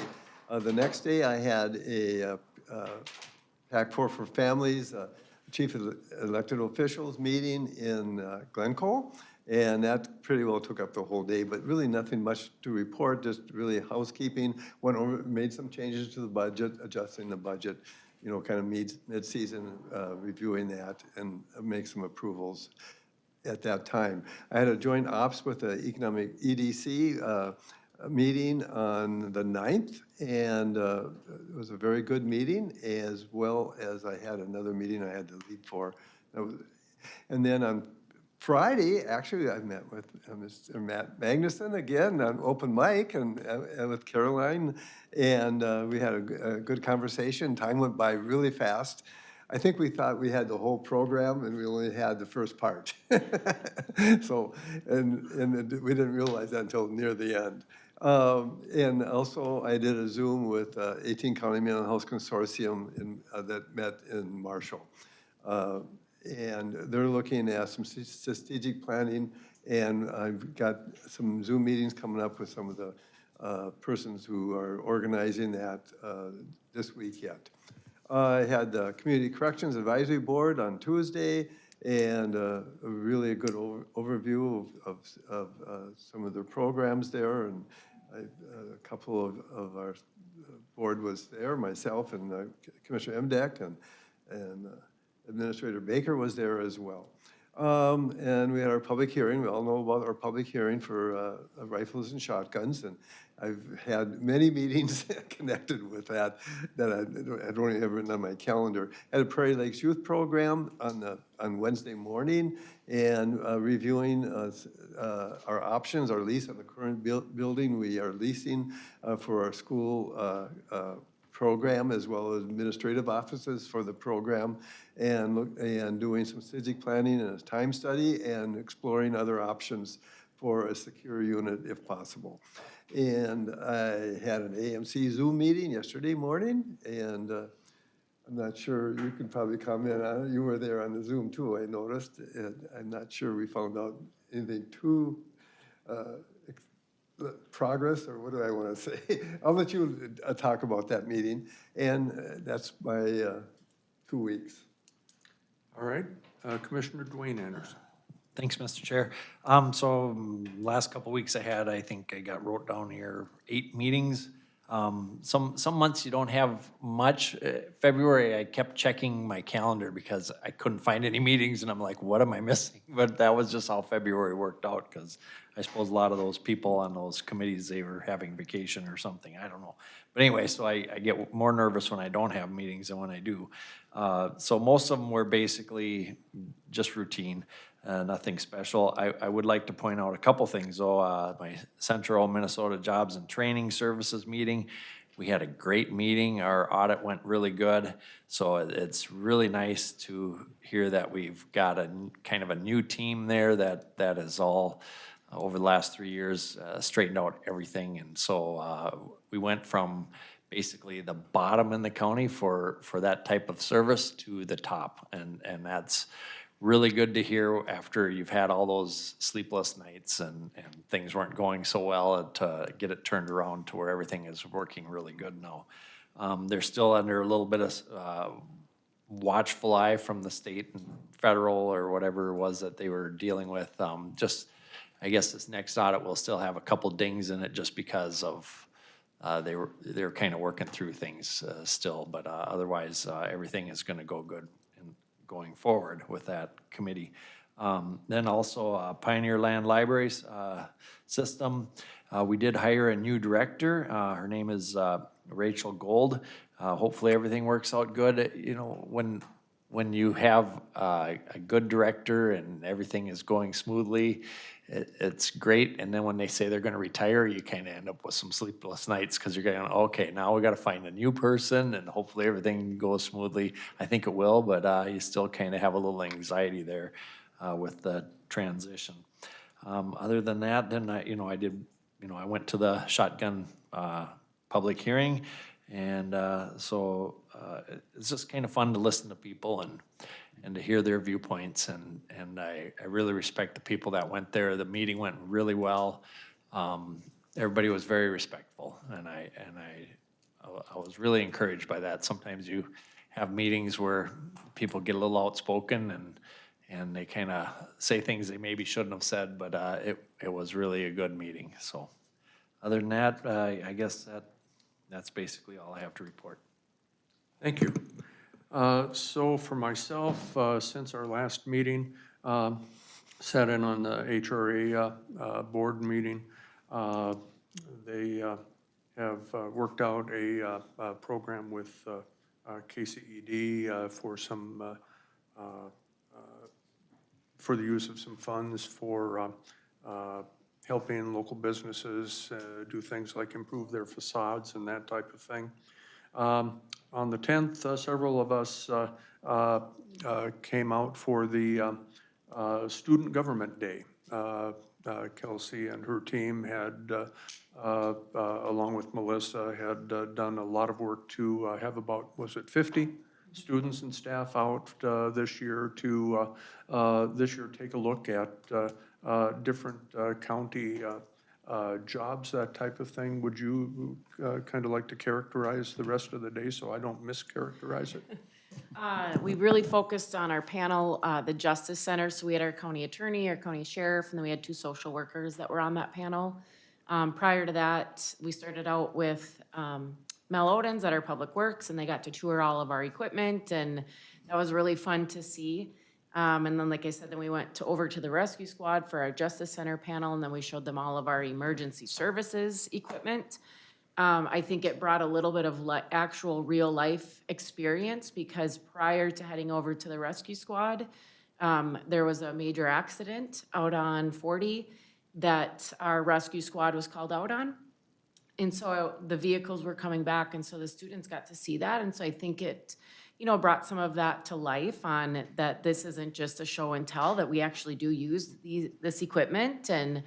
The next day, I had a PAC 4 for Families, Chief of Elected Officials meeting in Glencoe, and that pretty well took up the whole day, but really nothing much to report, just really housekeeping. Went over, made some changes to the budget, adjusting the budget, kind of mid-season, reviewing that, and make some approvals at that time. I had a joint ops with the Economic EDC meeting on the 9th, and it was a very good meeting, as well as I had another meeting I had to leave for. And then on Friday, actually, I met with Mr. Matt Magnuson again on open mic and with Caroline, and we had a good conversation. Time went by really fast. I think we thought we had the whole program, and we only had the first part. So, and we didn't realize that until near the end. And also, I did a Zoom with 18 County Mental Health Consortium that met in Marshall. And they're looking at some strategic planning, and I've got some Zoom meetings coming up with some of the persons who are organizing that this week yet. I had the Community Corrections Advisory Board on Tuesday, and a really good overview of some of the programs there, and a couple of our board was there, myself and Commissioner Emdek, and Administrator Baker was there as well. And we had our public hearing. We all know about our public hearing for rifles and shotguns, and I've had many meetings connected with that I don't even have written on my calendar. At a Prairie Lakes Youth Program on Wednesday morning, and reviewing our options, our lease on the current building we are leasing for our school program, as well as administrative offices for the program, and doing some strategic planning and a time study, and exploring other options for a secure unit if possible. And I had an AMC Zoom meeting yesterday morning, and I'm not sure, you can probably comment on it. You were there on the Zoom too, I noticed. And I'm not sure we found out anything too progress, or what do I want to say? I'll let you talk about that meeting, and that's my 2 weeks. All right, Commissioner Dwayne Anderson. Thanks, Mr. Chair. So last couple weeks I think I got wrote down here 8 meetings. Some months you don't have much. February, I kept checking my calendar because I couldn't find any meetings, and I'm like, what am I missing? But that was just how February worked out, because I suppose a lot of those people on those committees, they were having vacation or something, I don't know. But anyway, so I get more nervous when I don't have meetings than when I do. So most of them were basically just routine. Nothing special. I would like to point out a couple things though. My Central Minnesota Jobs and Training Services meeting, we had a great meeting. Our audit went really good. So it's really nice to hear that we've got a kind of a new team there that is all over the last 3 years straightened out everything. And so we went from basically the bottom in the county for that type of service to the top. And that's really good to hear after you've had all those sleepless nights and things weren't going so well, to get it turned around to where everything is working really good now. They're still under a little bit of watchful eye from the state and federal or whatever it was that they were dealing with. I guess this next audit will still have a couple dings in it just because of they're kind of working through things still, but otherwise everything is going to go good going forward with that committee. Then also Pioneer Land Libraries system. We did hire a new director. Her name is Rachel Gold. Hopefully everything works out good. You know, when you have a good director and everything is going smoothly, it's great. And then when they say they're going to retire, you kind of end up with some sleepless nights because you're going, okay, now we got to find a new person, and hopefully everything goes smoothly. I think it will, but you still kind of have a little anxiety there with the transition. Other than that, then I went to the shotgun public hearing, and so it's just kind of fun to listen to people and to hear their viewpoints. And I really respect the people that went there. The meeting went really well. Everybody was very respectful, and I was really encouraged by that. Sometimes you have meetings where people get a little outspoken and they kind of say things they maybe shouldn't have said, but it was really a good meeting. So other than that, I guess that's basically all I have to report. Thank you. So for myself, since our last meeting, sat in on the HRA board meeting. They have worked out a program with KCED for some for the use of some funds for helping local businesses do things like improve their facades and that type of thing. On the 10th, several of us came out for the Student Government Day. Kelsey and her team had, along with Melissa, had done a lot of work to have about, was it 50 students and staff out this year to take a look at different county jobs, that type of thing. Would you kind of like to characterize the rest of the day so I don't mischaracterize it? We really focused on our panel, the Justice Center. So we had our county attorney, our county sheriff, and then we had 2 social workers that were on that panel. Prior to that, we started out with Mel Odens at our Public Works, and they got to tour all of our equipment, and that was really fun to see. And then, like I said, then we went over to the Rescue Squad for our Justice Center panel, and then we showed them all of our emergency services equipment. I think it brought a little bit of actual real life experience, because prior to heading over to the Rescue Squad, there was a major accident out on 40 that our Rescue Squad was called out on. And so the vehicles were coming back, and so the students got to see that. And so I think it, brought some of that to life, on that this isn't just a show and tell, that we actually do use this equipment, and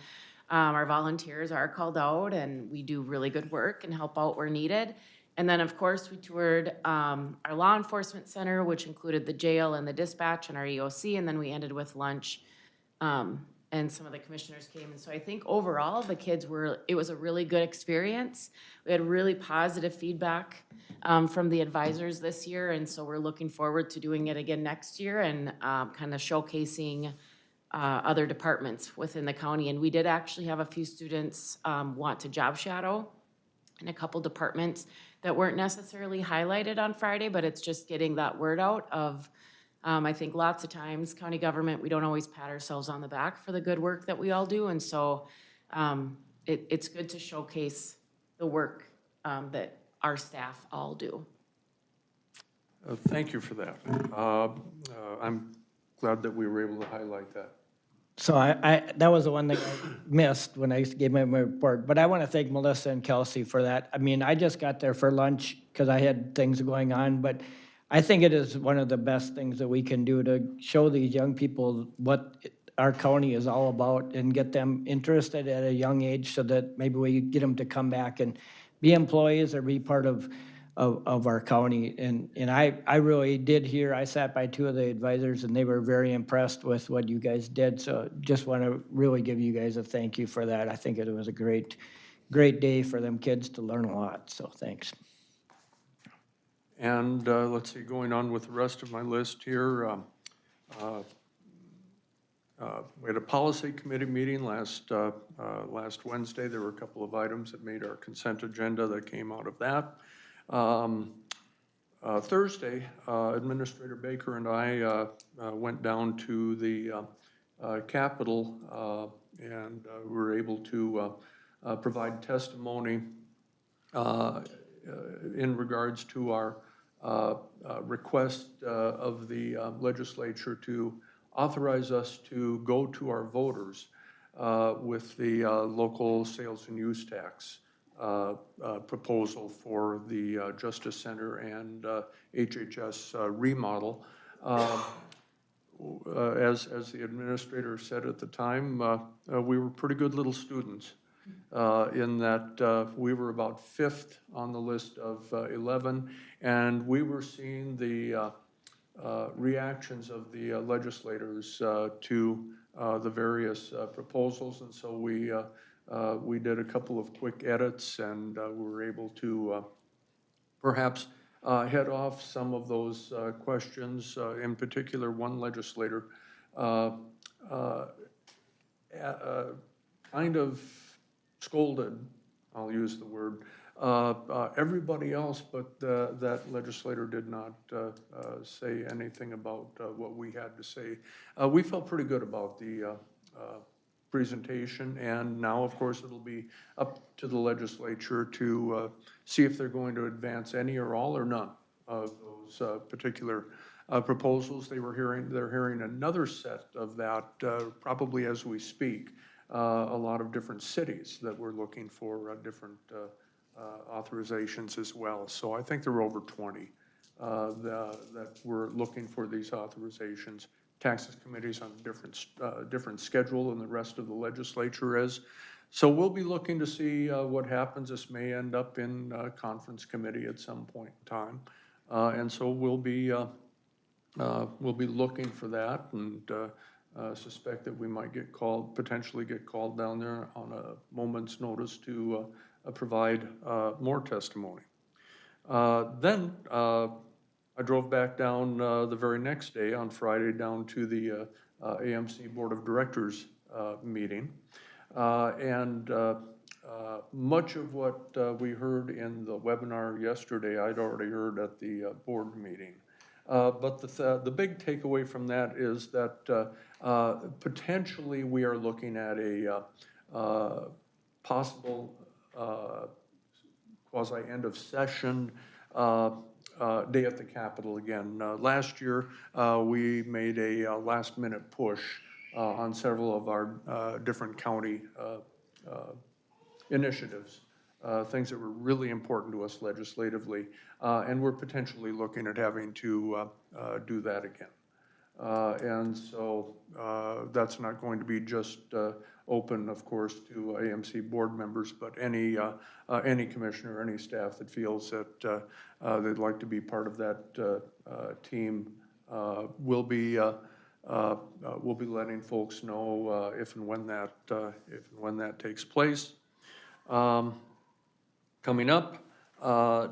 our volunteers are called out, and we do really good work and help out where needed. And then, of course, we toured our law enforcement center, which included the jail and the dispatch and our EOC, and then we ended with lunch. And some of the commissioners came. And so I think overall, the kids it was a really good experience. We had really positive feedback from the advisors this year. And so we're looking forward to doing it again next year, and kind of showcasing other departments within the county. And we did actually have a few students want to job shadow in a couple departments that weren't necessarily highlighted on Friday, but it's just getting that word out of, I think lots of times, county government, we don't always pat ourselves on the back for the good work that we all do. And so it's good to showcase the work that our staff all do. Thank you for that. I'm glad that we were able to highlight that. So that was the one thing I missed when I gave my report. But I want to thank Melissa and Kelsey for that. I mean, I just got there for lunch because I had things going on, but I think it is one of the best things that we can do to show these young people what our county is all about, and get them interested at a young age, so that maybe we get them to come back and be employees or be part of our county. And I really did hear, I sat by 2 of the advisors, and they were very impressed with what you guys did. So just want to really give you guys a thank you for that. I think it was a great day for them kids to learn a lot. So thanks. And let's see, going on with the rest of my list here, we had a policy committee meeting last Wednesday. There were a couple of items that made our consent agenda that came out of that. Thursday, Administrator Baker and I went down to the Capitol, and we were able to provide testimony in regards to our request of the legislature to authorize us to go to our voters with the local sales and use tax proposal for the Justice Center and HHS remodel. As the administrator said at the time, we were pretty good little students. In that we were about 5th on the list of 11, and we were seeing the reactions of the legislators to the various proposals, and so we did a couple of quick edits, and we were able to perhaps head off some of those questions. In particular, one legislator kind of scolded, I'll use the word, everybody else, but that legislator did not say anything about what we had to say. We felt pretty good about the presentation, and now, of course, it'll be up to the legislature to see if they're going to advance any or all or none of those particular proposals. They're hearing another set of that probably as we speak. A lot of different cities that we're looking for different authorizations as well. So I think there were over 20 that were looking for these authorizations. Taxes committee's on a different schedule than the rest of the legislature is. So we'll be looking to see what happens. This may end up in conference committee at some point in time. And so we'll be looking for that, and suspect that we might potentially get called down there on a moment's notice to provide more testimony. Then I drove back down the very next day, on Friday, down to the AMC Board of Directors meeting. And much of what we heard in the webinar yesterday, I'd already heard at the board meeting. But the big takeaway from that is that potentially we are looking at a possible quasi-end of session day at the Capitol again. Last year, we made a last-minute push on several of our different county initiatives, things that were really important to us legislatively, and we're potentially looking at having to do that again. And so that's not going to be just open, of course, to AMC board members, but any commissioner, any staff that feels that they'd like to be part of that team will be letting folks know if and when that takes place. Coming up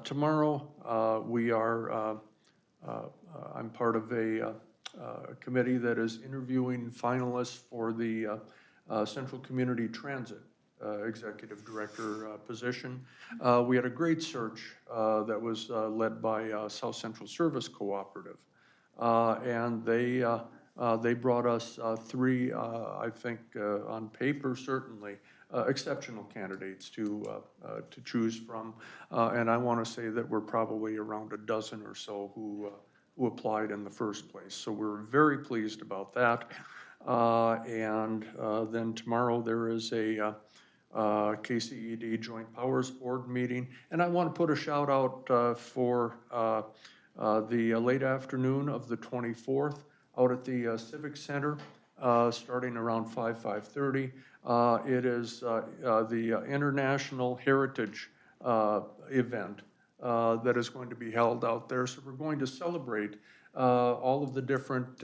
tomorrow, I'm part of a committee that is interviewing finalists for the Central Community Transit Executive Director position. We had a great search that was led by South Central Service Cooperative, and they brought us three, I think, on paper certainly, exceptional candidates to choose from, and I want to say that we're probably around a dozen or so who applied in the first place. So we're very pleased about that. And then tomorrow there is a KCED Joint Powers Board meeting, and I want to put a shout out for the late afternoon of the 24th out at the Civic Center, starting around 5:30. It is the International Heritage event that is going to be held out there. So we're going to celebrate all of the different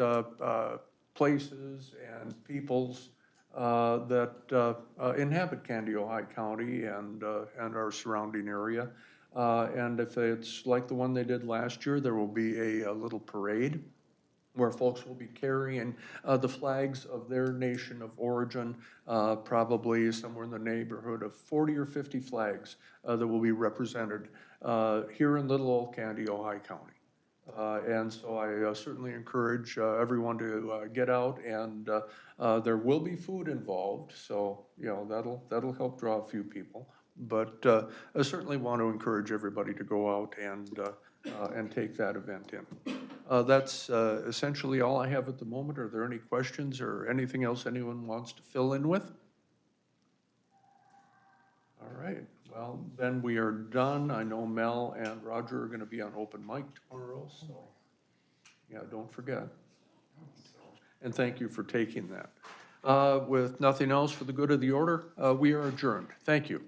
places and peoples that inhabit Candiota County and our surrounding area. And if it's like the one they did last year, there will be a little parade where folks will be carrying the flags of their nation of origin, probably somewhere in the neighborhood of 40 or 50 flags that will be represented here in little old Candiota County. And so I certainly encourage everyone to get out, and there will be food involved, so that'll help draw a few people. But I certainly want to encourage everybody to go out and take that event in. That's essentially all I have at the moment. Are there any questions or anything else anyone wants to fill in with? All right, well, then we are done. I know Mel and Roger are going to be on open mic tomorrow, so yeah, don't forget. And thank you for taking that. With nothing else for the good of the order, we are adjourned. Thank you.